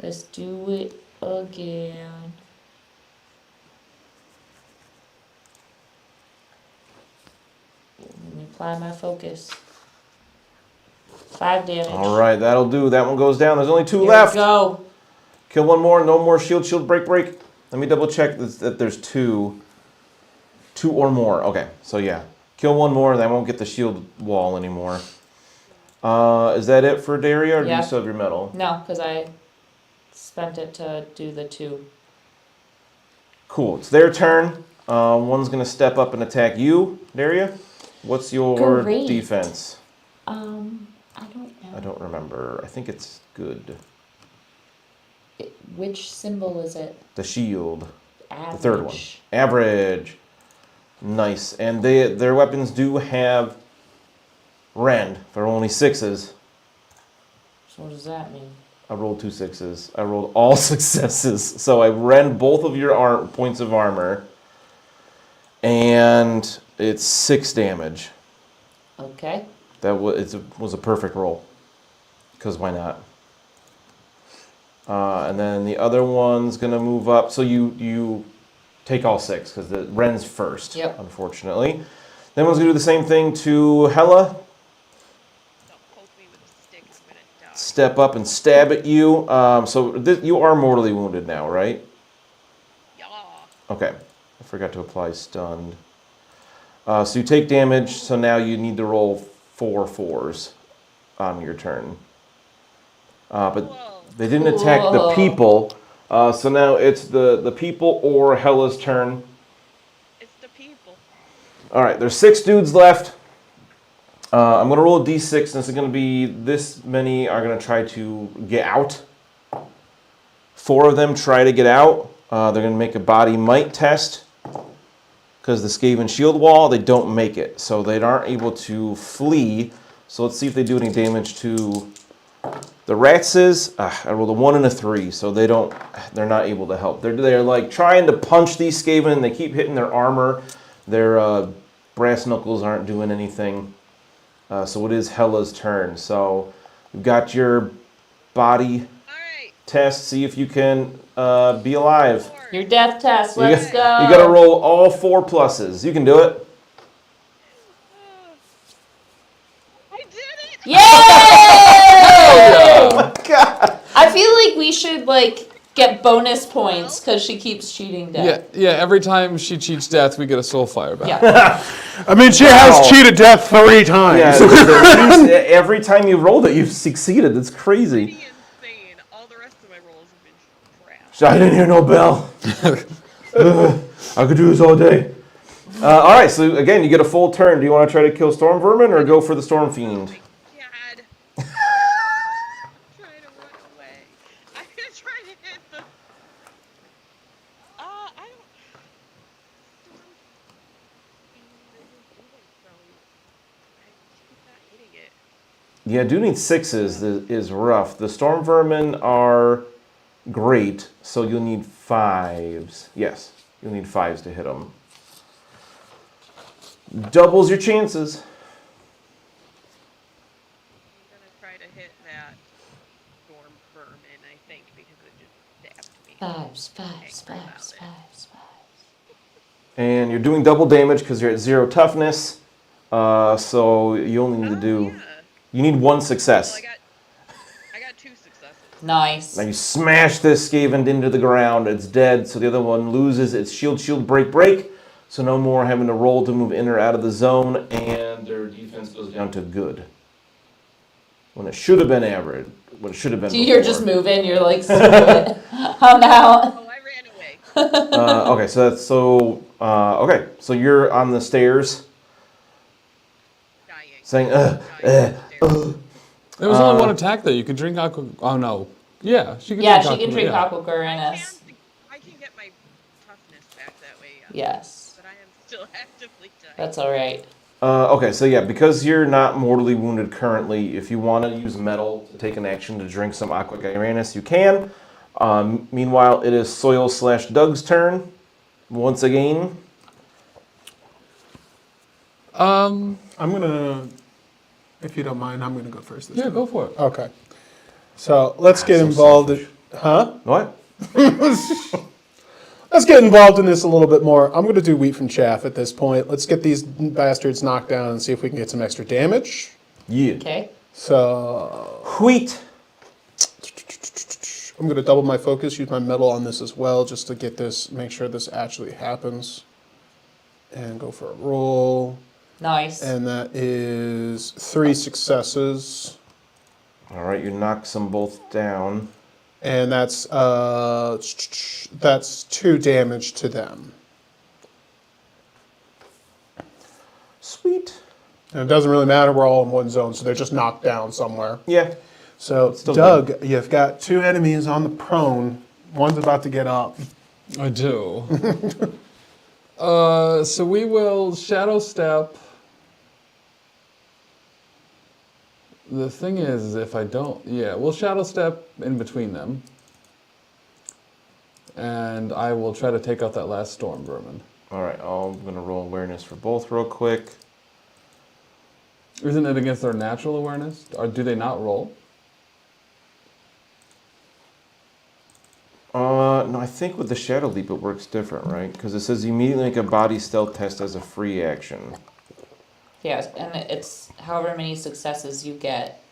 Let's do it again. Let me apply my focus. 5 damage. All right, that'll do. That one goes down. There's only 2 Here left. we go. Kill one more. No more shield, break. Let me double check that there's 2. 2 or more. Okay, so yeah. Kill one more, and I won't get the shield wall anymore. Is that it for Daria, or do Yeah. you still have your medal? No, because I spent it to do the 2. Cool. It's their turn. One's going to step up and attack you, Daria. What's your Great. defense? I don't know. I don't remember. I think it's good. Which symbol is it? The shield. Average. The third one. Average. Nice. And their weapons do have rend. They're only 6s. So what does that mean? I rolled 2 6s. I rolled all successes. So I rend both of your points of armor. And it's 6 damage. Okay. That was a perfect roll. Because why not? And then the other one's going to move up. So you take all 6 because the Ren's first, Yep. unfortunately. Then one's going to do the same thing to Hella. Don't poke me with a stick, I'm gonna die. Step up and stab at you. You are mortally wounded now, right? Yeah. Okay. I forgot to apply stunned. So you take damage, so now you need to roll 4 4s on your turn. But Whoa. they didn't attack the Whoa. people, so now it's the people or Hella's turn. It's the people. All right, there's 6 dudes left. I'm going to roll a d6, and this is going to be this many are going to try to get out. 4 of them try to get out. They're going to make a body might test. Because the Skaven shield wall, they don't make it. So they aren't able to flee. So let's see if they do any damage to the Ratses. I rolled a 1 and a 3, so they're not able to help. They're like trying to punch these Skaven. They keep hitting their armor. Their brass knuckles aren't doing anything. So it is Hella's turn. So You've got your body Alright. test. See if you can be alive. Your death test. You Let's got- go. You got to roll all 4 pluses. You can do it. I did it! Yay! Oh, God. I feel like we should get bonus points because she keeps cheating death. Yeah. Every time she cheats death, we get a soul fire back. Yeah. I mean, she Wow. has cheated death 3 times. Yeah, every time you rolled it, you've succeeded. That's crazy. Pretty insane. All the rest of my rolls have been trash. I didn't hear no bell. I could do this all day. All right, so again, you get a full turn. Do you want to try to kill Storm Vermin or go for the Storm Fiend? God. Trying to run away. I'm gonna try to hit the. I don't. I keep not hitting it. Yeah, do need 6s is rough. The Storm Vermin are great, so you'll need 5s. Yes, you'll need 5s to hit them. Doubles your chances. I'm gonna try to hit that storm vermin, I think, because it just stabbed me. Fives. And you're doing double damage because you're at 0 toughness. So you only need to do... Yeah. You need 1 success. Well, I got 2 successes. Nice. Now you smash this Skaven into the ground. It's dead, so the other one loses its shield, break. So no more having to roll to move in or out of the zone, and their defense goes down to good. When it should have been average. When it should have been So you're before. just moving. You're like, screw it. I'm out. Oh, I ran away. Okay, so that's okay. So you're on the stairs, Dying. saying, Dying uh. There was only 1 attack though. You can drink aqua. Oh no. Yeah, she can. Yeah, drink she can drink yeah. Aqua Guaranus. I can get my toughness back that way, yeah. Yes. But I am still actively dying. That's all right. Okay, so yeah, because you're not mortally wounded currently, if you want to use metal to take an action to drink some Aqua Guaranus, you can. Meanwhile, it is Soil/Doug's turn. Once again. I'm gonna, if you don't mind, I'm gonna go first this Yeah, time. go for it. Okay. So let's get so involved. selfish. Huh? What? Let's get involved in this a little bit more. I'm gonna do wheat from chaff at this point. Let's get these bastards knocked down and see if we can get some extra damage. Yeah. Okay. So Wheat. I'm gonna double my focus, use my metal on this as well, just to get this, make sure this actually happens. And go for a roll. Nice. And that is 3 successes. All right, you knock them both down. And that's 2 damage to them. Sweet. And it doesn't really matter, we're all in one zone, so they're just knocked down somewhere. Yeah. So, Still Doug, you've got 2 enemies on the prone. One's about to get up. I do. So we will shadow step. The thing is, if I don't, yeah, we'll shadow step in between them. And I will try to take out that last storm vermin. All right, I'm going to roll awareness for both real quick. Isn't it against their natural awareness? Or do they not roll? No, I think with the Shadow Leap it works different, right? Because it says you immediately make a body stealth test as a free action. Yes, and it's however many successes you get.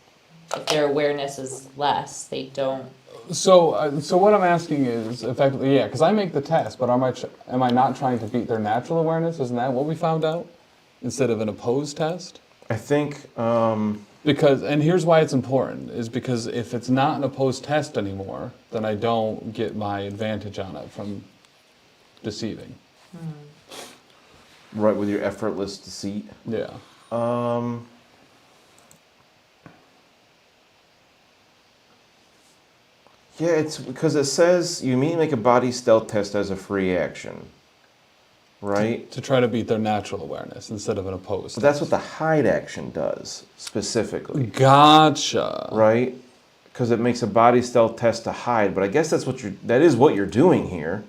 If their awareness is less, they don't. So what I'm asking is, effectively, yeah, because I make the test, but am I not trying to beat their natural awareness? Isn't that what we found out? Instead of an opposed test? I think, Because, and here's why it's important, is because if it's not an opposed test anymore, then I don't get my advantage on it from deceiving. right, with your effortless deceit. Yeah. Yeah, it's because it says you immediately make a body stealth test as a free action, right? To try to beat their natural awareness instead of an opposed. So that's what the hide action does, specifically, Gotcha. right? Because it makes a body stealth test to hide, but I guess that is what you're doing here.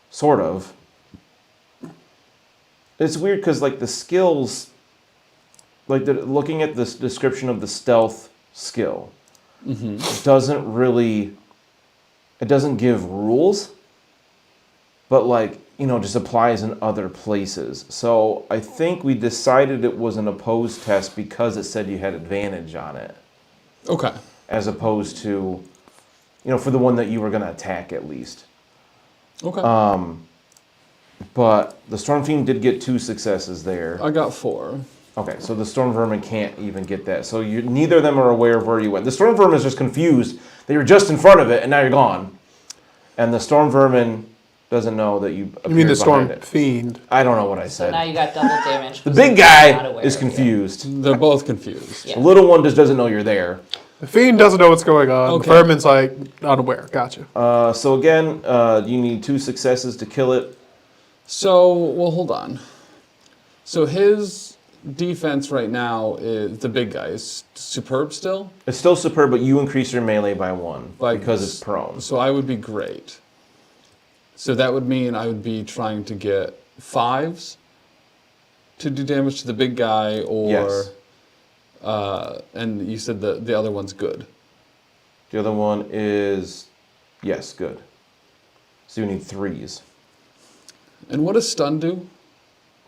Sort of. It's weird because like the skills, like looking at this description of the stealth skill. It doesn't really, it doesn't give rules, but like, you know, just applies in other places. So I think we decided it was an opposed test because it said you had advantage on it, Okay. as opposed to, you know, for the one that you were going to attack at least. Okay. But the Storm Fiend did get 2 successes there. I got 4. Okay, so the Storm Vermin can't even get that. So neither of them are aware of where you went. The Storm Vermin is just confused that you're just in front of it and now you're gone. And the Storm Vermin doesn't know that you appeared You mean the Storm behind it. Fiend? I don't know what I So said. now you got double damage. The big guy is confused. They're both confused. Yeah. The little one just doesn't know you're there. The Fiend doesn't know what's going on. Okay. The Vermin's like unaware. Gotcha. So again, you need 2 successes to kill it. So, well, hold on. So his defense right now is, the big guy, is superb still? It's still superb, but you increase your melee by 1 Like, because it's prone. So I would be great. So that would mean I would be trying to get 5s to do damage to the big guy, or... Yes. And you said the other one's good. The other one is, yes, good. So you need 3s. And what does stun do?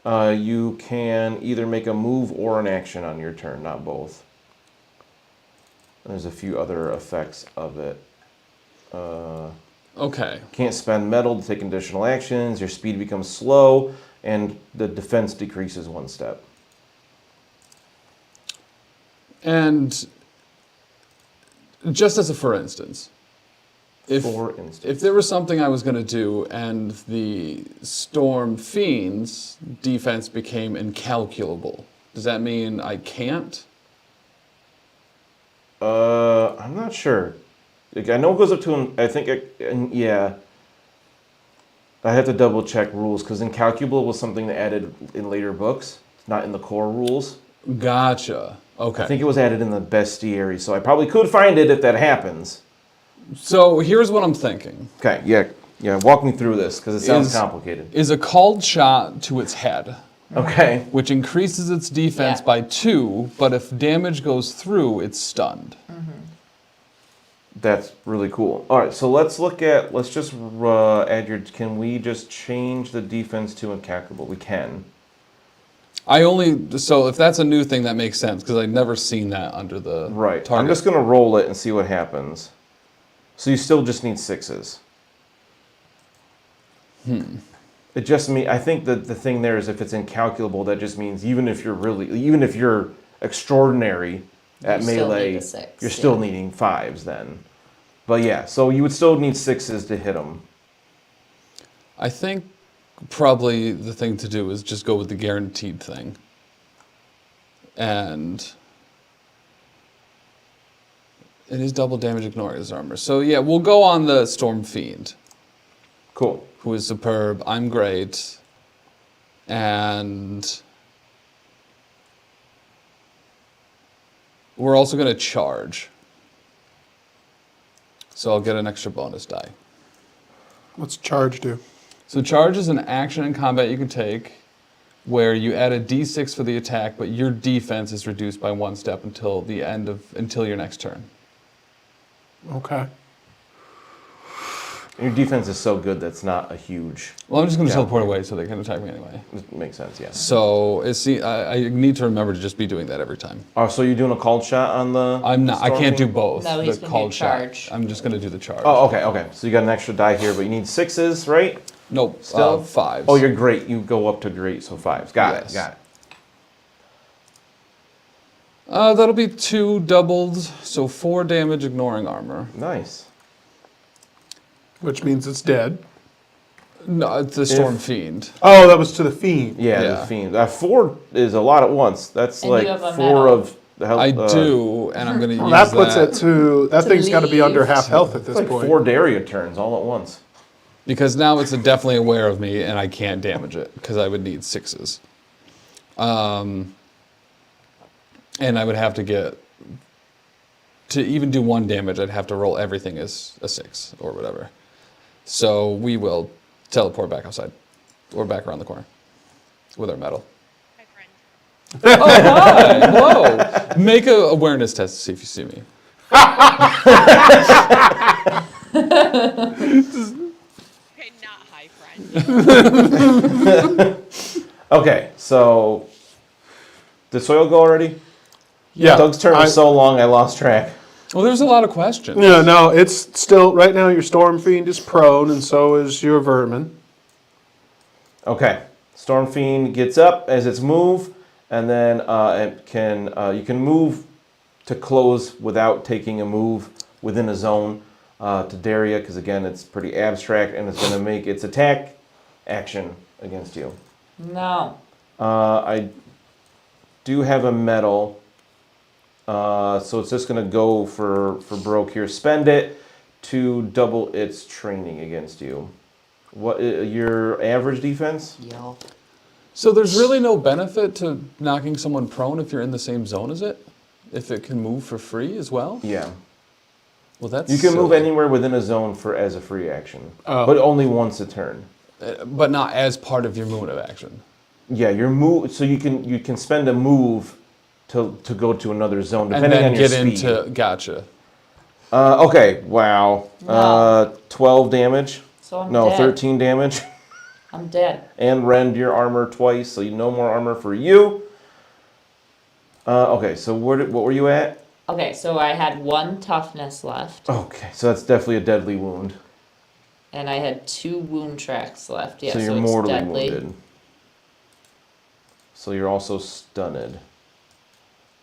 You can either make a move or an action on your turn, not both. There's a few other effects of it. Okay. Can't spend metal to take additional actions, your speed becomes slow, and the defense decreases 1 step. And just as a for instance, if there was something I was going to do and the Storm Fiend's defense became incalculable, does that mean I can't? I'm not sure. Like, I know it goes up to, I think, yeah. I have to double check rules, because incalculable was something that added in later books, not in the core rules. Gotcha. Okay. I think it was added in the bestiary, so I probably could find it if that happens. So here's what I'm thinking. Okay, yeah, walk me through this, because it sounds complicated. Is a called shot to its head, Okay. which increases its defense Yeah. by 2, but if damage goes through, it's stunned. That's really cool. All right, so let's just add can we just change the defense to incalculable? We can. So if that's a new thing, that makes sense, because I've never seen that under the Right. target. I'm just going to roll it and see what happens. So you still just need 6s. It just I think that the thing there is if it's incalculable, that just means even if you're extraordinary at You still melee, need a 6, you're still yeah. needing 5s then. But yeah, so you would still need 6s to hit them. I think probably the thing to do is just go with the guaranteed thing. And it is double damage ignoring his armor. So yeah, we'll go on the Storm Fiend, Cool. who is superb. I'm great. And we're also going to charge. So I'll get an extra bonus die. What's charge do? So charge is an action in combat you can take where you add a d6 for the attack, but your defense is reduced by 1 step until your next turn. Okay. Your defense is so good that's not a huge... Well, I'm just going to Yeah. teleport away so they can attack me anyway. It makes sense, yeah. So I need to remember to just be doing that every time. Oh, so you're doing a called shot on the... I'm not. I Storm can't do Fiend? both. No, he's the gonna do called shot. charge. I'm just going to do the charge. Oh, okay. So you got an extra die here, but you need 6s, right? Nope. Still? 5s. Oh, you're great. You go up to great, so 5s. Got Yes. it. That'll be 2 doubled, so 4 damage ignoring armor. Nice. Which means it's dead. No, it's the Storm Fiend. Oh, that was to the Fiend. Yeah, Yeah. the Fiend. 4 is a lot at once. That's And like you have a 4 medal. of the health. I do, and I'm going to use Well, that puts it to... That thing's got to be under leave. half health at this It's like point. 4 Daria turns all at once. Because now it's definitely aware of me, and I can't damage it, because I would need 6s. And I would have to get... To even do 1 damage, I'd have to roll everything as a 6, or whatever. So we will teleport back outside, or back around the corner, with our metal. Hi, friend. Oh, hi. Hello. Make a awareness test to see if you see me. Okay, not high friend. Okay, so did Soil go already? Yeah. Doug's turn was so long I lost track. Well, there's a lot of questions. Yeah, no, it's still, right now your Storm Fiend is prone, and so is your Vermin. Okay, Storm Fiend gets up as its move, and then it can you can move to close without taking a move within a zone to Daria, because again it's pretty abstract, and it's going to make its attack action against you. No. I do have a medal, so it's just going to go for broke here. Spend it to double its training against you. What your average defense? Yo. So there's really no benefit to knocking someone prone if you're in the same zone as it? If it can move for free as well? Yeah. Well, that's You can move silly. anywhere within a zone as a free action, Oh. but only once a turn. But not as part of your movement of action. Yeah, your move. So you can spend a move to go to another zone And depending then on your get speed. into, gotcha. Okay. Wow. No. 12 damage. So I'm No, dead. 13 damage. I'm dead. And rend your armor twice, so no more armor for you. Okay, so what were you at? Okay, so I had 1 toughness left, Okay, so that's definitely a deadly wound. and I had 2 wound tracks left. Yeah, so you're it's mortally deadly. wounded. So you're also stunned.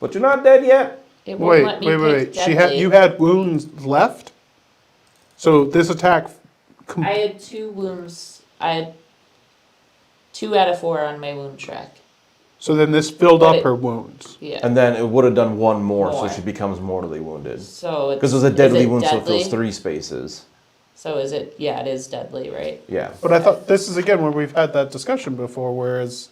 But you're not dead yet. It won't Wait, let me wait. pick deadly. You had wounds left? So this attack... I had 2 wounds. I had 2 out of 4 on my wound track. So then this filled But up it- her wounds. Yeah. And then it would have done one more, More. so she becomes mortally wounded. So it's Because it was a is deadly it wound, so it deadly? fills 3 spaces. So is it? Yeah, it is deadly, right? Yeah. But I thought this is again where we've had that discussion before, whereas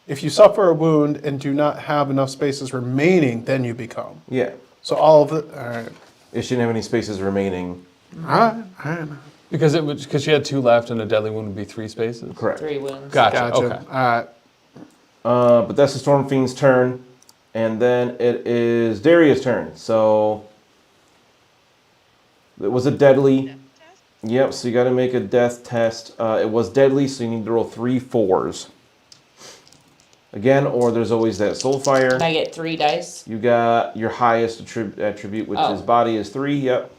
if you suffer a wound and do not have enough spaces remaining, then you become. Yeah. So all of it. All right. It shouldn't have any spaces remaining. All right. Because she had 2 left and a deadly wound would be 3 spaces? Correct. 3 wounds. Gotcha. Gotcha. Okay. All right. But that's the Storm Fiend's turn. And then it is Daria's turn. So it was a deadly. Death test? Yep, so you got to make a death test. It was deadly, so you need to roll 3 4s. Again, or there's always that soul fire. Can I get 3 dice? You got your highest attribute, which Oh. is body, is 3. Yep.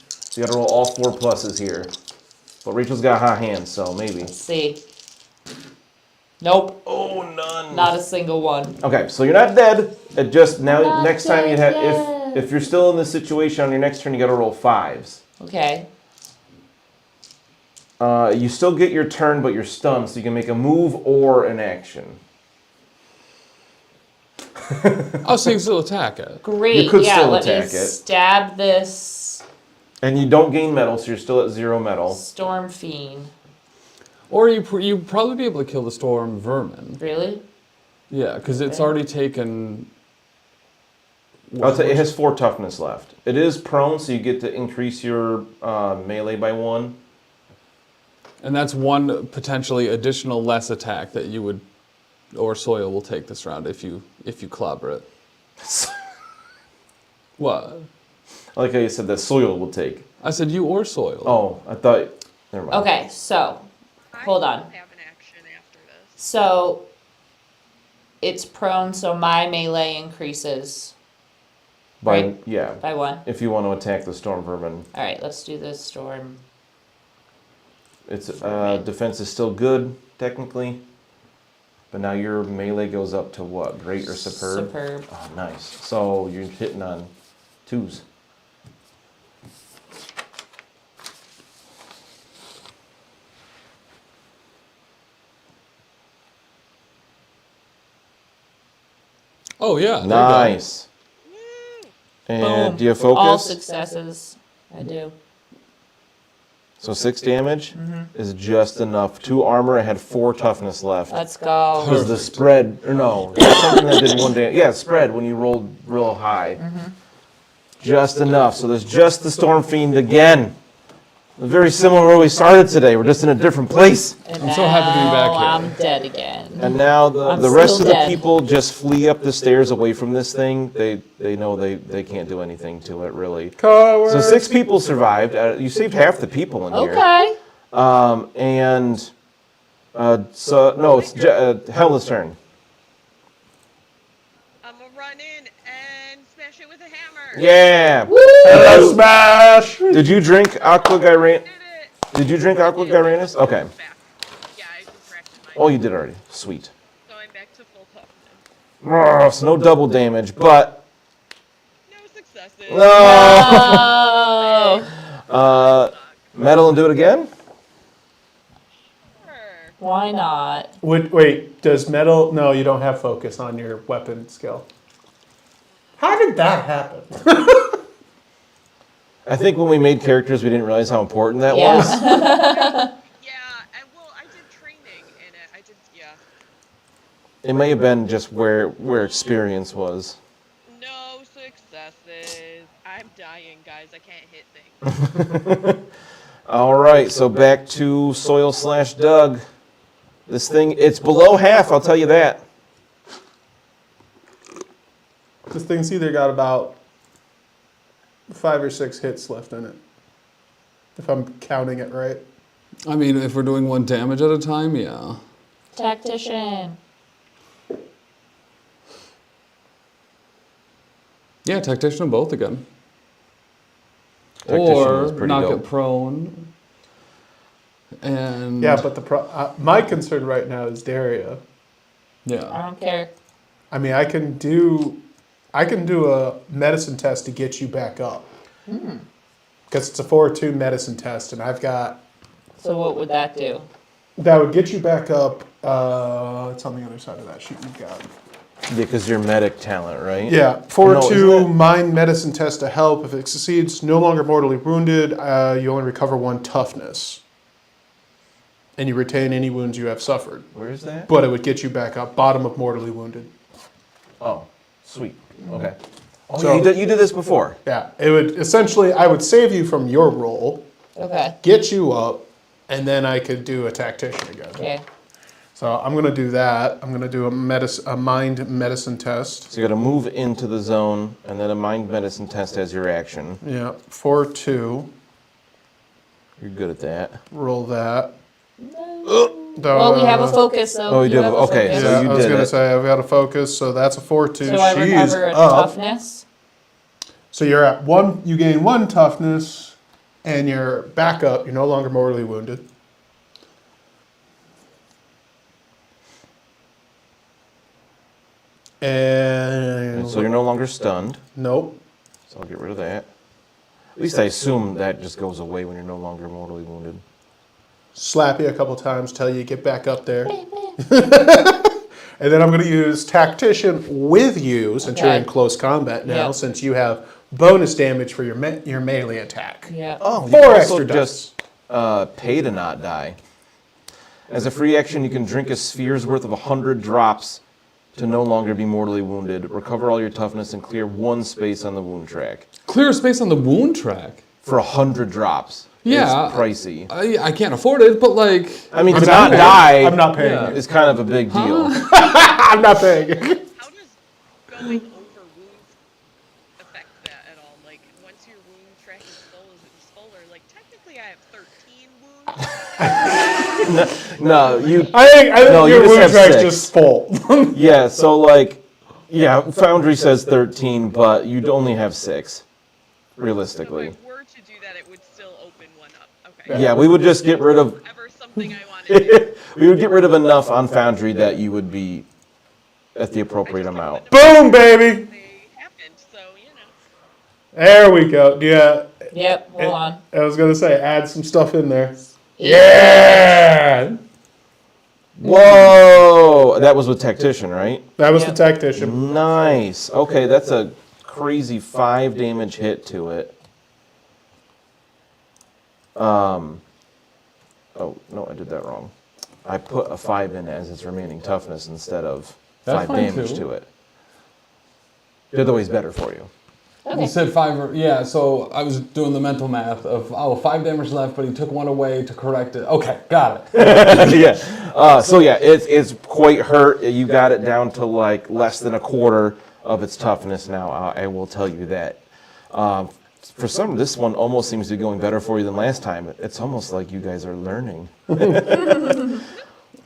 So you got to roll all 4 pluses here. But Rachel's got hot hands, so maybe. Let's see. Nope, Oh, none. not a single one. Okay, so you're not dead. It just now not next time you dead have yet. if you're still in this situation on your next turn, you got to roll 5s. Okay. You still get your turn, but you're stunned, so you can make a move or an action. Oh, so you can still attack it. Great. You could yeah, still let me attack it. stab this And you don't gain metal, so you're still at 0 metal. storm fiend. Or you'd probably be able to kill the storm vermin. Really? Yeah, because it's Okay. already taken... I'll tell you, it has 4 toughness left. It is prone, so you get to increase your melee by 1. And that's 1 potentially additional less attack that you would... Or Soil will take this round if you clobber it. What? I like how you said that Soil will take. I said you or Soil. Oh, I thought... Never mind. Okay, so hold I on. will have an action after this. So it's prone, so my melee increases By, right. yeah. by 1. If you want to attack the storm vermin. All right, let's do this storm. Its defense is still good, technically. But now your melee goes up to what? Great or superb? Superb. Oh, nice. So you're hitting on 2s. Oh, yeah. there you go. Nice. And Boom. do you have All focus? successes. I do. So 6 damage is just enough. 2 armor. I had 4 toughness left. Let's go. Because the spread, or no, there's something that did 1 damage. Yeah, spread when you rolled real high. Just enough. So there's just the Storm Fiend again. Very similar where we started today. We're just in a different place. And I'm so happy to be back now here. I'm dead again. And now I'm the rest still of the dead. people just flee up the stairs away from this thing. They know they can't do anything to it, really. Cowards. So 6 people survived. You saved half the people in here. Okay. It's Hella's turn. I'm gonna run in and smash it with a hammer. Yeah. Hello, Smash! Did you drink Aqua Gyran? Did it. Did you drink Aqua Gyranus? Okay. Back. Yeah, I just fractured my. Oh, you did already. Sweet. Going back to full toughness. So no double damage, but No successes. no. Oh, Metal and do it again. Sure. why not? Wait, does metal? No, you don't have focus on your weapon skill. How did that happen? I think when we made characters, we didn't realize how important that Yeah. was. Yeah, I did training in it. I did, yeah. It may have been just where experience was. No successes. I'm dying, guys. I can't hit things. All right, so back to Soil/Doug. This thing, it's below half, I'll tell you that. This thing's either got about 5 or 6 hits left in it, if I'm counting it right. I mean, if we're doing 1 damage at a time, yeah. Tactician. Yeah, tactician on both again. Tactician Or was pretty knock dope. it prone. And Yeah, but my concern right now is Daria. I yeah. don't care. I mean, I can do a medicine test to get you back up. Because it's a 4-2 medicine test, and I've got... So what would that do? That would get you back up. It's on the other side of that sheet you've got. Yeah, because you're medic talent, right? Yeah, No, 4-2 isn't it? mind medicine test to help. If it succeeds, no longer mortally wounded, you only recover 1 toughness. And you retain any wounds you have suffered. Where is that? But it would get you back up, bottom of mortally wounded. Oh, sweet. Okay. Oh, So- you did this before. Yeah, it would essentially, I would save you from your roll, Okay. get you up, and then I could do a tactician again. Okay. So I'm gonna do that. I'm gonna do a mind medicine test. So you got to move into the zone, and then a mind medicine test as your action. Yeah, 4-2. You're good at that. Roll that. Well, we have a focus, so Oh, you do have have- a okay, focus. so Yeah, you I was did gonna it. say I've got a focus, so that's a 4-2. So I She is recover a up. toughness. So you're at 1. You gain 1 toughness, and you're back up. You're no longer mortally wounded. And So you're no longer stunned. nope. So I'll get rid of that. At least I assume that just goes away when you're no longer mortally wounded. Slap you a couple times, tell you get back up there. And then I'm going to use Tactician with you, since you're in Okay. close combat now, Yep. since you have bonus damage for your melee attack. Yeah. Oh, you 4 can extra also dice. just pay to not die. As a free action, you can drink a sphere's worth of 100 drops to no longer be mortally wounded. Recover all your toughness and clear 1 space on the wound track. Clear space on the wound track. For 100 drops. Yeah. It's pricey. I can't afford it, but like... I mean, I'm to not not paying. die I'm not paying Yeah. you. is kind of a big deal. I'm not paying you. How does going over wounds affect that at all? Like, once your wound track is full, or like, technically I have 13 wounds. No, you. I think No, you your just wound have track's 6. just full. Yeah, so like, yeah, Foundry says 13, but you'd only have 6, realistically. So if I were to do that, it would still open one up. Okay. Yeah, we would just get rid of. Ever something I wanted to do. We would get rid of enough on Foundry that you would be at the appropriate amount. Boom, baby. They happened, so, you know. There we go. Yeah, Yep. Hold on. I was going to say, add some stuff in there. Yeah! Whoa! That was with Tactician, right? That was Yeah. the Tactician. Nice. Okay, that's a crazy 5 damage hit to it. Oh, no, I did that wrong. I put a 5 in as its remaining toughness instead of That's 5 fine, damage too. to it. The other way's better for you. You said 5, yeah, so I was doing the mental math of, 5 damage left, but he took 1 away to correct it. Okay, got it. Yeah. So yeah, it's quite hurt. You got it down to like less than a quarter of its toughness now. I will tell you that. For some, this one almost seems to be going better for you than last time. It's almost like you guys are learning. All right.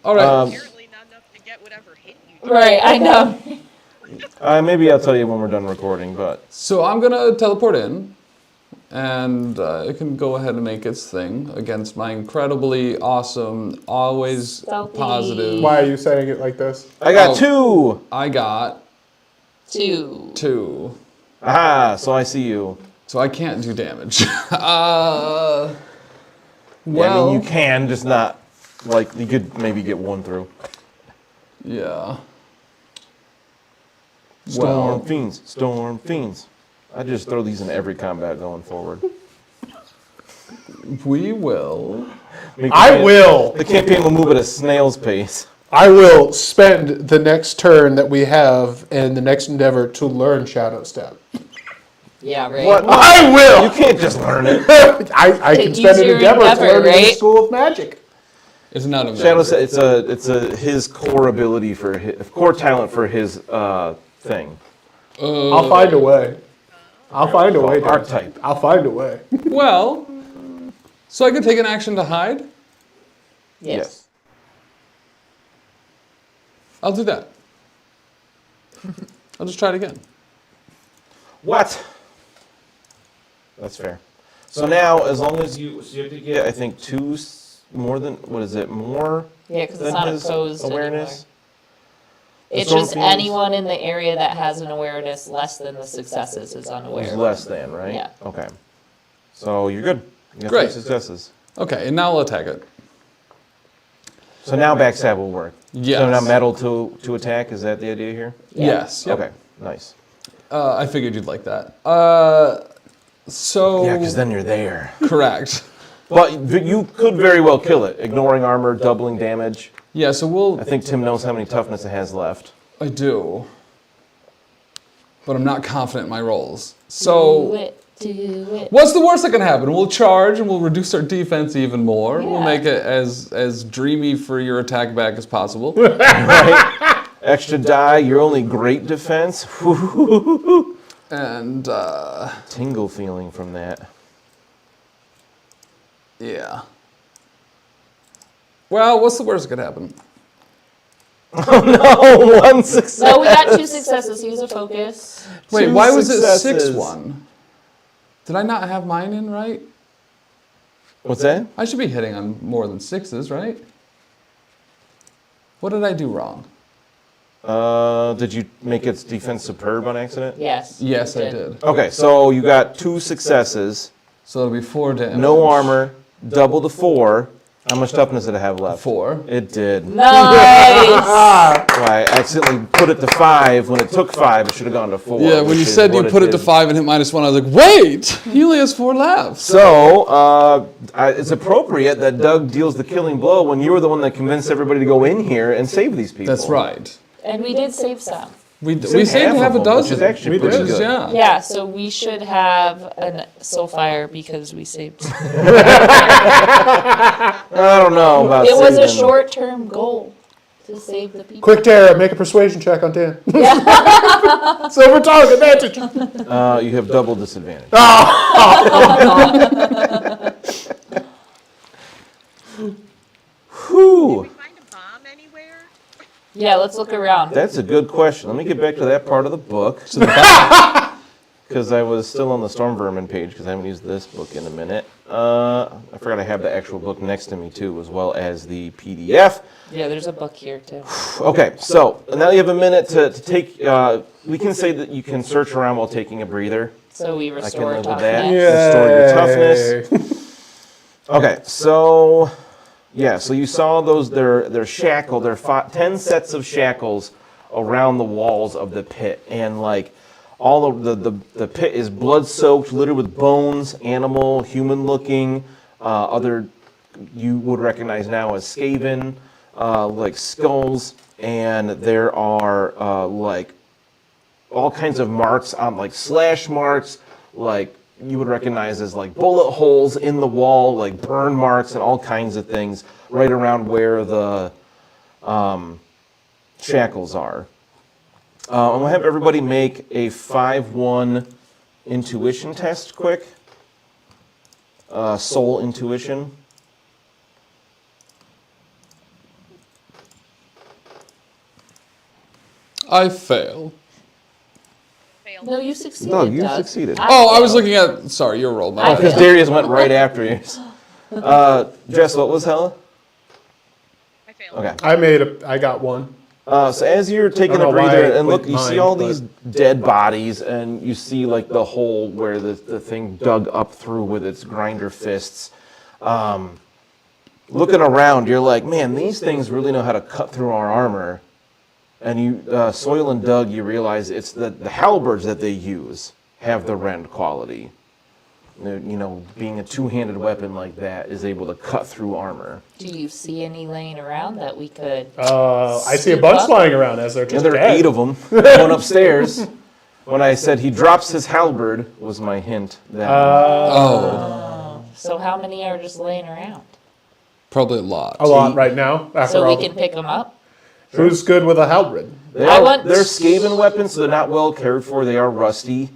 Apparently not enough to get whatever hit you. Right, I know. Maybe I'll tell you when we're done recording, but... So I'm going to teleport in, and it can go ahead and make its thing against my incredibly awesome, always Stealthy. positive. Why are you saying it like this? I got 2! I got 2. 2. Aha, so I see you. So I can't do damage. Yeah, I mean, you can, just not, like, you could maybe get 1 through. Yeah. Storm Fiends, Storm Fiends. I just throw these in every combat going forward. We will. I will. The campaign will move at a snail's pace. I will spend the next turn that we have in the next endeavor to learn Shadow Step. Yeah, right. What? I will. You can't just learn it. I can spend an Use your endeavor to endeavor, learn it in the right? School of Magic. It's not a Shadow Step, it's his core ability for his core talent for his thing. I'll find a way. I'll find a way. Archetype. I'll find a way. Well, so I can take an action to hide? Yes. I'll do that. I'll just try it again. What? That's fair. So now, as long as you have to get, I think, 2 more than, what is it, more Yeah, because it's than not his opposed awareness? anymore. It's Storm just Fiends? anyone in the area that has an awareness less than the successes is unaware. It's less than, right? Yeah. Okay. So you're good. You got Great. 3 successes. Okay, and now I'll attack it. So now backstab will work. Yes. So now metal to attack, is that the idea here? Yeah. Yes. Yep. Okay, nice. I figured you'd like that. So. Yeah, because then you're there. Correct. But you could very well kill it, ignoring armor, doubling damage. Yeah, so we'll. I think Tim knows how many toughness it has left. I do. But I'm not confident in my rolls. Do So. it. What's the worst that can happen? We'll charge and we'll reduce our defense even more. We'll Yeah. make it as dreamy for your attack back as possible. Right? Extra die, your only great defense. And, Tingle feeling from that. yeah. Well, what's the worst that could happen? Oh, 1 success. So we got 2 successes. Use a focus. Wait, 2 why was it successes. 6-1? Did I not have mine in right? What's that? I should be hitting on more than 6s, right? What did I do wrong? Did you make its defense superb on accident? Yes. Yes, you I did. Okay, so you got 2 successes, So it'll be 4 damage. no armor, double the 4. How much toughness did it have left? 4. It did. Nice. Why, I accidentally put it to 5. When it took 5, it should have gone to 4. Yeah, when which you is said you what put it to did. 5 and hit -1, I was like, wait! He only has 4 left. So, it's appropriate that Doug deals the killing blow when you were the one that convinced everybody to go in here and save these people. That's right. And we did save some. We saved half a of them, dozen. which is actually which pretty is, good. yeah. Yeah, so we should have a soulfire because we saved some. I don't know about It was a saving. short-term goal to save the people. Quick, Tara, make a persuasion check on Dan. Silver tongue advantage. You have double disadvantage. Whew. Did we find a bomb anywhere? Yeah, let's look around. That's a good question. Let me get back to that part of the book. Because I was still on the Storm Vermin page, because I haven't used this book in a minute. I forgot I have the actual book next to me, too, as well as the PDF. Yeah, there's a book here, too. Okay, so now you have a minute to take... we can say that you can search around while taking a breather. So we I can restore live with that. toughness. Restore your toughness. Okay, so... Yeah, so you saw those, they're shackled, there are 10 sets of shackles around the walls of the pit, and like all of the pit is blood-soaked, littered with bones, animal, human-looking, other you would recognize now as Skaven, like skulls, and there are like all kinds of marks on like slash marks, like you would recognize as like bullet holes in the wall, like burn marks and all kinds of things right around where the shackles are. I'm gonna have everybody make a 5-1 intuition test quick. Soul intuition. I fail. Failed. No, you succeeded. No, you Doug. succeeded. Oh, I was failed. looking at. Sorry, your roll. I My Because bad. failed. Darius went right after you. Jess, what was Hella? I failed. Okay. I got one. So as you're taking I don't a know why breather, I and look, went you see mine, all but- these dead bodies, and you see like the hole where the thing dug up through with its grinder fists. Looking around, you're like, man, these things really know how to cut through our armor. And you, Soil and Doug, you realize it's the halberds that they use have the rend quality. You know, being a two-handed weapon like that is able to cut through armor. Do you see any laying around that we could? I see a Scoop bunch up? lying around as they're Yeah, just there are dead. 8 of them going upstairs. When I said he drops his halberd, was my hint that Oh, So how many are just laying around? probably a lot. A lot right now. After So all. we can pick them up? Who's good with a halberd? they're Skaven weapons, so they're not well cared for. They are rusty,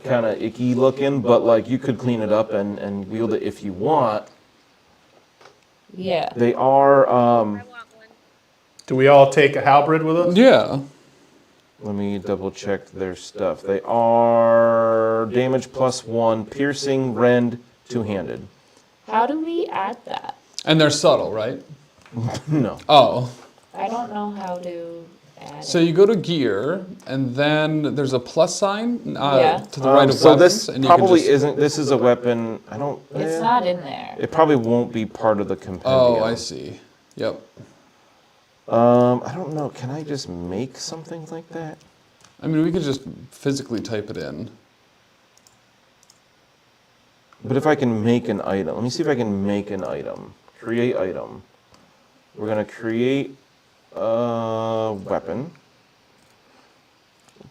kind of icky looking, but like you could clean it up and wield it if you want. Yeah. They are. I want one. Do we all take a halberd with us? Yeah. Let me double check their stuff. They are damage +1, piercing, rend, two-handed. How do we add that? And they're subtle, right? No. Oh. I don't know how to add So it. you go to gear, and then there's a plus sign Yeah. to the right of So weapons. this and you can probably just- isn't. This is a weapon. I don't. It's eh. not in there. It probably won't be part of the compendium. Oh, I see. Yep. I don't know. Can I just make something like that? I mean, we could just physically type it in. But if I can make an item, let me see if I can make an item. Create item. We're gonna create a weapon.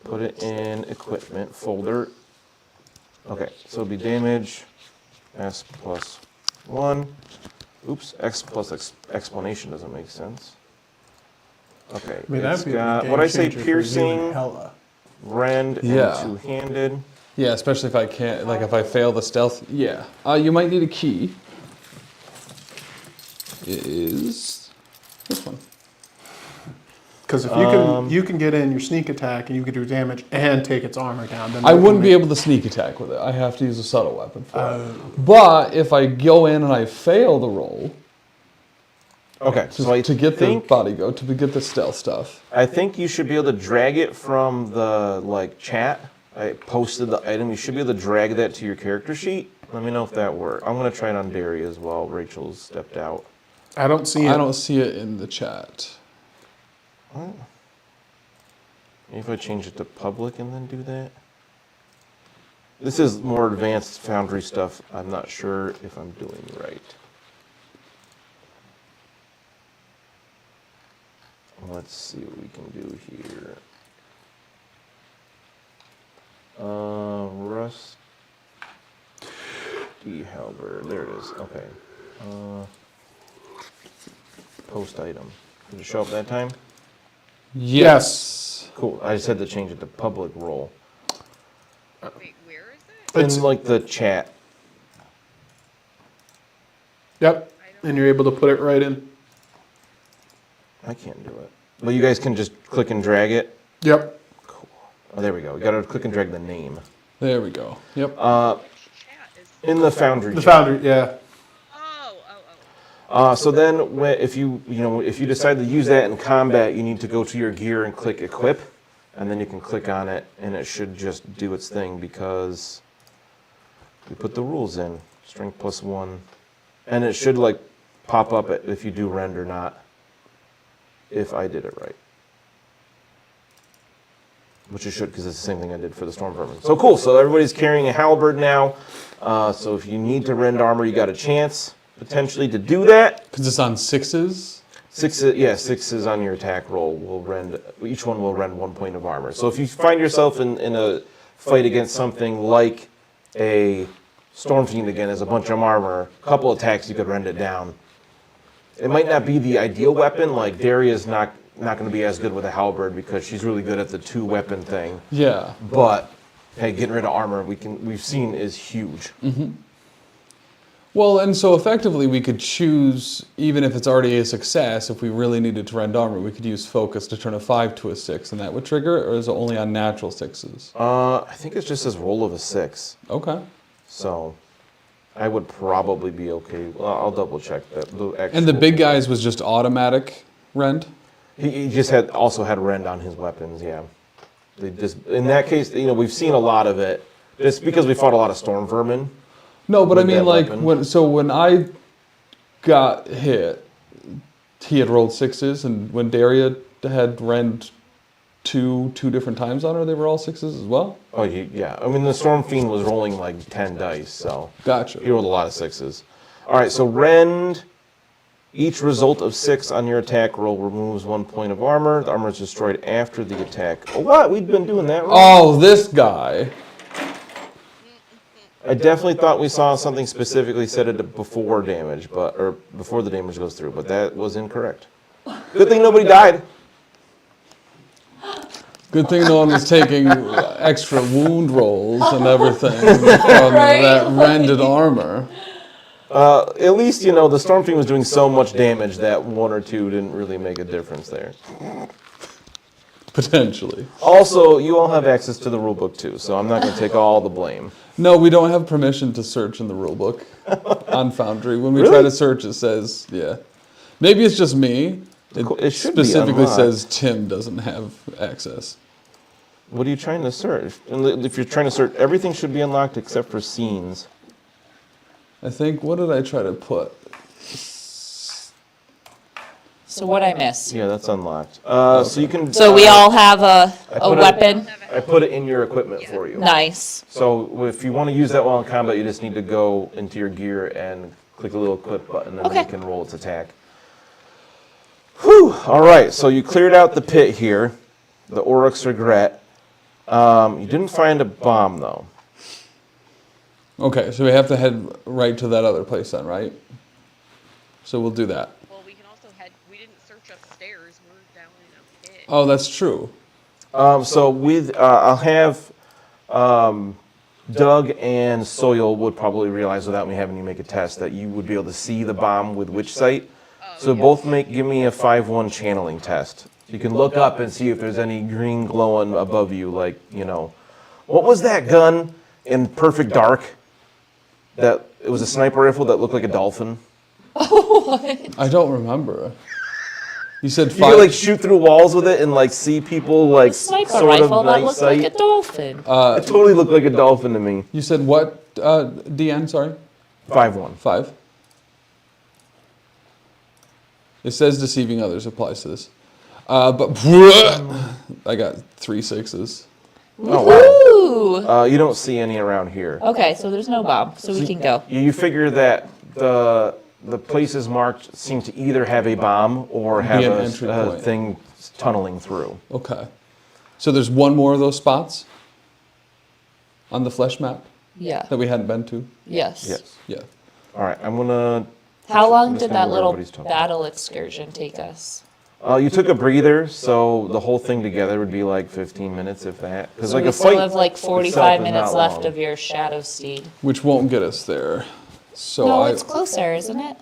Put it in equipment folder. Okay, so it'll be damage S+1. Oops, X plus explanation doesn't make sense. Okay, I mean, it's that'd be a got, game what I say, changer for you and piercing, Hella. rend, Yeah. and two-handed. Yeah, especially if I can't, like if I fail the stealth. Yeah. You might need a key. It is this one. Because if you can get in your sneak attack and you can do damage and take its armor down, then I you can wouldn't be make- able to sneak attack with it. I have to use a subtle weapon for it. But if I go in and I fail the roll Okay, so I to get think, the body go, to get the stealth stuff. I think you should be able to drag it from the like chat. I posted the item. You should be able to drag that to your character sheet. Let me know if that works. I'm gonna try it on Derry as well. Rachel's stepped out. I don't see it. I don't see it in the chat. Maybe if I change it to public and then do that. This is more advanced Foundry stuff. I'm not sure if I'm doing right. Let's see what we can do here. Rusty halberd. There it is. Okay. Post item. Did it show up that time? Yes. Cool. I just had to change it to public role. Wait, where is it? In like the chat. Yep. And you're able to put it right in. I can't do it. But you guys can just click and drag it. Yep. Cool. Oh, there we go. We gotta click and drag the name. There we go. Yep. Chat is. In the Foundry The chat. Foundry, yeah. So then, if you decide to use that in combat, you need to go to your gear and click equip, and then you can click on it, and it should just do its thing because we put the rules in. Strength +1, and it should like pop up if you do rend or not. If I did it right, which it should because it's the same thing I did for the storm vermin. So cool. So everybody's carrying a halberd now. So if you need to rend armor, you got a chance potentially to do that. Because it's on 6s. Sixes on your attack roll will rend. Each one will rend 1 point of armor. So if you find yourself in a fight against something like a Storm Fiend again, has a bunch of armor, a couple attacks you could rend it down. It might not be the ideal weapon. Like Daria's not going to be as good with a halberd because she's really good at the 2-weapon thing. Yeah. But hey, getting rid of armor we've seen is huge. Mm-hmm. Well, and so effectively we could choose, even if it's already a success, if we really needed to rend armor, we could use focus to turn a 5 to a 6, and that would trigger it, or is it only on natural 6s? I think it's just as roll of a 6. Okay. So I would probably be okay. Well, I'll double check that. And the big guys was just automatic rend? He just also had rend on his weapons, yeah. In that case, we've seen a lot of it. It's because we fought a lot of storm vermin. No, but I mean, like, weapon. when I got hit, he had rolled 6s, and when Daria had rend two different times on her, they were all 6s as well? Oh, yeah. I mean, the Storm Fiend was rolling like 10 dice, so. Gotcha. He rolled a lot of 6s. All right, so rend. Each result of 6 on your attack roll removes 1 point of armor. The armor is destroyed after the attack. Oh, what? We've been doing that wrong? Oh, this guy. I definitely thought we saw something specifically said it before damage, or before the damage goes through, but that was incorrect. Good thing nobody died. Good thing no one was taking extra wound rolls and everything from that rended armor. At least, the Storm Fiend was doing so much damage that 1 or 2 didn't really make a difference there. Potentially. Also, you all have access to the rulebook too, so I'm not going to take all the blame. No, we don't have permission to search in the rulebook on Foundry. When we try to search, it says, yeah. Maybe it's just me. It specifically says Tim doesn't have access. What are you trying to search? If you're trying to search, everything should be unlocked except for scenes. I think, what did I try to put? So what I miss? Yeah, that's unlocked. So you can. So we all have a weapon. I put it in your equipment for you. Nice. So if you want to use that while in combat, you just need to go into your gear and click the little equip button, and then you can roll its attack. Whew! All right, so you cleared out the pit here, the Oryx Regret. You didn't find a bomb though. Okay, so we have to head right to that other place then, right? So we'll do that. Well, we can also head. We didn't search upstairs. We're down in a pit. Oh, that's true. So with I'll have Doug and Soil would probably realize without me having you make a test that you would be able to see the bomb with which sight. So both give me a 5-1 channeling test. You can look up and see if there's any green glowing above you, like, what was that gun in Perfect Dark? That it was a sniper rifle that looked like a dolphin. What? I don't remember. You said 5. You could like shoot through walls with it and like see people like Sniper sort rifle of that night looked sight. like a dolphin. It totally looked like a dolphin to me. You said what, DN, sorry? 5-1. 5. It says deceiving others applies to this. But I got 3 6s. Oh wow. You don't see any around here. Okay, so there's no bomb, so we can go. You figure that the places marked seem to either have a bomb or have an a entry point. thing tunneling through. Okay. So there's one more of those spots on the flesh map Yeah. that we hadn't been to? Yes. Yes. Yeah. All right. I'm gonna. How long I'm just did gonna that where little everybody's talking. battle excursion take us? You took a breather, so the whole thing together would be like 15 minutes, if that. Because So like we a still fight have like itself 45 is minutes not left long. of your shadow steed. Which won't get us there. So No, it's closer, isn't it?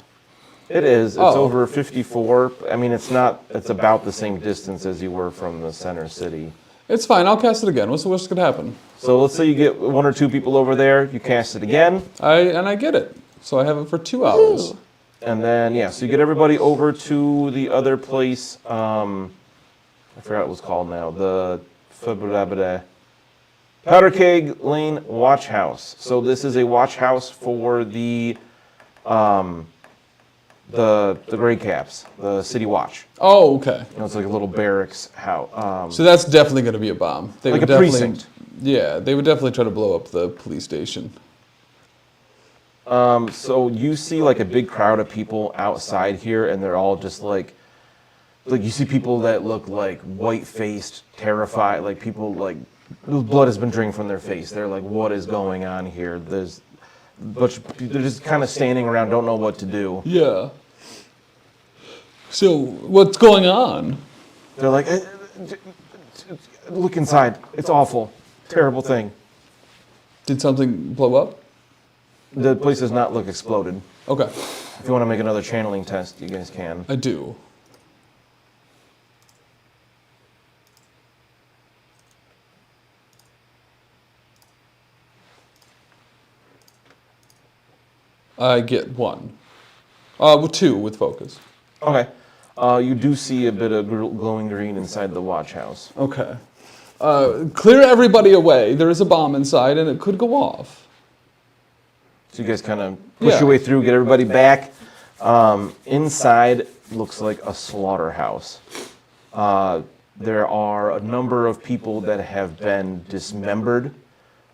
It is. It's Oh. over 54. I mean, it's not. It's about the same distance as you were from the center city. It's fine. I'll cast it again. What's the worst that could happen? So let's say you get 1 or 2 people over there. You cast it again, I get it. So I have it for 2 hours. Ooh. and then so you get everybody over to the other place. I forgot what it was called now. The Powder Keg Lane Watch House. So this is a watch house for the Grey Caps, the City Watch. Oh, okay. It's like a little barracks house. So that's definitely going to be a bomb. They Like would a definitely, precinct. Yeah, they would definitely try to blow up the police station. So you see like a big crowd of people outside here, and they're all just like like you see people that look like white-faced, terrified, like people like blood has been drained from their face. They're like, what is going on here? There's but they're just kind of standing around, don't know what to do. Yeah. So, what's going on? They're like, look inside. It's awful. Terrible thing. Did something blow up? The place does not look exploded. Okay, If you want to make another channeling test, you guys can. I do. I get 1. Well, 2 with focus. Okay. You do see a bit of glowing green inside the watch house. Okay. Clear everybody away. There is a bomb inside, and it could go off. So you guys kind of push Yeah. your way through, get everybody back. Inside looks like a slaughterhouse. There are a number of people that have been dismembered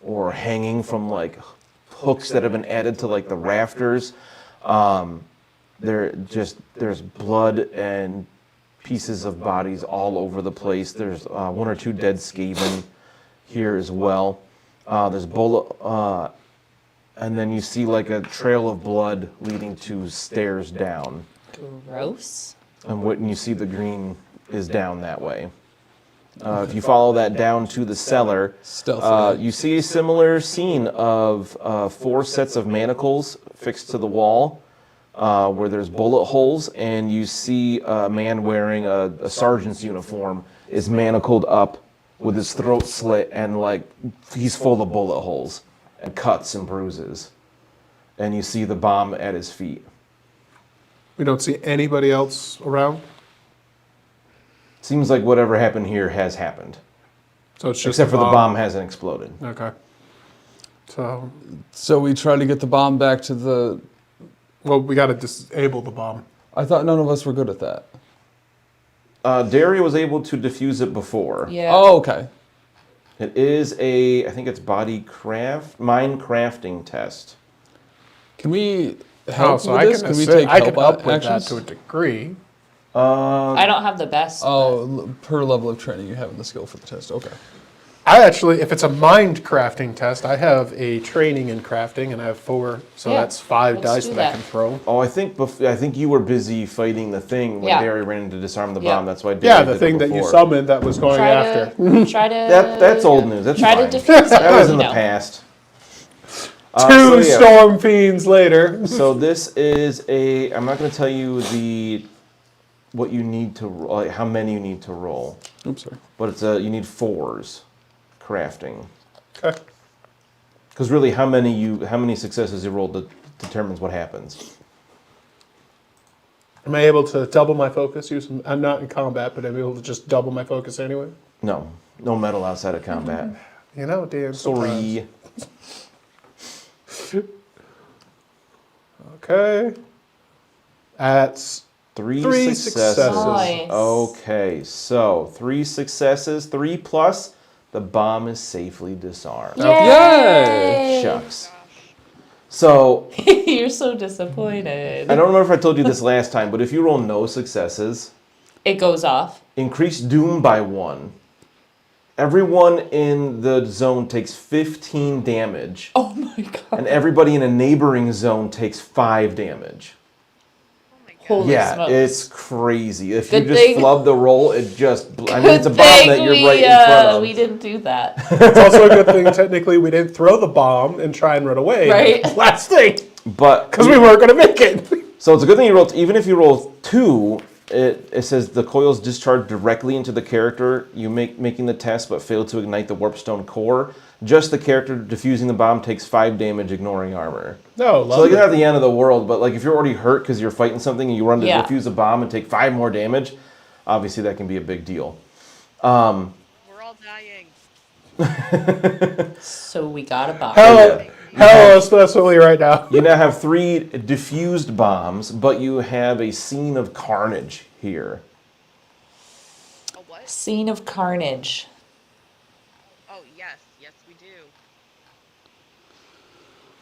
or hanging from like hooks that have been added to like the rafters. There's blood and pieces of bodies all over the place. There's 1 or 2 dead Skaven here as well. There's bullet, and then you see like a trail of blood leading to stairs down. Gross. And when you see the green is down that way. If you follow that down to the cellar, Stealthily. you see a similar scene of 4 sets of manacles fixed to the wall, where there's bullet holes, and you see a man wearing a sergeant's uniform is manacled up with his throat slit, and like he's full of bullet holes and cuts and bruises. And you see the bomb at his feet. We don't see anybody else around, Seems like whatever happened here has happened, so it's just except for the bomb hasn't exploded. Okay. So, So we try to get the bomb back to the... well, we got to disable the bomb. I thought none of us were good at that. Daria was able to defuse it before. Yeah. Oh, okay. It is I think it's mine crafting test. Can we help so with I this? can Can we assist- take I can help help with actions? that to a degree. I don't have the best. Oh, per level of training, you have the skill for the test. Okay. I actually, if it's a mind crafting test, I have a training in crafting, and I have 4, so Yeah, that's 5 let's dice do that I that. can throw. Oh, I think you were busy fighting the thing when Yeah. Daria ran in to disarm the Yeah. bomb. That's why Daria Yeah, the did thing it that you before. summoned that was going Try after. to try to. That's old news. That's Try fine. to defuse it. That was in the No. past. Two So, yeah. storm fiends later. So this is I'm not going to tell you what you need to like how many you need to roll, Oops, sorry. but it's you need 4s crafting. Okay. Because really, how many successes you roll determines what happens. Am I able to double my focus? I'm not in combat, but I'm able to just double my focus anyway. No metal outside of combat. You know, Dan. sometimes. Sorry. Okay. That's 3 Three successes. successes. Nice. Okay, so 3 successes, 3 plus. The bomb is safely disarmed. Yay! Shucks. So You're so disappointed. I don't remember if I told you this last time, but if you roll no successes, It goes off. increase doom by 1. Everyone in the zone takes 15 damage, Oh my god. and everybody in a neighboring zone takes 5 damage. Oh my god. Holy Yeah, smokes. it's crazy. If Good you just thing- flub the roll, it just... I mean, Good it's a bomb thing that you're we, right in front of. we didn't do that. It's also a good thing, technically, we didn't throw the bomb and try and run away. Right. Last thing. But... Because we weren't going to make it. So it's a good thing you rolled... Even if you roll 2, it says the coils discharge directly into the character you making the test, but fail to ignite the warpstone core. Just the character defusing the bomb takes 5 damage, ignoring armor. No, So like, love it's it. not the end of the world, but like if you're already hurt because you're fighting something and you run to Yeah. defuse a bomb and take 5 more damage, obviously that can be a big deal. We're all dying. So we got a bomb. Hell, especially right now. You now have 3 diffused bombs, but you have a scene of carnage here. A what? Scene of carnage. Oh yes, yes we do.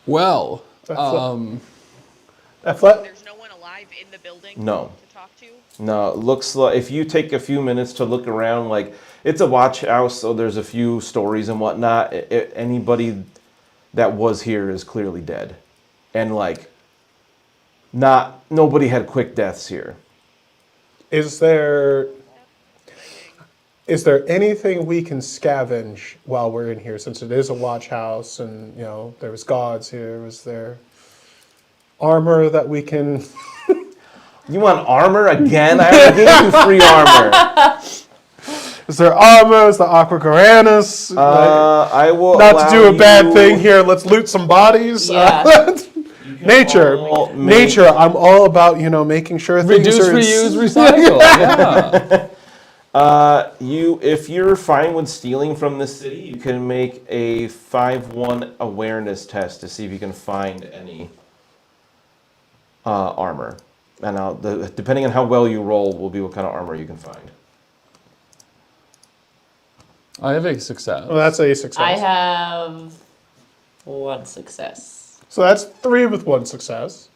Well, That flat- There's no one alive alive in the building? No. To talk to? No, it looks like if you take a few minutes to look around, like it's a watch house, so there's a few stories and whatnot. Anybody that was here is clearly dead, and like, nobody had quick deaths here. Is there anything we can scavenge while we're in here, since it is a watch house and, you know, there was gods here? Was there armor that we can... You want armor again? I already gave you free armor. Is there armor? Is the Aqua Garanus? I will Not to do a bad you- thing here, let's loot some bodies. Yeah. Nature. Nature, I'm all about, you know, making sure things Reduce, are... reuse, recycle. Yeah. If you're fine with stealing from the city, you can make a 5-1 awareness test to see if you can find any armor. And depending on how well you roll, will be what kind of armor you can find. I have a success. Well, that's a success. I have 1 success. So that's 3 with 1 success.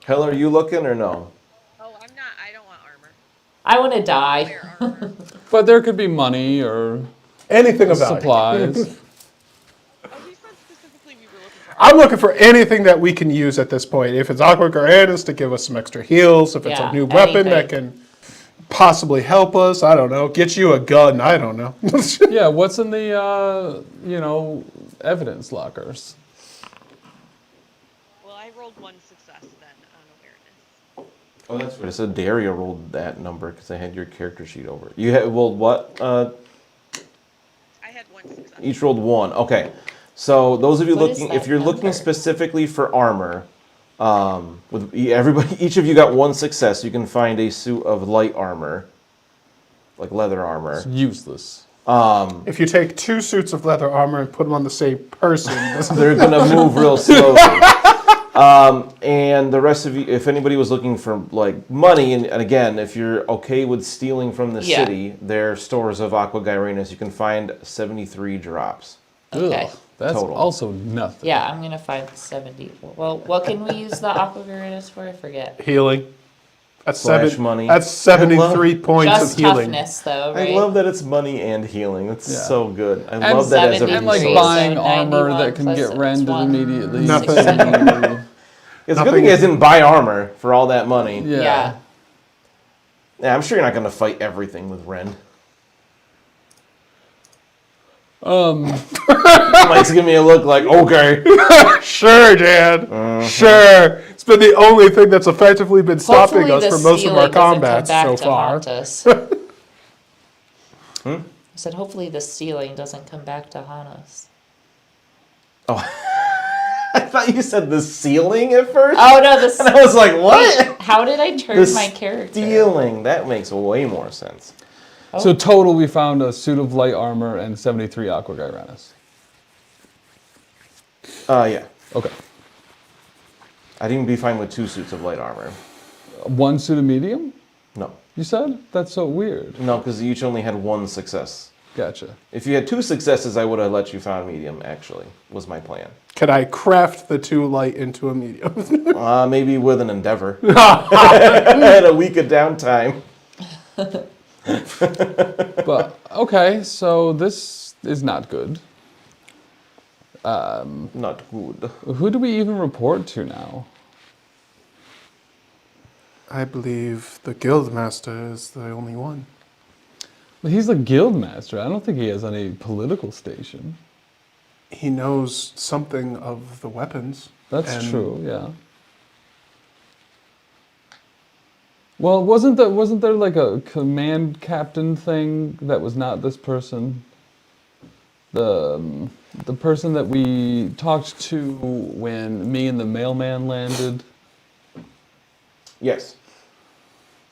Hell, are you looking or no? Oh, I'm not. I don't want armor. I want to die. Wear armor. But there could be money or Anything about it. supplies. Oh, he said specifically we were looking for armor. I'm looking for anything that we can use at this point. If it's Aqua Garanus to give us some extra heals, if it's Yeah, a new weapon that anything. can possibly help us, I don't know. Get you a gun, I don't know. Yeah, what's in the, evidence lockers? Well, I rolled 1 success then on awareness. Oh, that's right. I said Daria rolled that number because I had your character sheet over. You had rolled what? I had 1 success. Each rolled 1. Okay. So those of you What is looking, that if you're looking number? specifically for armor, with everybody, each of you got 1 success. You can find a suit of light armor, like leather armor. It's useless. If you take 2 suits of leather armor and put them on the same person, They're gonna move real slowly. And the rest of you, if anybody was looking for like money, and again, if you're okay with stealing from the Yeah. city, there are stores of Aqua Gyranus. You can find 73 drops. Okay. Ugh, that's Total. also nothing. Yeah, I'm going to find 70. Well, what can we use the Aqua Garanus for? I forget. healing. That's Slash money. That's 73 points Just of healing. toughness, though, right? I love that it's money and healing. It's Yeah. so good. I And love that as a 73, And like so buying armor 91 that can plus get rendered one. immediately. Nothing. It's a good thing you guys didn't buy armor for all that money. Yeah. Yeah, I'm sure you're not going to fight everything with Ren. Mike's giving me a look like, okay. Sure, Jan. Sure. It's been the only thing that's effectively been stopping Hopefully us the from most of our ceiling doesn't come combats back so to far. haunt us. I said, hopefully the ceiling doesn't come back to haunt us. I thought you said the ceiling at first. Oh, no, the And I was like, what? How did I turn The my character? Stealing. That makes way more sense. So total, we found a suit of light armor and 73 Aqua Gyranus. Yeah. Okay. I'd even be fine with 2 suits of light armor. 1 suit of medium, No. you said? That's so weird. No, because you each only had 1 success. Gotcha. If you had 2 successes, I would have let you find medium, actually, was my plan. Can I craft the 2 light into a medium? Maybe with an endeavor. And a week of downtime. But, okay, so this is not good. Not good. Who do we even report to now? I believe the Guildmaster is the only one. Well, he's the guild master. I don't think he has any political station. He knows something of the weapons. That's and true, yeah. Well, wasn't there like a command captain thing that was not this person? The person that we talked to when me and the mailman landed. Yes.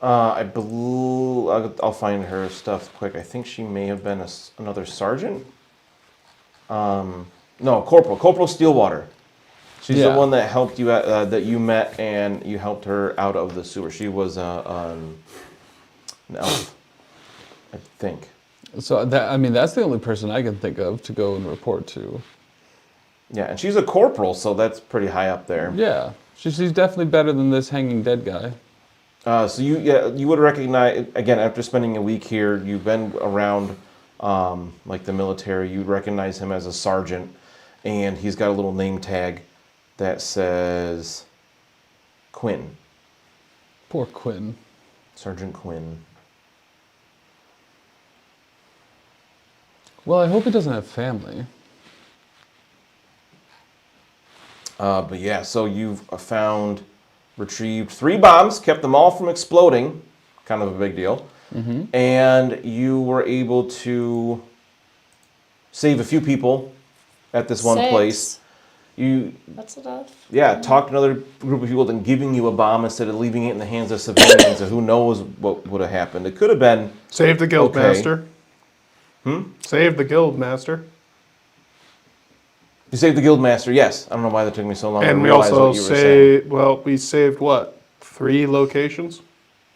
I believe I'll find her stuff quick. I think she may have been another sergeant. No, corporal. Corporal Steelwater. She's Yeah. the one that helped you that you met, and you helped her out of the sewer. She was an elf, I think. So that's the only person I can think of to go and report to. Yeah, and she's a corporal, so that's pretty high up there. Yeah. She's definitely better than this hanging dead guy. So you would recognize, again, after spending a week here, you've been around like the military, you'd recognize him as a sergeant, and he's got a little name tag that says Quinn. Poor Quinn. Sergeant Quinn. Well, I hope he doesn't have family. But yeah, so you've retrieved 3 bombs, kept them all from exploding, kind of a big deal, and you were able to save a few people at this one 6. place. That's enough. Yeah, talked to another group of people, then giving you a bomb instead of leaving it in the hands of civilians. So who knows what would have happened? It could have been Save the guild okay. master. Save the guild master. You saved the guild master, yes. I don't know why that took me so long to And we realize also what you were saying. we saved what? 3 locations?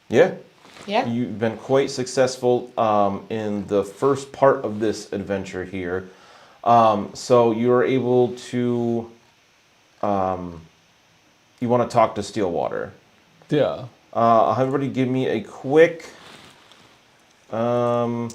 Yeah. Yeah. You've been quite successful in the first part of this adventure here. So you're able to, you want to talk to Steelwater. Yeah. I'll have everybody give me a quick, for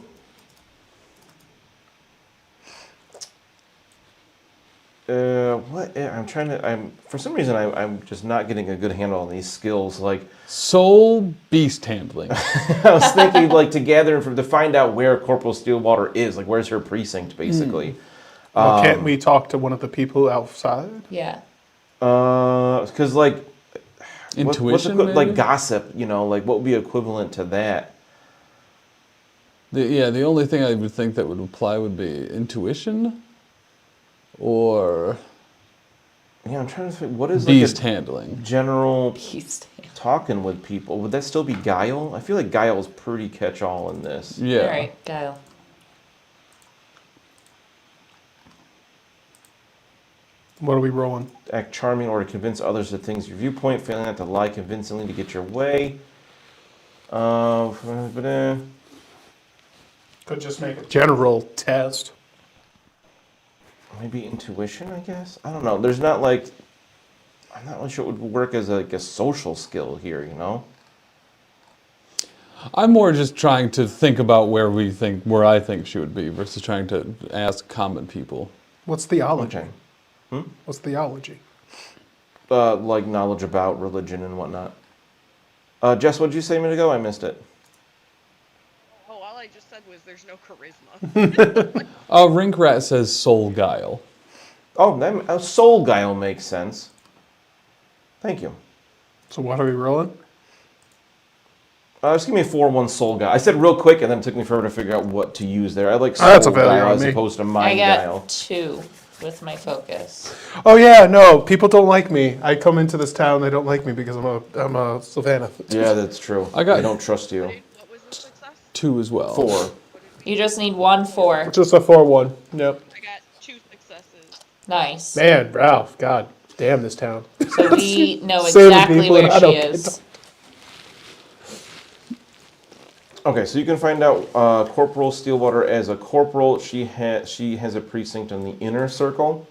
some reason I'm just not getting a good handle on these skills. Like, Soul beast handling. I was thinking, like, to find out where Corporal Steelwater is, like, where's her precinct, basically. Well, can't we talk to one of the people outside? Yeah. Because, like, Intuition, like maybe? gossip, like, what would be equivalent to that? The only thing I would think that would apply would be intuition, or Yeah, I'm trying to think, what is, beast like, a handling. general Beast. talking with people? Would that still be guile? I feel like guile is pretty catch-all in this. Yeah. All right, Guile. What are we rolling? Act charming or to convince others that things your viewpoint, failing not to lie convincingly to get your way. Could just make a general test. Maybe intuition, I guess? I don't know. There's not, like... I'm not really sure it would work as a social skill here, I'm more just trying to think about where I think she would be versus trying to ask common people. What's theology? Okay. What's theology? Like knowledge about religion and whatnot. Jess, what did you say a minute ago? I missed it. Oh, all I just said was there's no charisma. Rinkrat says soul guile. Oh, soul guile makes sense. Thank you. So what are we rolling? Just give me a 4-1 soul guile. I said real quick, and then it took me forever to figure out what to use there. I like soul That's a failure guile on as me. opposed to I mind got guile. 2 with my focus. Oh yeah, no, people don't like me. I come into this town, they don't like me because I'm a Savannah. Yeah, that's true. I got- They don't trust you. What was the success? 2 as well. 4. You just need 1 4. Just a 4-1. Yep. I got 2 successes. Nice. Man, Ralph, God damn this town. So we know Saving exactly people where and I she don't is. Okay, so you can find out Corporal Steelwater as a corporal. She has a precinct in the inner circle,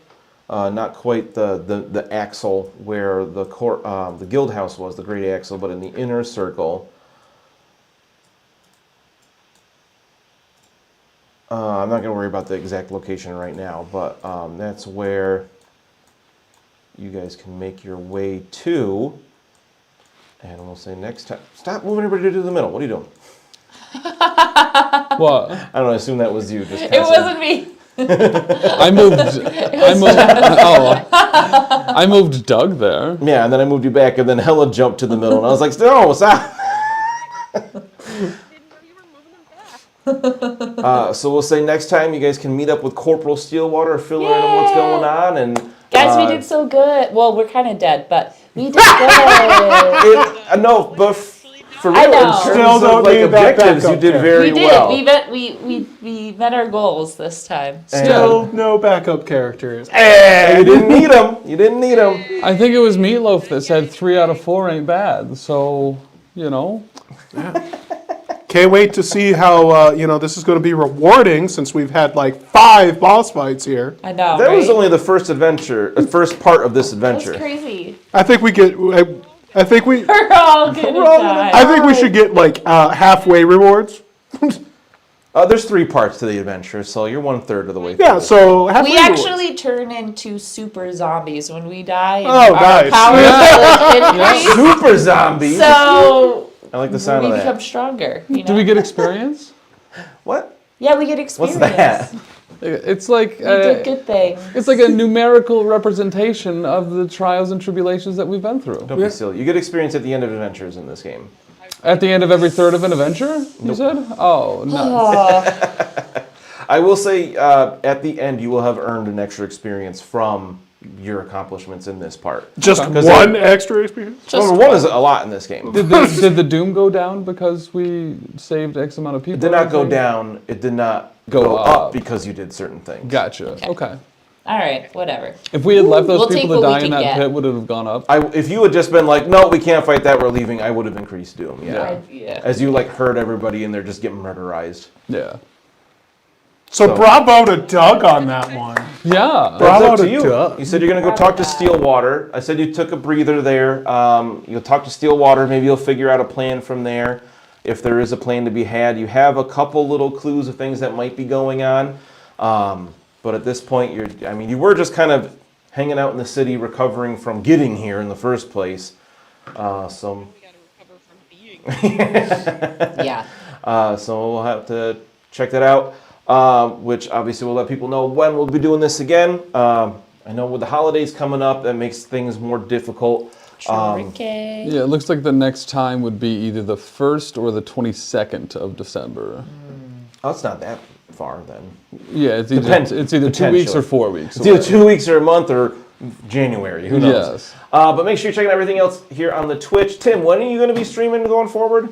not quite the axle where the guild house was, the great axle, but in the inner circle. I'm not going to worry about the exact location right now, but that's where you guys can make your way to. And we'll say next time. Stop moving everybody to the middle. What are you doing? What? I don't know. I assume that was you. Just It wasn't me. I moved Doug there. Yeah, and then I moved you back, and then Hella jumped to the middle, and I was like, "No, stop!" I didn't know you were moving them back. So we'll say next time you guys can meet up with Corporal Steelwater, fill her in on what's Yay! going on, and Guys, we did so good. Well, we're kind of dead, but we did good. no, but for I real, in know. terms Still of don't like need that objectives, you backup did there. very We did. well. We met our goals this time. Still no backup characters. And you didn't need them. You didn't need them. I think it was Meatloaf that said 3 out of 4 ain't bad. So, Can't wait to see how, this is going to be rewarding since we've had like 5 boss fights here. I know, That right? was only the first part of this That was adventure. crazy. I think we get. I think we. We're all gonna die. I think we should get like halfway rewards. There's 3 parts to the adventure, so you're 1/3 of the way through. Yeah, so halfway We rewards. actually turn into super zombies when we die. And Oh, our nice. powers will increase. Super zombies. So I like the sound we of become that. stronger. You know? Do we get experience? What? Yeah, we get What's experience. that? It's like We did good things. it's like a numerical representation of the trials and tribulations that we've been through. Don't be silly. You get experience at the end of adventures in this game. At the end of every third of an adventure, you said? Oh, no. Oh, I will say, at the end, you will have earned an extra experience from your accomplishments in this part. Just Because one extra experience. Number 1 is a lot in this game. Did the doom go down because we saved X amount of people? It did not go down. It did not go up because you did certain things. Gotcha. Okay. all right, whatever. If we had left those We'll take people to what we die in can that get. pit, would it have gone up? If you had just been like, no, we can't fight that, we're leaving, I would have increased doom. Yeah. Yeah. As you like heard everybody and they're just getting murderized. Yeah. So bravo to Doug on that one. Yeah. Bravo It's up to to you. Doug. You said you're going to go talk to Stillwater. I said you took a breather there. You'll talk to Stillwater. Maybe you'll figure out a plan from there. If there is a plan to be had, you have a couple little clues of things that might be going on. But at this point, you were just kind of hanging out in the city, recovering from getting here in the first place. We gotta recover from being. Yeah. So we'll have to check that out. Which obviously we'll let people know when we'll be doing this again. I know with the holidays coming up, that makes things more difficult. Tricky. Yeah, it looks like the next time would be either the 1st or the 22nd of December. Oh, it's not that far then. Yeah, it's Depends- either 2 weeks or potentially. 4 weeks. It's either 2 weeks or a month or January. Who knows? Yes. But make sure you're checking everything else here on the Twitch. Tim, when are you going to be streaming going forward?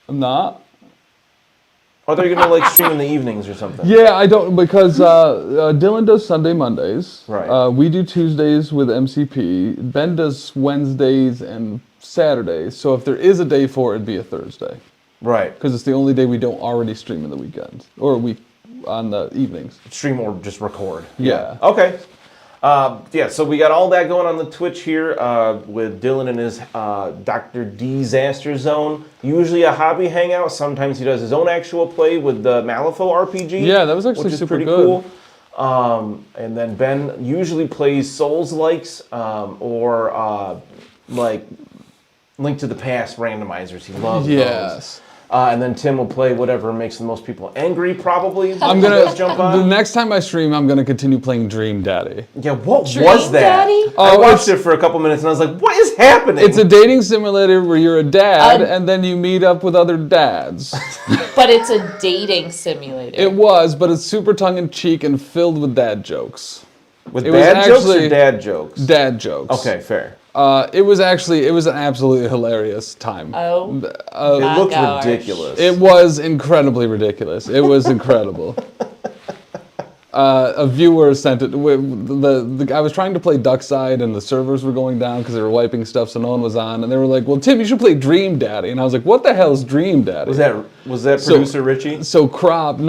I'm not. I thought you were going to like stream in the evenings or something. Yeah, I don't, because Dylan does Sunday, Mondays. Right. We do Tuesdays with MCP. Ben does Wednesdays and Saturdays. So if there is a day for it, it'd be a Thursday. Right. Because it's the only day we don't already stream in the weekends. Or on the evenings. Stream or just record. Yeah. Okay. So we got all that going on the Twitch here with Dylan and his Dr. Disaster Zone. Usually a hobby hangout. Sometimes he does his own actual play with the Malifaux RPG. Yeah, that was actually which is super pretty good. cool. And then Ben usually plays Souls-likes or like Link to the Past randomizers. He loves those. Yes. And then Tim will play whatever makes the most people angry, probably. I'm gonna jump the on. next time I stream, I'm gonna continue playing Dream Daddy. Yeah, what Dream was that? Daddy? I Oh, watched it's- it for a couple minutes and I was like, what is happening? It's a dating simulator where you're a dad A- and then you meet up with other dads. But it's a dating simulator. It was, but it's super tongue-in-cheek and filled with dad jokes. With it was bad jokes or actually- dad jokes? Dad jokes. Okay, fair. It was an absolutely hilarious time. Oh. It looked gosh. ridiculous. It was incredibly ridiculous. It was incredible. A viewer sent it. I was trying to play Duckside, and the servers were going down because they were wiping stuff, so no one was on. And they were like, "Well, Tim, you should play Dream Daddy." And I was like, "What the hell is Dream Daddy?" was that producer Richie? So Krop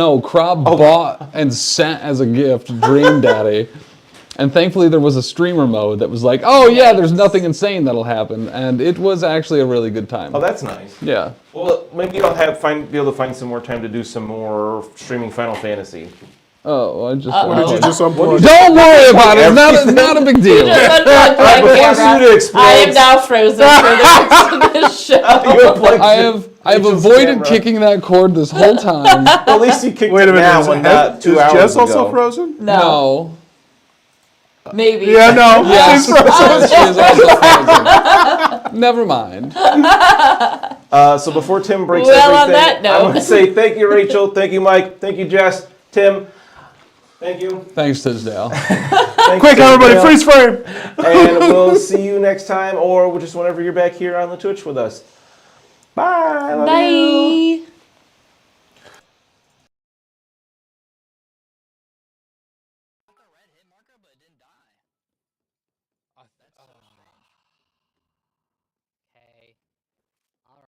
bought and sent as a gift Dream Daddy. And thankfully there was a streamer mode that was like, oh yeah, there's nothing insane that'll happen. And it was actually a really good time. Oh, that's nice. Yeah. Well, maybe I'll be able to find some more time to do some more streaming Final Fantasy. Oh, I just... What did you just unplug? Don't worry about it. It's not a big deal. Just unplugged my force camera. you to explode. I am now frozen for the rest of this show. I have Rachel's avoided camera. kicking that cord this whole time. Well, at least you kicked Wait it a minute. now and not 2 is hours Jess ago. also frozen? No. Maybe. Yeah, no. Yes. She's frozen. She is also frozen. Never mind. So before Tim breaks Well, on everything, that note. I want to say thank you, Rachel. Thank you, Mike. Thank you, Jess. Tim. Thank you. Thanks, Tisdale. Thank Quick, you, everybody, Tisdale. freeze frame. And we'll see you next time, or just whenever you're back here on the Twitch with us. Bye. I love you. Bye.